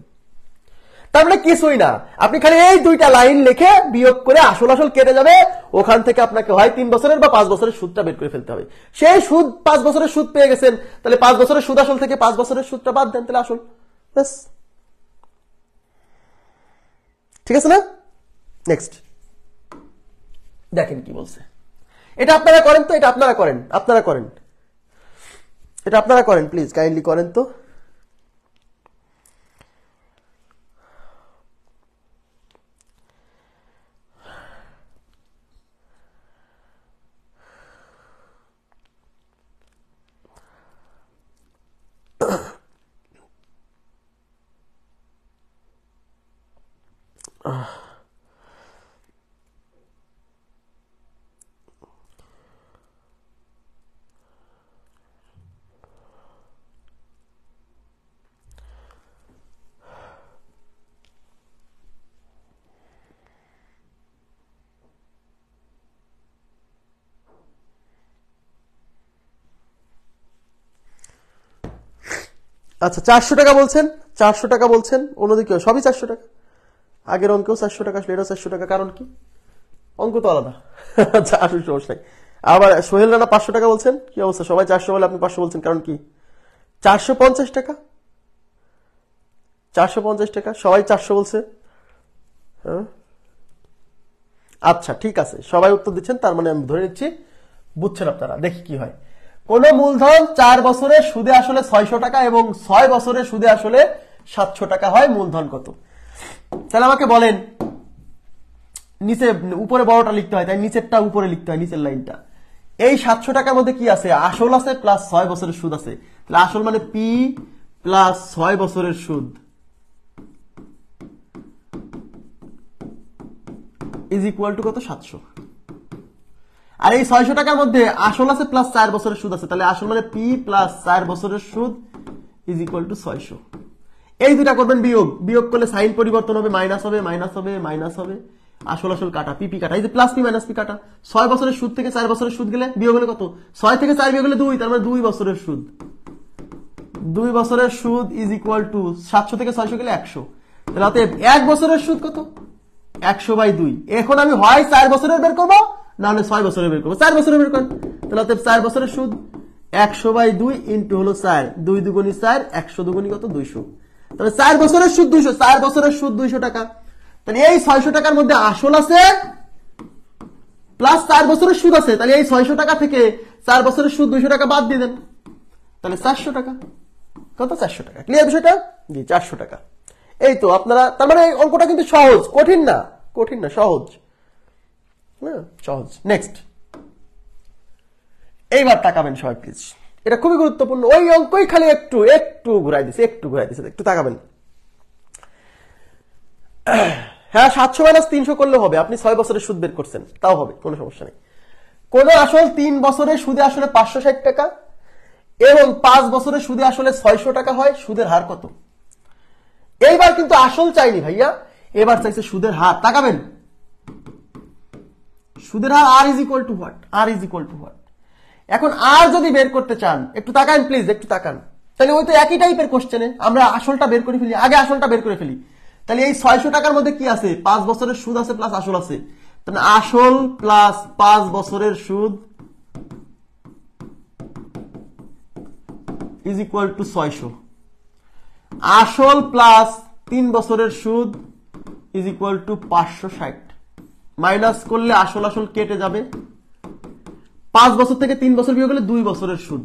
তার মানে কিছুই না, আপনি খালি এই দুইটা লাইন লিখে বিয়োগ করে আসল আসল কেটে যাবে, ওখান থেকে আপনাকে হয় 3 বছরের বা 5 বছরের সুদটা বের করে ফেলতে হবে। সেই সুদ 5 বছরের সুদ পেয়ে গেছেন, তাহলে 5 বছরের সুদ আসল থেকে 5 বছরের সুদটা বাদ দেন, তাহলে আসল। ব্যাস, ঠিক আছে না? নেক্সট দেখেন কি বলছে। এটা আপনারা করেন তো, এটা আপনারা করেন, আপনারা করেন, এটা আপনারা করেন প্লিজ, কাইন্ডলি করেন তো। আচ্ছা 400 টাকা বলছেন, 400 টাকা বলছেন, অন্যদিকে সবই 400 টাকা। আগের অঙ্কেও 400 টাকা আসলে, এটাও 400 টাকা। কারণ কি? অঙ্ক তো আলাদা। আচ্ছা আসলে সমস্যা নাই। আবার সোহেল রানা 500 টাকা বলছেন, কি অবস্থা? সবাই 400 বলে আপনি 500 বলছেন, কারণ কি? 450 টাকা, 450 টাকা, সবাই 400 বলছে। হ্যাঁ আচ্ছা ঠিক আছে, সবাই উত্তর দিচ্ছেন, তার মানে আমি ধরে নিচ্ছি বুঝছেন আপনারা। দেখি কি হয়। কোন মূলধন 4 বছরের সুদে আসলে 600 টাকা এবং 6 বছরের সুদে আসলে 700 টাকা হয়, মূলধন কত? তাহলে আমাকে বলেন, নিচে উপরে বড়টা লিখতে হয়, তাই নিচেরটা উপরে লিখতে হয়, নিচের লাইনটা। এই 700 টাকার মধ্যে কি আছে? আসল আছে প্লাস 6 বছরের সুদ আছে। তাহলে আসল মানে P প্লাস 6 বছরের সুদ ইজ ইকুয়াল টু কত? 700। আর এই 600 টাকার মধ্যে আসল আছে প্লাস 4 বছরের সুদ আছে, তাহলে আসল মানে P প্লাস 4 বছরের সুদ ইজ ইকুয়াল টু 600। এই দুটা করবেন বিয়োগ, বিয়োগ করলে সাইন পরিবর্তন হবে, মাইনাস হবে, মাইনাস হবে, মাইনাস হবে, আসল আসল কাটা, পিপি কাটা, এই যে প্লাস পি মাইনাস পি কাটা। 6 বছরের সুদ থেকে 4 বছরের সুদ গেলে বিয়োগ হলে কত? 6 থেকে 4 বিয়োগ হলে 2, তার মানে 2 বছরের সুদ। 2 বছরের সুদ ইজ ইকুয়াল টু 700 থেকে 600 গেলে 100। তাহলে অতএব 1 বছরের সুদ কত? 100/2। এখন আমি হয় 4 বছরের বের করবো, না হলে 6 বছরের বের করবো। 4 বছরের বের করেন। তাহলে অতএব 4 বছরের সুদ 100/2 ইন্টু হলো 4, 2 দুগুণী 4, 100 দুগুণী কত? 200। তাহলে 4 বছরের সুদ 200, 4 বছরের সুদ 200 টাকা। তাহলে এই 600 টাকার মধ্যে আসল আছে প্লাস 4 বছরের সুদ আছে। তাহলে এই 600 টাকা থেকে 4 বছরের সুদ 200 টাকা বাদ দিয়ে দেন, তাহলে 400 টাকা। কত? 400 টাকা। ক্লিয়ার বিষয়টা? জি, 400 টাকা। এই তো আপনারা, তার মানে অঙ্কটা কিন্তু সহজ, কঠিন না, কঠিন না, সহজ। হ্যাঁ, সহজ। নেক্সট, এইবার তাকাবেন সবাই প্লিজ, এটা খুবই গুরুত্বপূর্ণ। ওই অঙ্কই খালি একটু একটু ঘুরাই দিছে, একটু ঘুরাই দিছে, একটু তাকাবেন। হ্যাঁ, 700 মাইনাস 300 করলে হবে। আপনি 6 বছরের সুদ বের করছেন, তাও হবে, কোনো সমস্যা নেই। কোন আসল 3 বছরের সুদে আসলে 560 টাকা এবং 5 বছরের সুদে আসলে 600 টাকা হয়, সুদের হার কত? এইবার কিন্তু আসল চাইনি ভাইয়া, এবার চাইছে সুদের হার। তাকাবেন, সুদের হার R is equal to what? R is equal to what? এখন আর যদি বের করতে চান, একটু তাকান প্লিজ, একটু তাকান। তাহলে ওই তো একই টাইপের কোশ্চেনে আমরা আসলটা বের করে ফেলি, আগে আসলটা বের করে ফেলি। তাহলে এই 600 টাকার মধ্যে কি আছে? 5 বছরের সুদ আছে প্লাস আসল আছে। তাহলে আসল প্লাস 5 বছরের সুদ ইজ ইকুয়াল টু 600। আসল প্লাস 3 বছরের সুদ ইজ ইকুয়াল টু 560। মাইনাস করলে আসল আসল কেটে যাবে। 5 বছর থেকে 3 বছর বিয়োগ করলে 2 বছরের সুদ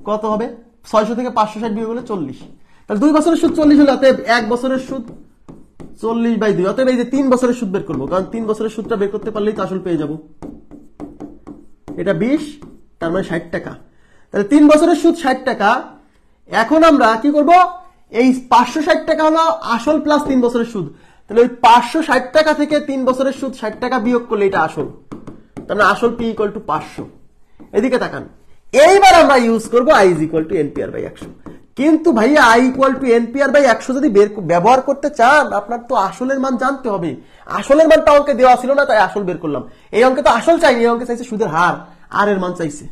কত হবে? 600 থেকে 560 বিয়োগ করলে 40। তাহলে 2 বছরের সুদ 40 হলে অতএব 1 বছরের সুদ 40/2। অতএব এই যে 3 বছরের সুদ বের করবো, কারণ 3 বছরের সুদটা বের করতে পারলেই তো আসল পেয়ে যাবো। এটা 20, তার মানে 60 টাকা। তাহলে 3 বছরের সুদ 60 টাকা। এখন আমরা কি করব? এই 560 টাকা হলো আসল প্লাস 3 বছরের সুদ। তাহলে ওই 560 টাকা থেকে 3 বছরের সুদ 60 টাকা বিয়োগ করলে এটা আসল। তার মানে আসল পি ইকুয়াল টু 500। এদিকে তাকান, এইবার আমরা ইউজ করবো I is equal two NPR/100। কিন্তু ভাইয়া আই ইকুয়াল টু NPR/100 যদি ব্যবহার করতে চান, আপনার তো আসলের মান জানতে হবে। আসলের মানটা অঙ্কে দেওয়া ছিল না, তাই আসল বের করলাম। এই অঙ্কে তো আসল চাইনি, এই অঙ্কে চাইছে সুদের হার, আর এর মান চাইছে।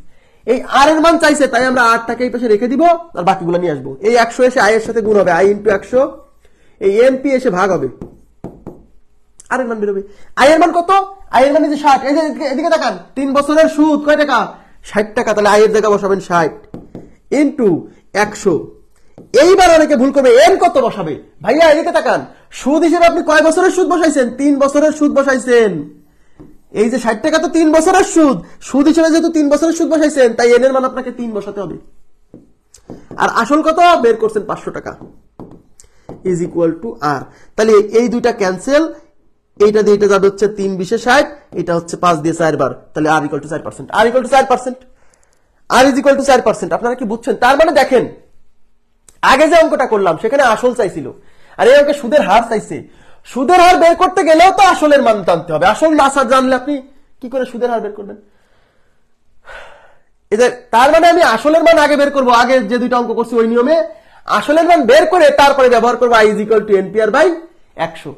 এই আর এর মান চাইছে, তাই আমরা আরটাকে এই পাশে রেখে দিব, আর বাকিগুলো নিয়ে আসবো। এই 100 এসে আই এর সাথে গুণ হবে, আই ইন্টু 100। এই এমপি এসে ভাগ হবে, আর এর মান বেরোবে। আই এর মান কত? আই এর মান যে 60। এই যে এদিকে তাকান, 3 বছরের সুদ কয় টাকা? 60 টাকা। তাহলে আই এর জায়গা বসাবেন 60 ইন্টু 100। এইবার অনেকে ভুল করবে, এন কত বসাবে? ভাইয়া এদিকে তাকান, সুদ হিসেবে আপনি কয় বছরের সুদ বসাইছেন? 3 বছরের সুদ বসাইছেন। এই যে 60 টাকা তো 3 বছরের সুদ, সুদ হিসেবে যেহেতু 3 বছরের সুদ বসাইছেন, তাই এন এর মান আপনাকে 3 বসাতে হবে। আর আসল কত বের করছেন? 500 টাকা ইজ ইকুয়াল টু আর। তাহলে এই দুইটা ক্যান্সেল, এইটা দিয়ে এটা যাবে হচ্ছে 3 20 60, এটা হচ্ছে 5 দিয়ে 4 বার। তাহলে R equal to 4%। R equal to 4%, R is equal to 4%। আপনারা কি বুঝছেন? তার মানে দেখেন, আগে যে অঙ্কটা করলাম সেখানে আসল চাইছিল, আর এই অঙ্কে সুদের হার চাইছে। সুদের হার বের করতে গেলেও তো আসলের মান জানতে হবে। আসল না জানলে আপনি কি করে সুদের হার বের করবেন? তার মানে আমি আসলের মান আগে বের করবো, আগে যে দুইটা অঙ্ক করছি ওই নিয়মে আসলের মান বের করে তারপরে ব্যবহার করবো I is equal two NPR/100।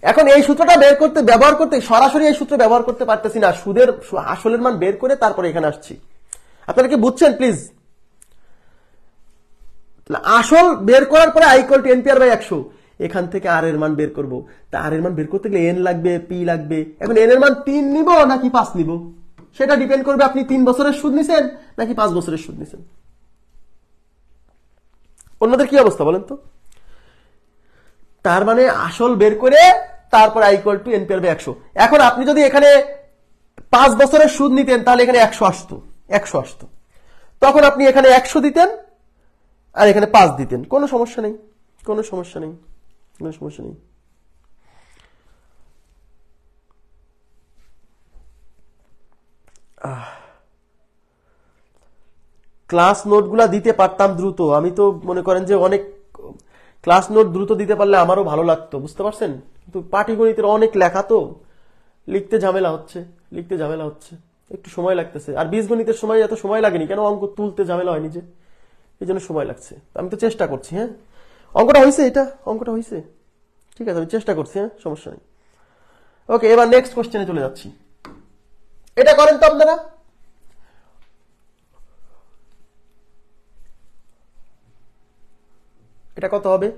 এখন এই সূত্রটা বের করতে ব্যবহার করতে সরাসরি এই সূত্র ব্যবহার করতে পারতেছি না, সুদের আসলের মান বের করে তারপরে এখানে আসছি। আপনারা কি বুঝছেন প্লিজ? আসল বের করার পরে আই ইকুয়াল টু NPR/100, এখান থেকে আর এর মান বের করবো। তা আর এর মান বের করতে গেলে এন লাগবে, পি লাগবে। এখন এন এর মান 3 নিব নাকি 5 নিব, সেটা ডিপেন্ড করবে আপনি 3 বছরের সুদ নিছেন নাকি 5 বছরের সুদ নিছেন। অন্যদের কি অবস্থা বলেন তো? তার মানে আসল বের করে তারপর আই ইকুয়াল টু NPR/100। এখন আপনি যদি এখানে 5 বছরের সুদ নিতেন, তাহলে এখানে 100 আসতো। তখন আপনি এখানে 100 দিতেন আর এখানে 5 দিতেন, কোনো সমস্যা নেই, কোনো সমস্যা নেই, কোনো সমস্যা নেই। ক্লাস নোটগুলা দিতে পারতাম দ্রুত, আমি তো মনে করেন যে অনেক ক্লাস নোট দ্রুত দিতে পারলে আমারও ভালো লাগতো, বুঝতে পারছেন? কিন্তু পাটিগণিতের অনেক লেখা তো, লিখতে ঝামেলা হচ্ছে, একটু সময় লাগতেছে। আর বীজগণিতের সময় এত সময় লাগেনি, কেন অঙ্ক তুলতে ঝামেলা হয়নি যে, এই জন্য সময় লাগছে। আমি তো চেষ্টা করছি। হ্যাঁ, অঙ্কটা হয়েছে, অঙ্কটা হয়েছে, ঠিক আছে, আমি চেষ্টা করছি, হ্যাঁ, সমস্যা নেই। ওকে, এবার নেক্সট কোশ্চেনে চলে যাচ্ছি। এটা করেন তো আপনারা। এটা কত হবে?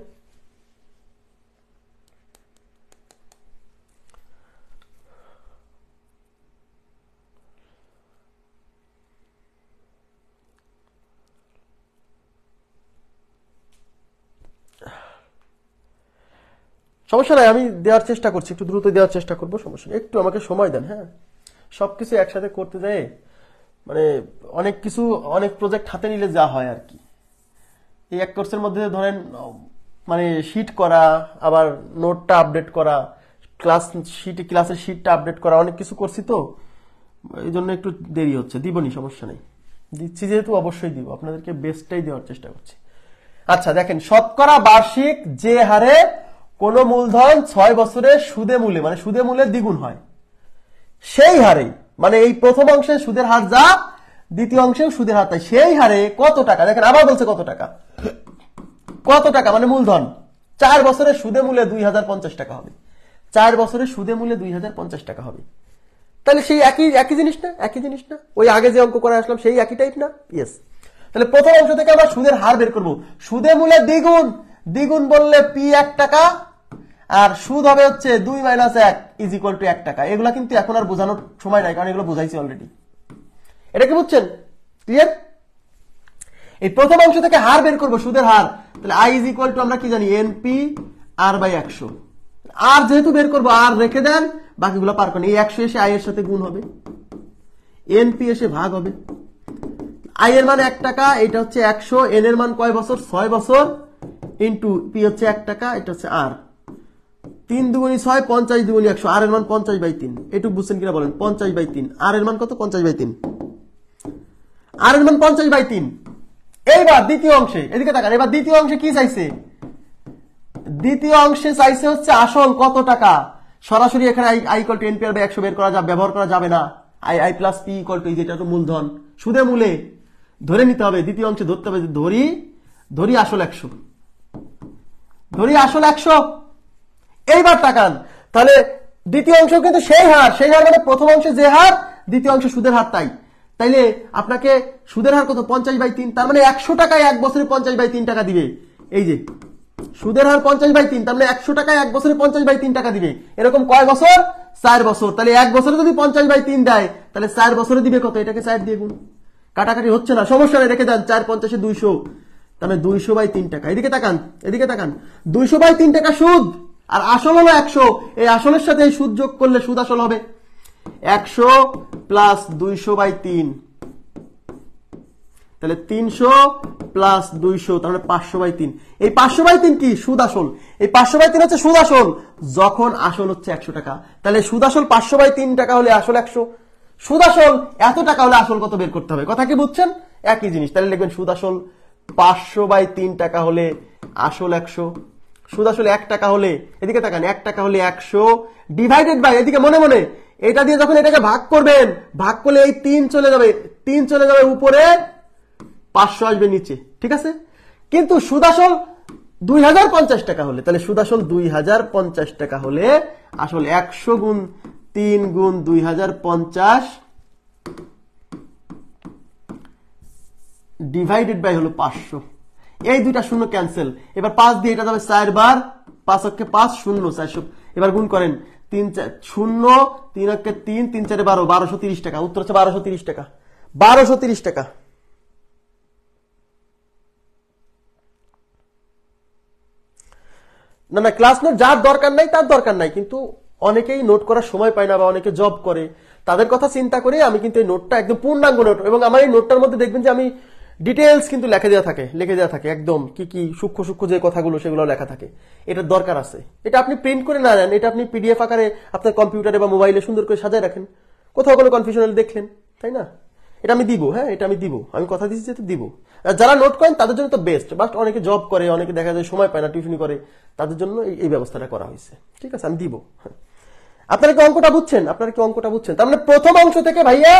সমস্যা নাই, আমি দেওয়ার চেষ্টা করছি, একটু দ্রুত দেওয়ার চেষ্টা করবো, সমস্যা নেই, একটু আমাকে সময় দেন। হ্যাঁ, সবকিছু একসাথে করতে যায় মানে অনেক কিছু, অনেক প্রজেক্ট হাতে নিলে যা হয় আর কি। এই এক কোর্সের মধ্যে ধরেন মানে শিট করা, আবার নোটটা আপডেট করা, ক্লাসের শিটটা আপডেট করা, অনেক কিছু করছি তো, এই জন্য একটু দেরি হচ্ছে। দিবনি, সমস্যা নেই, দিচ্ছি যেহেতু অবশ্যই দিব, আপনাদেরকে বেস্টটাই দেওয়ার চেষ্টা করছি। আচ্ছা দেখেন, শতকরা বার্ষিক যে হারে কোন মূলধন 6 বছরে সুদে মূলে মানে সুদে মূলে দ্বিগুণ হয়, সেই হারে মানে এই প্রথম অংশে সুদের হার যা, দ্বিতীয় অংশেও সুদের হার তাই, সেই হারে কত টাকা, দেখেন আবার বলছে কত টাকা, কত টাকা মানে মূলধন 4 বছরের সুদে মূলে 2050 টাকা হবে, 4 বছরের সুদে মূলে 2050 টাকা হবে। তাহলে সেই একই জিনিস না, একই জিনিস না, ওই আগে যে অঙ্ক করে আসলাম সেই একই টাইপ না? ইয়েস। তাহলে প্রথম অংশ থেকে আমরা সুদের হার বের করব, সুদে মূলে দ্বিগুণ, দ্বিগুণ বললে পি 1 টাকা, আর সুদ হবে হচ্ছে 2 - 1 ইজ ইকুয়াল টু 1 টাকা। এগুলা কিন্তু এখন আর বোঝানোর সময় নাই, কারণ এগুলো বোঝাইছি অলরেডি। এটা কি বুঝছেন? ক্লিয়ার? এই প্রথম অংশ থেকে হার বের করব, সুদের হার। তাহলে আই ইজ ইকুয়াল টু আমরা কি জানি, এনপি আর বাই 100। আর যেহেতু বের করবো, আর রেখে দেন, বাকিগুলো পার করেন। এই 100 এসে আই এর সাথে গুণ হবে, এনপি এসে ভাগ হবে। আই এর মান 1 টাকা, এটা হচ্ছে 100, এন এর মান কয় বছর, 6 বছর, ইন্টু পি হচ্ছে 1 টাকা, এটা হচ্ছে আর। 3 দুগুণি 6, 50 দুগুণি 100, আর এর মান 50/3। এটুকু বুঝছেন কিনা বলেন? 50/3, আর এর মান কত? 50/3, আর এর মান 50/3। এইবার দ্বিতীয় অংশে, এদিকে তাকান, এবার দ্বিতীয় অংশে কি চাইছে? দ্বিতীয় অংশে চাইছে হচ্ছে আসল কত টাকা। সরাসরি এখানে I equal to NP R by 100 বের করা যাবে, ব্যবহার করা যাবে না। I plus P equal to, যেটা তো মূলধন, সুদে মূলে ধরে নিতে হবে। দ্বিতীয় অংশে ধরতে হবে, ধরি আসল 100, ধরি আসল 100। এইবার তাকান, তাহলে দ্বিতীয় অংশ কিন্তু সেই হার, সেই হার মানে প্রথম অংশে যে হার, দ্বিতীয় অংশে সুদের হার তাই। তাইলে আপনাকে সুদের হার কত? 50/3। তার মানে 100 টাকায় 1 বছরে 50/3 টাকা দিবে। এই যে সুদের হার 50/3, তার মানে 100 টাকায় 1 বছরে 50/3 টাকা দিবে। এরকম কয় বছর? 4 বছর। তাহলে 1 বছরে যদি 50/3 দেয়, তাহলে 4 বছরে দিবে কত? এটাকে 4 দিয়ে গুণ। কাটাকাটি হচ্ছে না, সমস্যা নেই, রেখে দেন। 4 50 200, তাহলে 200/3 টাকা। এদিকে তাকান, এদিকে তাকান, 200/3 টাকা সুদ, আর আসল হলো 100। এই আসলের সাথে এই সুদ যোগ করলে সুদ আসল হবে 100 প্লাস 200/3, তাহলে 300 প্লাস 200, তাহলে 500/3। এই 500/3 কি? সুদ আসল। এই 500/3 হচ্ছে সুদ আসল, যখন আসল হচ্ছে 100 টাকা। তাহলে সুদ আসল 500/3 টাকা হলে আসল 100, সুদ আসল এত টাকা হলে আসল কত বের করতে হবে। কথা কি বুঝছেন? একই জিনিস। তাহলে লিখবেন সুদ আসল 500/3 টাকা হলে আসল 100, সুদ আসল 1 টাকা হলে, এদিকে তাকান, 1 টাকা হলে 100 ডিভাইডেড বাই, এদিকে মনে মনে এটা দিয়ে যখন এটাকে ভাগ করবেন, ভাগ করলে এই 3 চলে যাবে, 3 চলে যাবে উপরে, 500 আসবে নিচে, ঠিক আছে? কিন্তু সুদ আসল 2050 টাকা হলে, তাহলে সুদ আসল 2050 টাকা হলে আসল 100 গুণ 3 গুণ 2050 ডিভাইডেড বাই হলো 500। এই দুইটা শূন্য ক্যান্সেল। এবার 5 দিয়ে এটা যাবে 4 বার, 5 অক্ষে 5, 0 400। এবার গুণ করেন, 3 0, 3 অক্ষে 3, 3 4 12, 1230 টাকা। উত্তর হচ্ছে 1230 টাকা, 1230 টাকা। না না, ক্লাস নোট যার দরকার নাই তার দরকার নাই, কিন্তু অনেকেই নোট করার সময় পায় না, বা অনেকে জব করে, তাদের কথা চিন্তা করে আমি কিন্তু এই নোটটা একদম পূর্ণাঙ্গ নোট, এবং আমার এই নোটটার মধ্যে দেখবেন যে আমি ডিটেলস কিন্তু লিখে দেওয়া থাকে একদম, কি কি সূক্ষ্ম সূক্ষ্ম যে কথাগুলো সেগুলো লেখা থাকে। এটার দরকার আছে। এটা আপনি প্রিন্ট করে না নেন, এটা আপনি পিডিএফ আকারে আপনার কম্পিউটারে বা মোবাইলে সুন্দর করে সাজায় রাখেন, কোথাও কোনো কনফিউশন দেখলেন, তাই না? এটা আমি দিব, হ্যাঁ, এটা আমি দিব, আমি কথা দিচ্ছি যেহেতু দিব। যারা নোট করেন তাদের জন্য তো বেস্ট, বাট অনেকে জব করে, অনেকে দেখা যায় সময় পায় না, টিউশনি করে, তাদের জন্য এই ব্যবস্থাটা করা হয়েছে। ঠিক আছে, আমি দিব। আপনারা কি অঙ্কটা বুঝছেন? তার মানে প্রথম অংশ থেকে ভাইয়া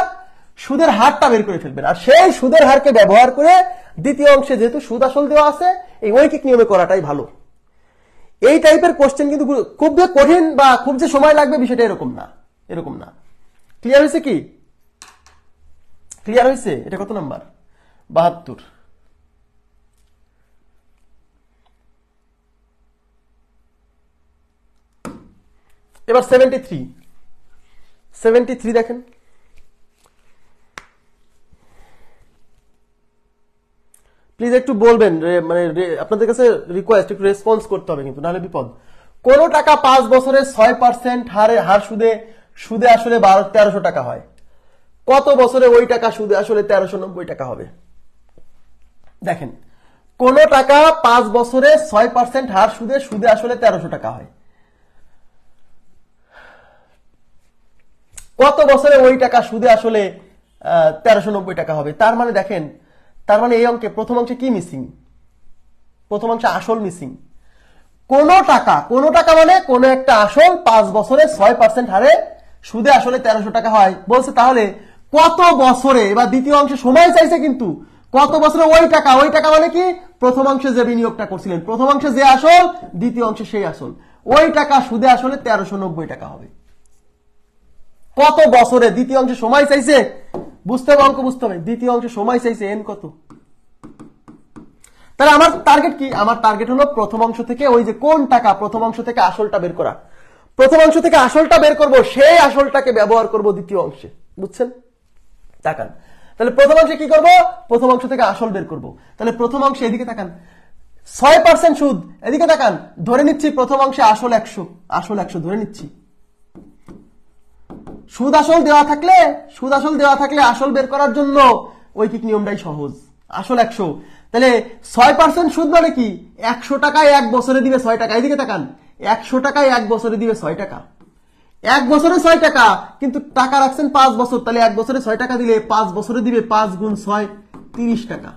সুদের হারটা বের করে ফেলবেন, আর সেই সুদের হারকে ব্যবহার করে দ্বিতীয় অংশে যেহেতু সুদ আসল দেওয়া আছে, এই ঐকিক নিয়মে করাটাই ভালো। এই টাইপের কোশ্চেন কিন্তু খুব যে কঠিন বা খুব যে সময় লাগবে বিষয়টা এরকম না, এরকম না। ক্লিয়ার হয়েছে কি? ক্লিয়ার হয়েছে? এটা কত নাম্বার? 72। এবার 73 দেখেন। প্লিজ একটু বলবেন, মানে আপনাদের কাছে রিকোয়েস্ট, একটু রেসপন্স করতে হবে কিন্তু, নাহলে বিপদ। কোন টাকা 5 বছরে 6% হার সুদে আসলে 1300 টাকা হয়, কত বছরে ওই টাকা সুদে আসলে 1390 টাকা হবে? দেখেন, কোন টাকা 5 বছরে 6% হার সুদে আসলে 1300 টাকা হয়, কত বছরে ওই টাকা সুদে আসলে 1390 টাকা হবে? তার মানে দেখেন, তার মানে এই অঙ্কে প্রথম অংশে কি মিসিং? প্রথম অংশে আসল মিসিং। কোন টাকা মানে কোন একটা আসল 5 বছরে 6% হারে সুদে আসলে 1300 টাকা হয় বলছে, তাহলে কত বছরে? এবার দ্বিতীয় অংশে সময় চাইছে, কিন্তু কত বছরে ওই টাকা মানে কি? প্রথম অংশে যে বিনিয়োগটা করছিলেন, প্রথম অংশে যে আসল, দ্বিতীয় অংশে সেই আসল, ওই টাকা সুদে আসলে 1390 টাকা হবে। কত বছরে? দ্বিতীয় অংশে সময় চাইছে, বুঝতে হবে, অঙ্ক বুঝতে হবে। দ্বিতীয় অংশে সময় চাইছে, এন কত? তাহলে আমার টার্গেট কি? আমার টার্গেট হলো প্রথম অংশ থেকে ওই যে কোন টাকা, প্রথম অংশ থেকে আসলটা বের করা। প্রথম অংশ থেকে আসলটা বের করব, সেই আসলটাকে ব্যবহার করব দ্বিতীয় অংশে, বুঝছেন? তাকান, তাহলে প্রথম অংশে কি করব? প্রথম অংশ থেকে আসল বের করব। তাহলে প্রথম অংশে এদিকে তাকান, 6% সুদ, এদিকে তাকান, ধরে নিচ্ছি প্রথম অংশে আসল 100 ধরে নিচ্ছি। সুদ আসল দেওয়া থাকলে আসল বের করার জন্য ঐকিক নিয়মটাই সহজ। আসল 100, তাহলে 6% সুদ মানে কি? 100 টাকায় 1 বছরে দিবে 6 টাকা। এদিকে তাকান, 100 টাকায় 1 বছরে দিবে 6 টাকা। 1 বছরে 6 টাকা, কিন্তু টাকা রাখছেন 5 বছর, তাহলে 1 বছরে 6 টাকা দিলে 5 বছরে দিবে 5 গুণ 6 30 টাকা।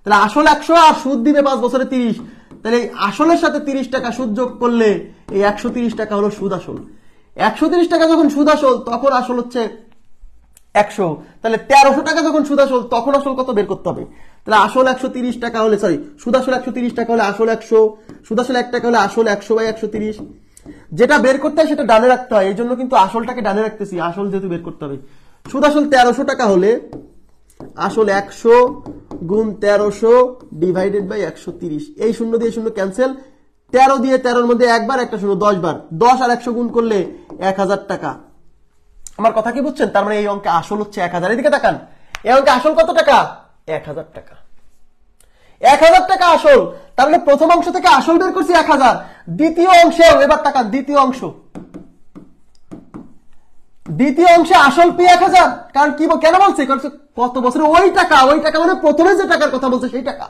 তাহলে আসল 100 আর সুদ দিবে 5 বছরে 30, তাহলে আসলের সাথে 30 টাকা সুদ যোগ করলে এই 130 টাকা হলো সুদ আসল। 130 টাকা যখন সুদ আসল, তখন আসল হচ্ছে 100, তাহলে 1300 টাকা যখন সুদ আসল, তখন আসল কত বের করতে হবে? তাহলে আসল 130 টাকা হলে, সরি, সুদ আসল 130 টাকা হলে আসল 100, সুদ আসল 1 টাকা হলে আসল 100/130। যেটা বের করতে হয় সেটা ডানে রাখতে হয়, এই জন্য কিন্তু আসলটাকে ডানে রাখতেছি, আসল যেহেতু বের করতে হবে। সুদ আসল 1300 টাকা হলে আসল 100 গুণ 1300 ডিভাইডেড বাই 130, এই শূন্য দিয়ে শূন্য ক্যান্সেল, 13 দিয়ে 13-র মধ্যে একবার একটা শূন্য, 10 বার, 10 আর 100 গুণ করলে 1000 টাকা। আমার কথা কি বুঝছেন? তার মানে এই অঙ্কে আসল হচ্ছে 1000। এদিকে তাকান, এই অঙ্কে আসল কত টাকা? 1000 টাকা। 1000 টাকা আসল, তার মানে প্রথম অংশ থেকে আসল বের করছি 1000। দ্বিতীয় অংশে, এবার তাকান, দ্বিতীয় অংশে আসল পি 1000। কারণ কি, কেন বলছে? কত বছরে ওই টাকা মানে প্রথমে যে টাকার কথা বলছে সেই টাকা।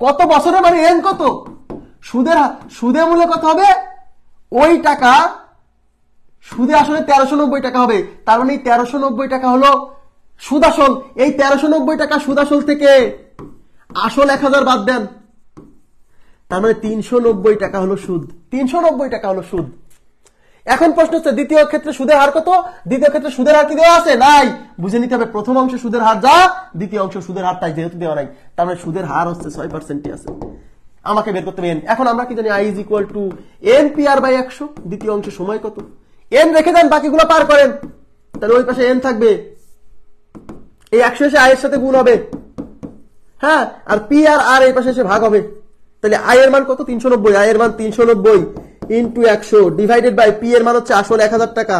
কত বছরে মানে এন কত? সুদে মূলে কত হবে? ওই টাকা সুদে আসলে 1390 টাকা হবে। তার মানে 1390 টাকা হলো সুদ আসল। এই 1390 টাকা সুদ আসল থেকে আসল 1000 বাদ দেন, তার মানে 390 টাকা হলো সুদ। 390 টাকা হলো সুদ। এখন প্রশ্ন হচ্ছে দ্বিতীয় ক্ষেত্রে সুদের হার কত? দ্বিতীয় ক্ষেত্রে সুদের হার কি দেওয়া আছে? নাই। বুঝে নিতে হবে, প্রথম অংশে সুদের হার যা, দ্বিতীয় অংশ সুদের হার তাই, যেহেতু দেওয়া নাই, তার মানে সুদের হার হচ্ছে 6%ই আছে। আমাকে বের করতে হবে এন। এখন আমরা কি জানি? I is equal to NPR/100। দ্বিতীয় অংশে সময় কত? এন রেখে দেন, বাকিগুলো পার করেন, তাহলে ওই পাশে এন থাকবে, এই 100 এসে আয়ের সাথে গুণ হবে, হ্যাঁ, আর পি আর এই পাশে এসে ভাগ হবে। তাহলে আই এর মান কত? 390। আই এর মান 390 ইন্টু 100 ডিভাইডেড বাই পি এর মান হচ্ছে আসল 1000 টাকা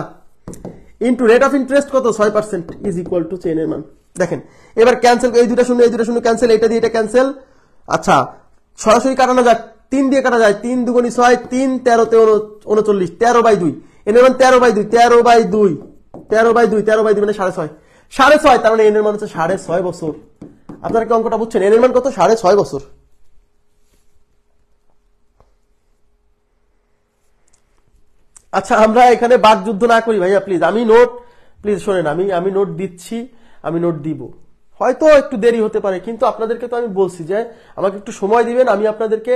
ইন্টু রেট অফ ইন্টারেস্ট কত? 6% ইজ ইকুয়াল টু চেইন এর মান। দেখেন, এবার ক্যান্সেল, এই দুটা শূন্য ক্যান্সেল, এটা দিয়ে এটা ক্যান্সেল। আচ্ছা, সরাসরি কাটানো যায়, 3 দিয়ে কাটা যায়, 3 দুগুণী 6, 3 13 39, 13/2। এর মান 13/2, 13/2 মানে 6.5, 6.5, তার মানে এর মান হচ্ছে 6.5 বছর। আপনারা কি অঙ্কটা বুঝছেন? এর মান কত? 6.5 বছর। আচ্ছা, আমরা এখানে বাকযুদ্ধ না করি ভাইয়া, প্লিজ। প্লিজ শোনেন, আমি নোট দিচ্ছি, আমি নোট দিব, হয়তো একটু দেরি হতে পারে, কিন্তু আপনাদেরকে তো আমি বলছি যে আমাকে একটু সময় দিবেন, আমি আপনাদেরকে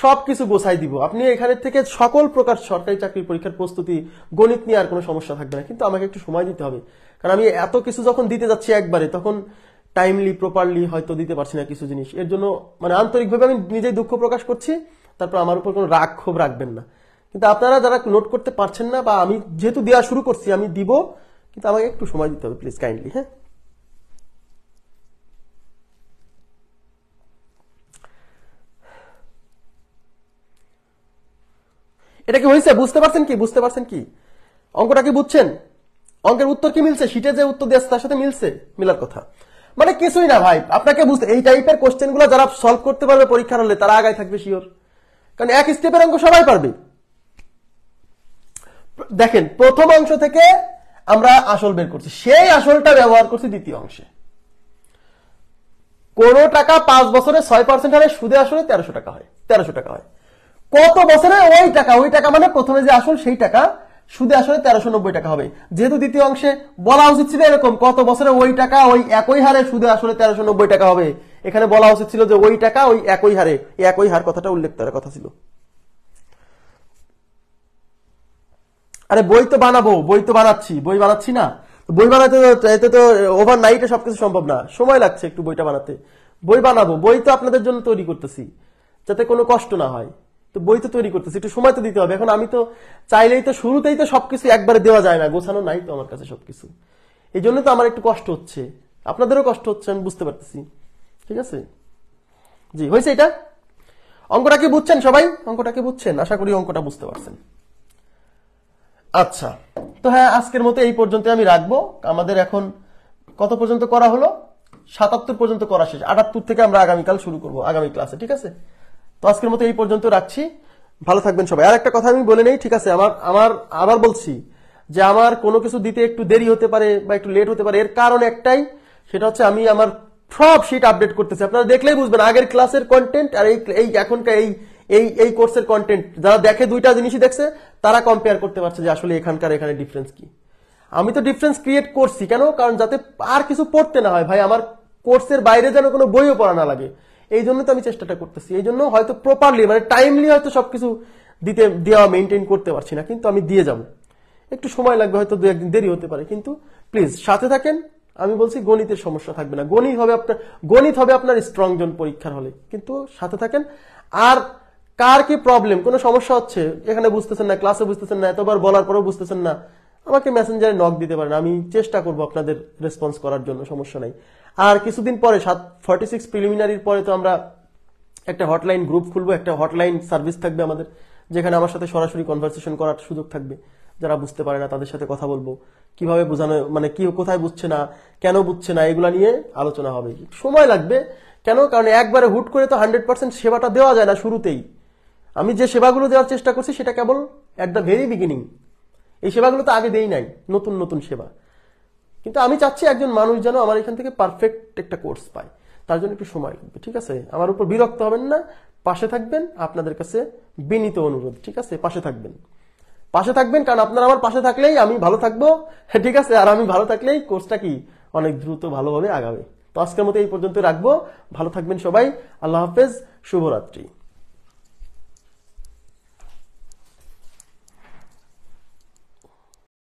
সবকিছু গোছাই দিব। আপনি এখানে থেকে সকল প্রকার সরকারি চাকরির পরীক্ষার প্রস্তুতি, গণিত নিয়ে আর কোনো সমস্যা থাকবে না, কিন্তু আমাকে একটু সময় দিতে হবে। কারণ আমি এত কিছু যখন দিতে যাচ্ছি একবারে, তখন টাইমলি প্রপারলি হয়তো দিতে পারছি না কিছু জিনিস। এর জন্য মানে আন্তরিকভাবে আমি নিজেই দুঃখ প্রকাশ করছি। তারপর আমার উপর কোনো রাগ ক্ষোভ রাখবেন না। কিন্তু আপনারা যারা নোট করতে পারছেন না, বা আমি যেহেতু দেওয়া শুরু করছি আমি দিব, কিন্তু আমাকে একটু সময় দিতে হবে প্লিজ, কাইন্ডলি। হ্যাঁ, এটা কি হয়েছে? বুঝতে পারছেন কি? বুঝতে পারছেন কি? অঙ্কটা কি বুঝছেন? অঙ্কের উত্তর কি মিলছে? শীটে যে উত্তর দিয়েছে তার সাথে মিলছে? মিলার কথা মানে কিছুই না ভাই। আপনাকে বুঝতে, এই টাইপের কোশ্চেন গুলো যারা সলভ করতে পারবে পরীক্ষার হলে তারা আগায় থাকবে শিওর, কারণ এক স্টেপের অঙ্ক সবাই পারবে। দেখেন, প্রথম অংশ থেকে আমরা আসল বের করছি, সেই আসলটা ব্যবহার করছি দ্বিতীয় অংশে। কোন টাকা 5 বছরে 6% হারে সুদে আসলে 1300 টাকা হয়, 1300 টাকা হয়। কত বছরে ওই টাকা মানে প্রথমে যে আসল সেই টাকা সুদে আসলে 1390 টাকা হবে। যেহেতু দ্বিতীয় অংশে বলা উচিত ছিল এরকম, কত বছরে ওই টাকা ওই একই হারে সুদে আসলে 1390 টাকা হবে, এখানে বলা উচিত ছিল যে ওই টাকা ওই একই হারে, এই একই হার কথাটা উল্লেখ করার কথা ছিল। আরে বই তো বানাবো, বই তো বানাচ্ছি, বই বানাচ্ছি না? বই বানাতে এতে তো ওভারনাইটে সবকিছু সম্ভব না, সময় লাগছে একটু বইটা বানাতে। বই বানাবো, বই তো আপনাদের জন্য তৈরি করতেছি যাতে কোনো কষ্ট না হয়। তো বই তো তৈরি করতেছি, একটু সময় তো দিতে হবে। এখন আমি তো চাইলেই তো শুরুতেই তো সবকিছু একবারে দেওয়া যায় না, গোছানো নাই তো আমার কাছে সবকিছু। এই জন্য তো আমার একটু কষ্ট হচ্ছে, আপনাদেরও কষ্ট হচ্ছে, আমি বুঝতে পারতেছি। ঠিক আছে জি, হয়েছে এটা। অঙ্কটা কি বুঝছেন সবাই? অঙ্কটা কি বুঝছেন? আশা করি অঙ্কটা বুঝতে পারছেন। আচ্ছা, তো হ্যাঁ, আজকের মতো এই পর্যন্ত আমি রাখবো। আমাদের এখন কত পর্যন্ত করা হলো? 77 পর্যন্ত করা শেষ। 78 থেকে আমরা আগামীকাল শুরু করব আগামী ক্লাসে। ঠিক আছে, তো আজকের মতো এই পর্যন্ত রাখছি। ভালো থাকবেন সবাই। আর একটা কথা আমি বলে নেই, ঠিক আছে? আমার আবার বলছি যে আমার কোনো কিছু দিতে একটু দেরি হতে পারে বা একটু লেট হতে পারে, এর কারণ একটাই, সেটা হচ্ছে আমি আমার সব শিট আপডেট করতেছি। আপনারা দেখলেই বুঝবেন আগের ক্লাসের কন্টেন্ট আর এই এখনকার এই কোর্সের কন্টেন্ট। যারা দেখে দুইটা জিনিসই দেখছে তারা কম্পেয়ার করতে পারছে যে আসলে এখানকার এখানে ডিফারেন্স কি। আমি তো ডিফারেন্স ক্রিয়েট করছি কেন? কারণ যাতে আর কিছু পড়তে না হয় ভাই, আমার কোর্সের বাইরে যেন কোনো বইও পড়া না লাগে, এই জন্য তো আমি চেষ্টাটা করতেছি। এই জন্য হয়তো প্রপারলি মানে টাইমলি হয়তো সবকিছু দেওয়া মেনটেন করতে পারছি না, কিন্তু আমি দিয়ে যাব। একটু সময় লাগবে, হয়তো 2-1 দিন দেরি হতে পারে, কিন্তু প্লিজ সাথে থাকেন। আমি বলছি গণিতের সমস্যা থাকবে না, গণিত হবে আপনার স্ট্রং জোন পরীক্ষার হলে, কিন্তু সাথে থাকেন। আর কার কি প্রবলেম, কোনো সমস্যা হচ্ছে এখানে বুঝতেছেন না, ক্লাসে বুঝতেছেন না, এতবার বলার পরেও বুঝতেছেন না, আমাকে মেসেঞ্জারে নক দিতে পারেন, আমি চেষ্টা করব আপনাদের রেসপন্স করার জন্য, সমস্যা নাই। আর কিছুদিন পরে 46 প্রিলিমিনারির পরে তো আমরা একটা হটলাইন গ্রুপ খুলবো, একটা হটলাইন সার্ভিস থাকবে আমাদের, যেখানে আমার সাথে সরাসরি কনভারসেশন করার সুযোগ থাকবে। যারা বুঝতে পারে না তাদের সাথে কথা বলবো, কিভাবে বোঝানো, মানে কি কোথায় বুঝছে না, কেন বুঝছে না, এগুলা নিয়ে আলোচনা হবে। সময় লাগবে কেন? কারণ একবারে হুট করে তো 100% সেবাটা দেওয়া যায় না শুরুতেই। আমি যে সেবাগুলো দেওয়ার চেষ্টা করছি সেটা কেবল অ্যাট দ্য ভেরি বিগিনিং। এই সেবাগুলো তো আগে দেই নাই, নতুন নতুন সেবা। কিন্তু আমি চাচ্ছি একজন মানুষ যেন আমার এখান থেকে পারফেক্ট একটা কোর্স পায়, তার জন্য একটু সময় লাগবে। ঠিক আছে, আমার উপর বিরক্ত হবেন না, পাশে থাকবেন। আপনাদের কাছে বিনীত অনুরোধ, ঠিক আছে? পাশে থাকবেন, পাশে থাকবেন, কারণ আপনারা আমার পাশে থাকলেই আমি ভালো থাকবো। ঠিক আছে, আর আমি ভালো থাকলেই কোর্সটা কি অনেক দ্রুত ভালোভাবে আগাবে। তো আজকের মতো এই পর্যন্ত রাখবো। ভালো থাকবেন সবাই, আল্লাহ হাফেজ, শুভরাত্রি।